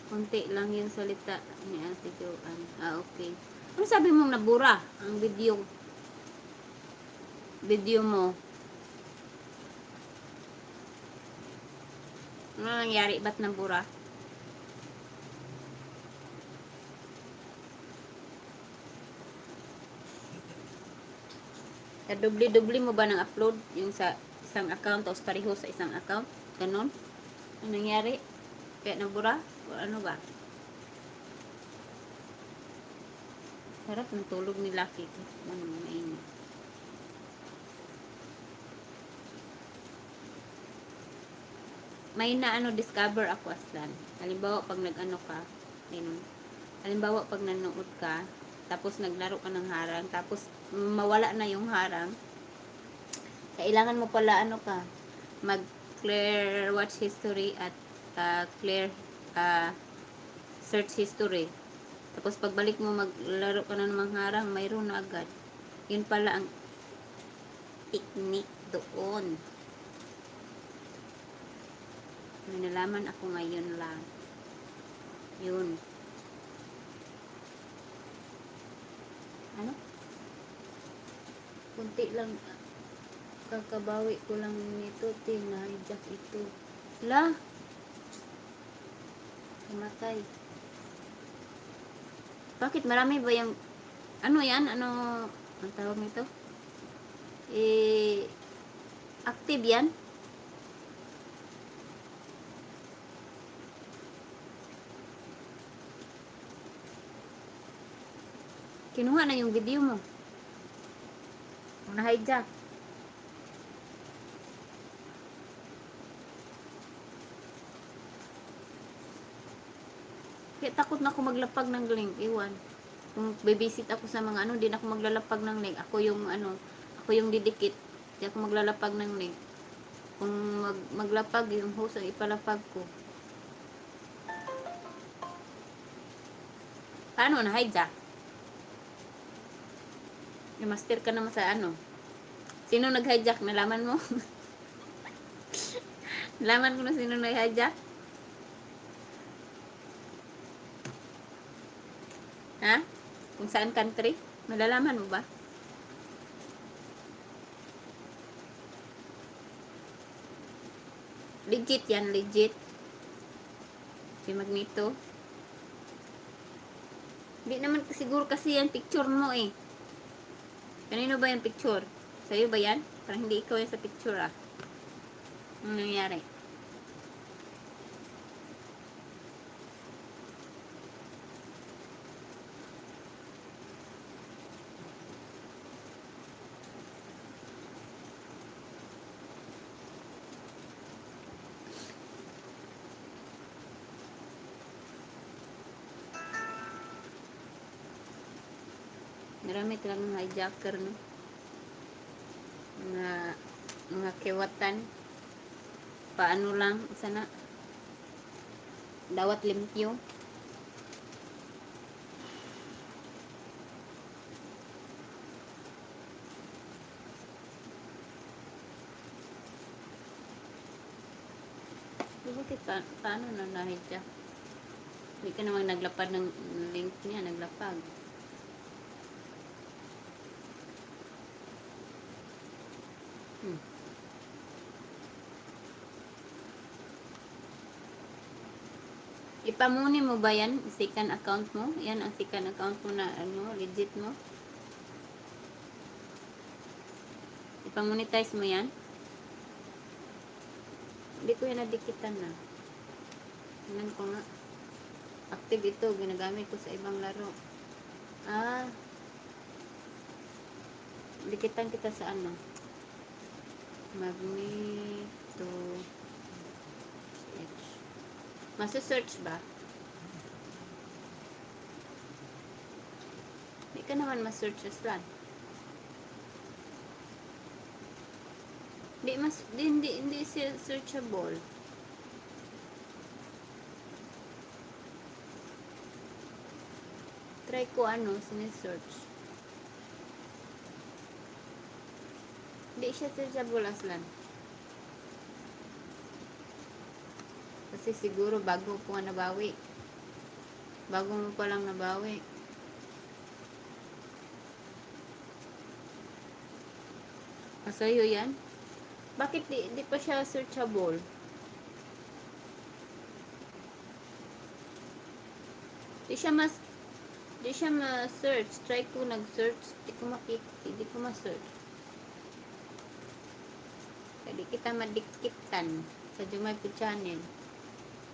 Konti lang yung salita ni Ate Joanne. Ah, okay. Ano sabi mong nabura ang video? Video mo. Ano nangyari? Ba't nabura? Dubli-dubli mo ba ng upload? Yung sa isang account tapos pareho sa isang account? Ganon? Ano nangyari? Kaya nabura? O ano ba? Sarap ng tulog ni Lucky. Ano, mainit. May na ano, discover ako aslan. Halimbawa, pag nag-ano ka, ayun, halimbawa, pag nanood ka, tapos naglaro ka ng harang, tapos mawala na yung harang, kailangan mo pala ano ka, mag clear watch history at clear uh, search history. Tapos pagbalik mo maglaro ka na ng harang, mayroon na agad. Yun pala ang technique doon. May nalaman ako ngayon lang. Yun. Ano? Kunti lang. Kakabawi ko lang nito. Na-hijack ito. La! Kamatay. Bakit marami ba yung... Ano yan? Ano... Ang tawag nito? Active yan? Kinuha na yung video mo. Na-hijack. Kaya takot na ako maglapag ng link. Iwan. Kung babysit ako sa mga ano, din ako maglalapag ng link. Ako yung ano, ako yung didikit. Hindi ako maglalapag ng link. Kung maglapag, yung host ang ipalapag ko. Paano? Na-hijack? Master ka naman sa ano. Sino nag-hijack? Nalaman mo? Nalaman ko na sino nag-hijack? Ha? Kung saan country? Malalaman mo ba? Legit yan, legit. Si Magneto. Hindi naman siguro kasi yan picture mo eh. Kanino ba yung picture? Sa'yo ba yan? Parang hindi ikaw yan sa picture ah. Ano nangyari? Marami talagang hijacker, no? Mga kiwatan. Paano lang, isa na. Dawat limpyo. Bakit paano na na-hijack? Hindi ka namang naglapad ng link niya, naglapag. Ipamuni mo ba yan? Second account mo? Yan ang second account mo na ano, legit mo? Ipamonetize mo yan? Hindi ko yan nadikitan na. Tingnan ko nga. Active ito. Ginagamit ko sa ibang laro. Ah. Dikitan kita sa ano? Magneto. Masu-search ba? Hindi ka naman ma-search aslan. Hindi searchable. Try ko ano, sinesearch. Hindi siya searchable aslan. Kasi siguro bago ko nabawi. Bago mo pa lang nabawi. Sa'yo yan? Bakit di pa siya searchable? Di siya ma-search. Try ko nag-search. Di ko makita. Di ko ma-search. Kaya di kita madikitan sa Jumay po channel.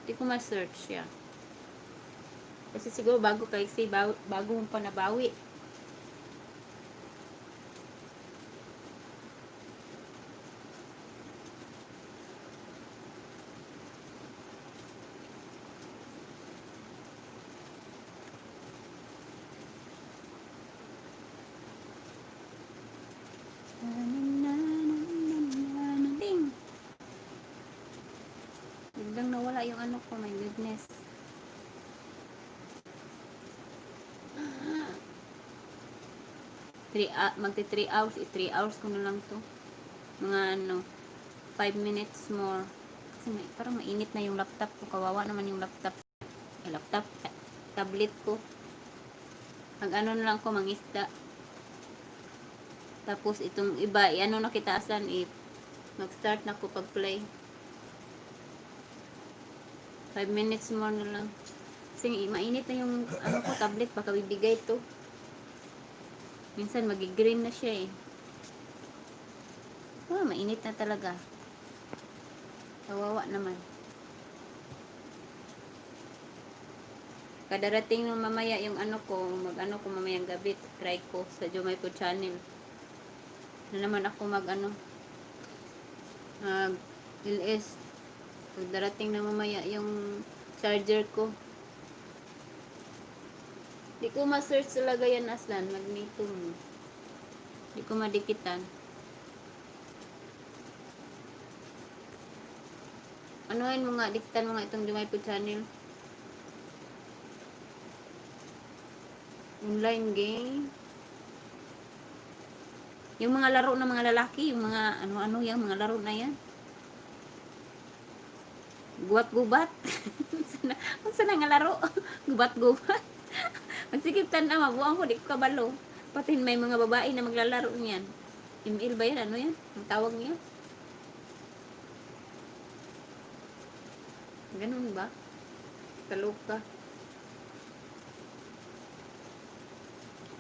Di ko ma-search siya. Kasi siguro bago kay si bago mo pa nabawi. Ding! Biglang nawala yung ano ko, my goodness. Magti 3 hours, 3 hours ko na lang to. Mga ano, 5 minutes more. Kasi parang mainit na yung laptop ko. Kawawa naman yung laptop. Tablet ko. Ano na lang ko, mangisda. Tapos itong iba, ano na kitaasan, mag-start na ko pag-play. 5 minutes more na lang. Kasi mainit na yung ano ko, tablet. Baka bibigay to. Minsan magi-green na siya mainit na talaga. Kawawa naman. Kadarating nung mamaya yung ano ko, mag-ano ko mamayang gabi, try ko sa Jumay po channel. Na naman ako LS. Pag darating na mamaya yung charger ko. Di ko ma-search talaga yan, Aslan. Magneto mo. Di ko madikitan. Anuhin mo nga, dikitan mo nga itong Jumay po channel. Online game. Yung mga laro ng mga lalaki, yung mga ano-ano yung mga laro na yan. Gubat-gubat. Kung saan nga laro? Gubat-gubat. Magsikip tanda, mabuang ko, di ko kabalo. Pati may mga babae na maglalaro niyan. ML ba yan? Ano yan? Ang tawag niya? Ganun ba? Kaloka.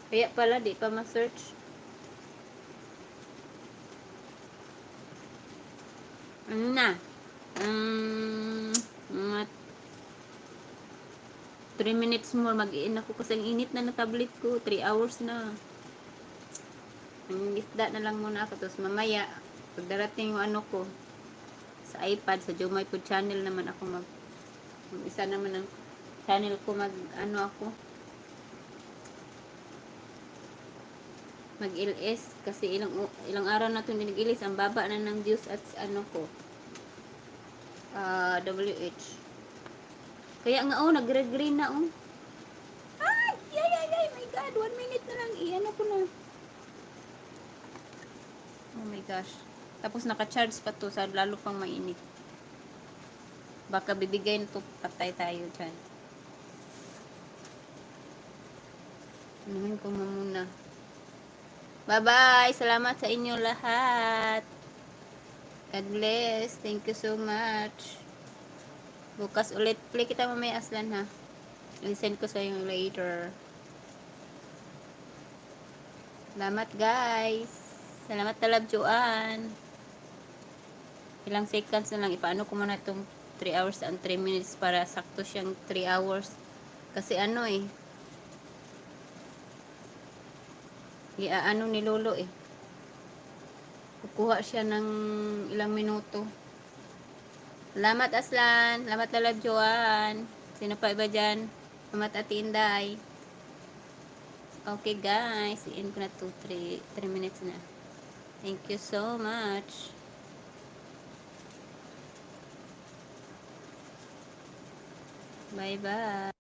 Kaya pala, di pa ma-search. Ano na? Mga 3 minutes more, mag-iin ako kasi ang init na na tablet ko. 3 hours na. Ang isda na lang muna ako. Tapos mamaya, pag darating yung ano ko, sa iPad, sa Jumay po channel naman ako isa naman ang channel ko mag-LS kasi ilang araw na ito nag-LS ang baba na ng views at ano ko WH kaya nga nagre-green na ay my god 1 minute na lang ano ko na oh my gosh tapos naka-charge pa to sa lalo pang mainit baka bibigay na to patay tayo dyan naman ko muna. Bye-bye. Salamat sa inyo lahat. God bless. Thank you so much. Bukas ulit. Play kita mamaya, Aslan, ha? Listen ko sa inyo later. Salamat, guys. Salamat talab, Joanne. Ilang seconds na lang. Ipaano ko muna itong 3 hours and 3 minutes para sakto siyang 3 hours. Kasi ano ni Lolo kukuha siya ng ilang minuto. Salamat Aslan, salamat Lalab Joan. Sino pa iba dyan? Salamat Ate Inday. Okay guys, i-end ko na 3 minutes na. Thank you so much. Bye bye.